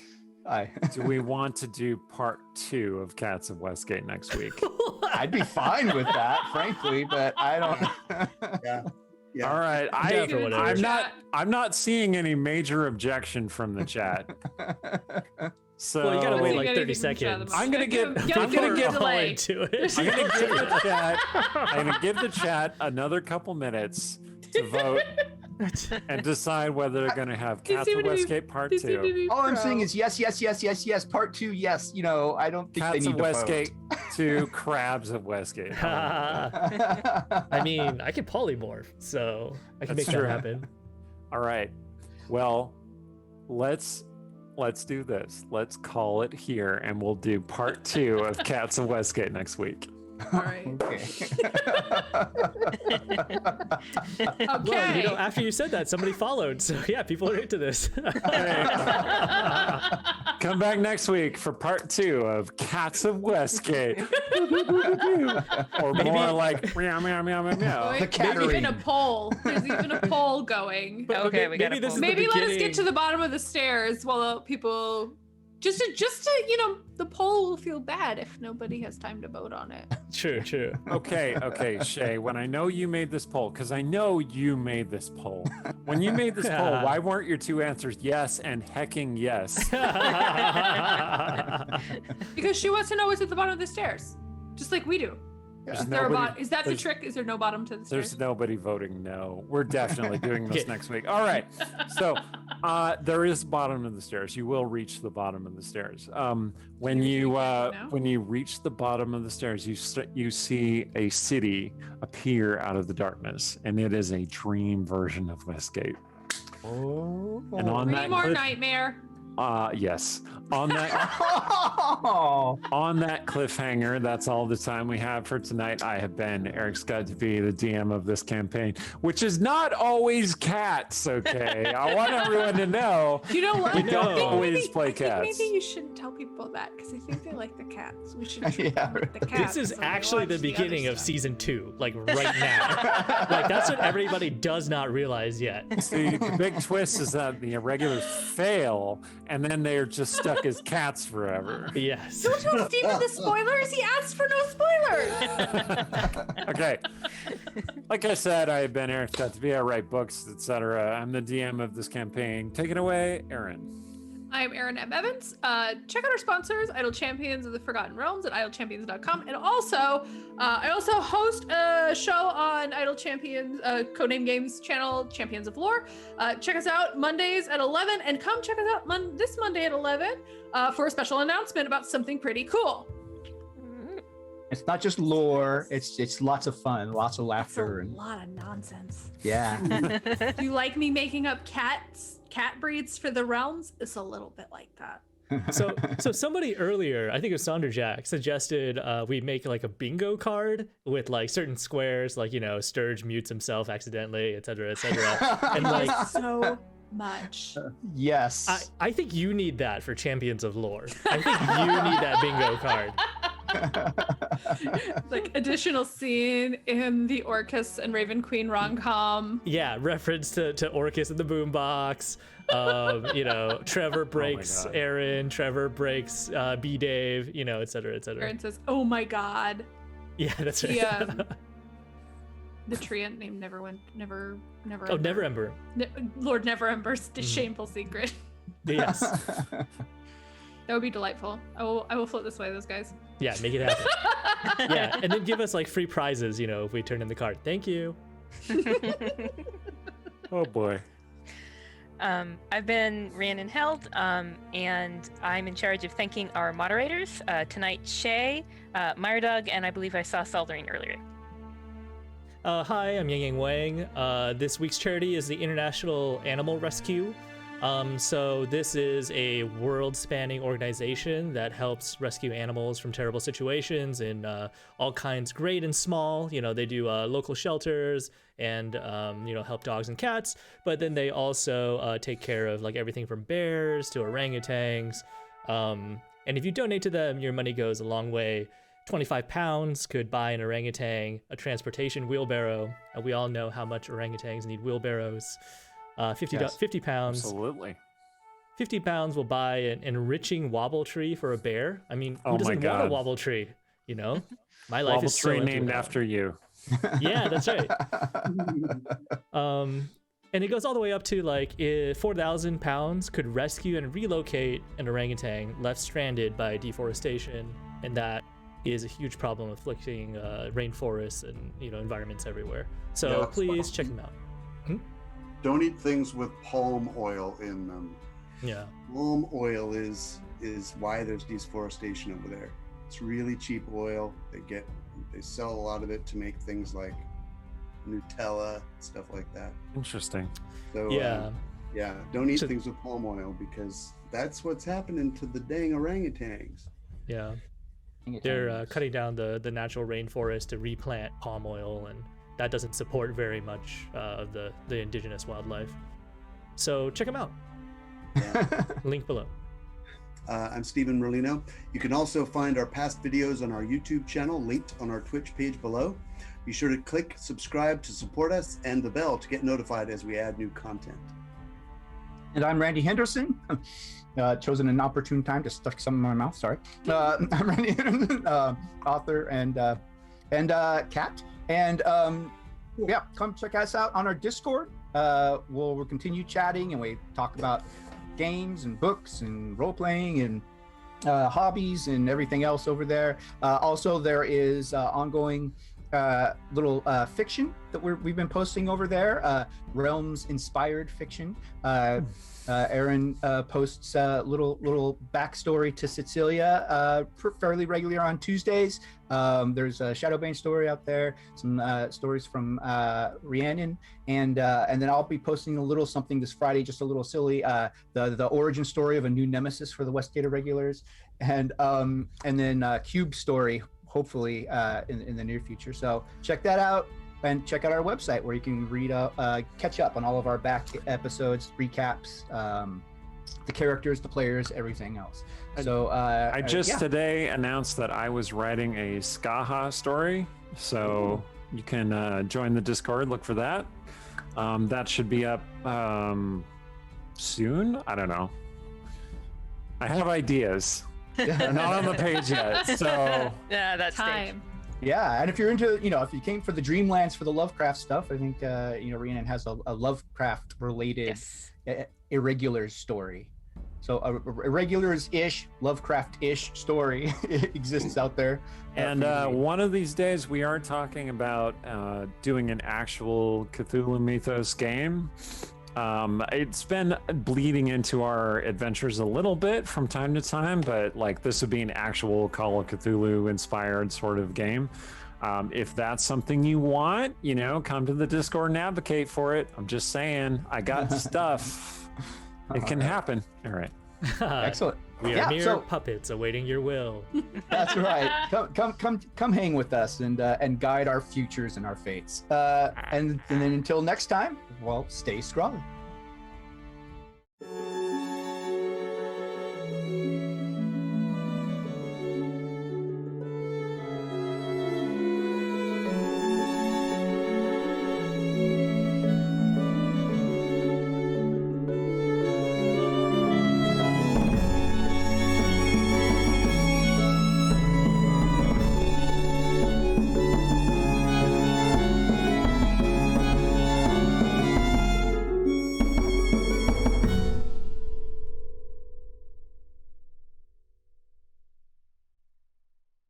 Aye. Do we want to do part 2 of Cats of Westgate next week? I'd be fine with that, frankly, but I don't. Yeah. All right. Yeah, for whatever. I'm not seeing any major objection from the chat. So Well, you gotta I wait think like anything 30 from the chat seconds. about I'm gonna it. give- Give I'm gonna it a give- delay. into it. I'm gonna give the chat. I'm gonna give the chat another couple minutes to vote and decide whether they're gonna have These Cats seem of to be- Westgate part these seem to 2. be All I'm pro. saying is yes, yes, yes, yes, yes. Part 2, yes. You know, I don't think they Cats need of to Westgate 2, Crabs of Westgate. vote. I mean, I can polymorph, so I can That's make true. that happen. All right. Well, let's do this. Let's call it here, and we'll do part 2 of Cats of Westgate next week. All right. Okay. Okay. Well, you know, after you said that, somebody followed, so yeah, people are into this. Come back next week for part 2 of Cats of Westgate. Or more like meow meow meow meow meow. Wait, The there's even Catering. a poll. There's even a poll going. Okay, we got maybe a this poll. is Maybe the let us beginning. get to the bottom of the stairs while people just to you know, the poll will feel bad if nobody has time to vote on it. True. Okay, Shay, when I know you made this poll, because I know you made this poll. When you made this poll, why weren't your 2 answers yes and hecking yes? Because she wants to know what's at the bottom of the stairs, just like we do. There's Is there a nobody- is that the there's- trick? Is there no bottom to the stairs? There's nobody voting no. We're definitely doing this Okay. next week. All right. So there is bottom of the stairs. You will reach the bottom of the stairs. When you now? when you reach the bottom of the stairs, you see a city appear out of the darkness, and it is a dream version of Westgate. And on Three that more cliff- nightmare. yes. On that Oh, on that cliffhanger, that's all the time we have for tonight. I have been Eric Scott to be the DM of this campaign, which is not always cats, okay? I want everyone to know You know what? we know. don't always maybe, play I think cats. maybe you shouldn't tell people that because I think they like the cats. We should treat Yeah. them like the cats. This is when they actually the watch beginning other of stuff. season 2, like right now. Like that's what everybody does not realize yet. See, the big twist is that the irregulars fail, and then they're just stuck as cats forever. Yes. Don't tell Steven the spoilers. He asked for no spoilers. Okay. Like I said, I have been Eric Scott to be. I write books, etc. I'm the DM of this campaign. Take it away, Aaron. I'm Erin M. Evans. Check out our sponsors, Idle Champions of the Forgotten Realms at idlechampions.com. And also, I also host a show on Idle Champions, Codename Games channel, Champions of Lore. Check us out Mondays at 11, and come check us out this Monday at 11 for a special announcement about something pretty cool. it's not just lore. It's lots of fun, lots of It's laughter, a and lot of nonsense. yeah. Do you like me making up cat breeds for the realms? It's a little bit like that. So somebody earlier, I think it was Sonder Jack, suggested we make like a bingo card with like certain squares, like, you know, Sturge mutes himself accidentally, etc., etc. And like So much. Yes. I think you need that for Champions of Lore. I think you need that bingo card. Like additional scene in the Orcus and Raven Queen rom-com. Yeah, reference to Orcus in the boombox. You know, Trevor breaks God. Aaron, Trevor breaks B Dave, you know, etc., etc. Aaron says, "Oh my God." Yeah, that's right. The the treant named Never. Oh, Never Ember. Lord Neverember's shameful secret. Yes. That would be delightful. I will float this way, those guys. Yeah, make it happen. Yeah, and then give us like free prizes, you know, if we turn in the card. Thank you. Oh boy. I've been Rhiannon Held, and I'm in charge of thanking our moderators. Tonight, Shay, Myrdug, and I believe I saw Saldering earlier. Hi, I'm Yang Yang Wang. This week's charity is the International Animal Rescue. So this is a world-spanning organization that helps rescue animals from terrible situations in all kinds, great and small. You know, they do local shelters and help dogs and cats, but then they also take care of like everything from bears to orangutans. And if you donate to them, your money goes a long way. 25 pounds could buy an orangutan a transportation wheelbarrow. We all know how much orangutans need wheelbarrows. 50 pounds. Absolutely. 50 pounds will buy an enriching wobble tree for a bear. I mean, who Oh my doesn't want a God. wobble tree? You know, my life Wobble is so tree empty named without after you. it. Yeah, that's right. And it goes all the way up to like 4,000 pounds could rescue and relocate an orangutan left stranded by deforestation, and that is a huge problem afflicting rainforests and environments everywhere. So Yeah, please check them out. Don't eat things with palm oil in them. Yeah. Palm oil is why there's deforestation over there. It's really cheap oil. They sell a lot of it to make things like Nutella, stuff like that. Interesting. So Yeah. don't eat So- things with palm oil because that's what's happening to the dang orangutans. Yeah. They're cutting down the natural rainforest to replant palm oil, and that doesn't support very much of the indigenous wildlife. So check them out. Link below. I'm Stephen Merlino. You can also find our past videos on our YouTube channel linked on our Twitch page below. Be sure to click subscribe to support us and the bell to get notified as we add new content. And I'm Randy Henderson. Chosen an opportune time to stuff some in my mouth. Sorry. I'm Randy Henderson, author and cat. And yeah, come check us out on our Discord. We'll continue chatting, and we talk about games and books and role playing and hobbies and everything else over there. Also, there is ongoing little fiction that we've been posting over there, realms inspired fiction. Aaron posts little backstory to Cecilia fairly regular on Tuesdays. There's a Shadowbane story out there, some stories from Rhiannon, and then I'll be posting a little something this Friday, just a little silly, the origin story of a new nemesis for the Westgate Irregulars, and then Cube story, hopefully in the near future. So check that out. And check out our website where you can read catch up on all of our back episodes, recaps, the characters, the players, everything else. So I just today announced that I was writing a Skaha story, so you can join the Discord, look for that. That should be up soon. I don't know. I have ideas. They're not on the page yet, so Yeah, that's Time. Yeah, and if you're into, if you came for the Dreamlands for the Lovecraft stuff, I think Rhiannon has a Lovecraft related Yes. Irregulars story. So a Irregulars-ish, Lovecraft-ish story exists out there. And for you to read. one of these days we are talking about doing an actual Cthulhu Mythos game. It's been bleeding into our adventures a little bit from time to time, but like this would be an actual Call of Cthulhu inspired sort of game. If that's something you want, come to the Discord and advocate for it. I'm just saying, I got stuff. It can happen. All right. Excellent. We are Yeah, mere so- puppets awaiting your will. That's right. Come hang with us and guide our futures and our fates. And then until next time, well, stay scrawly.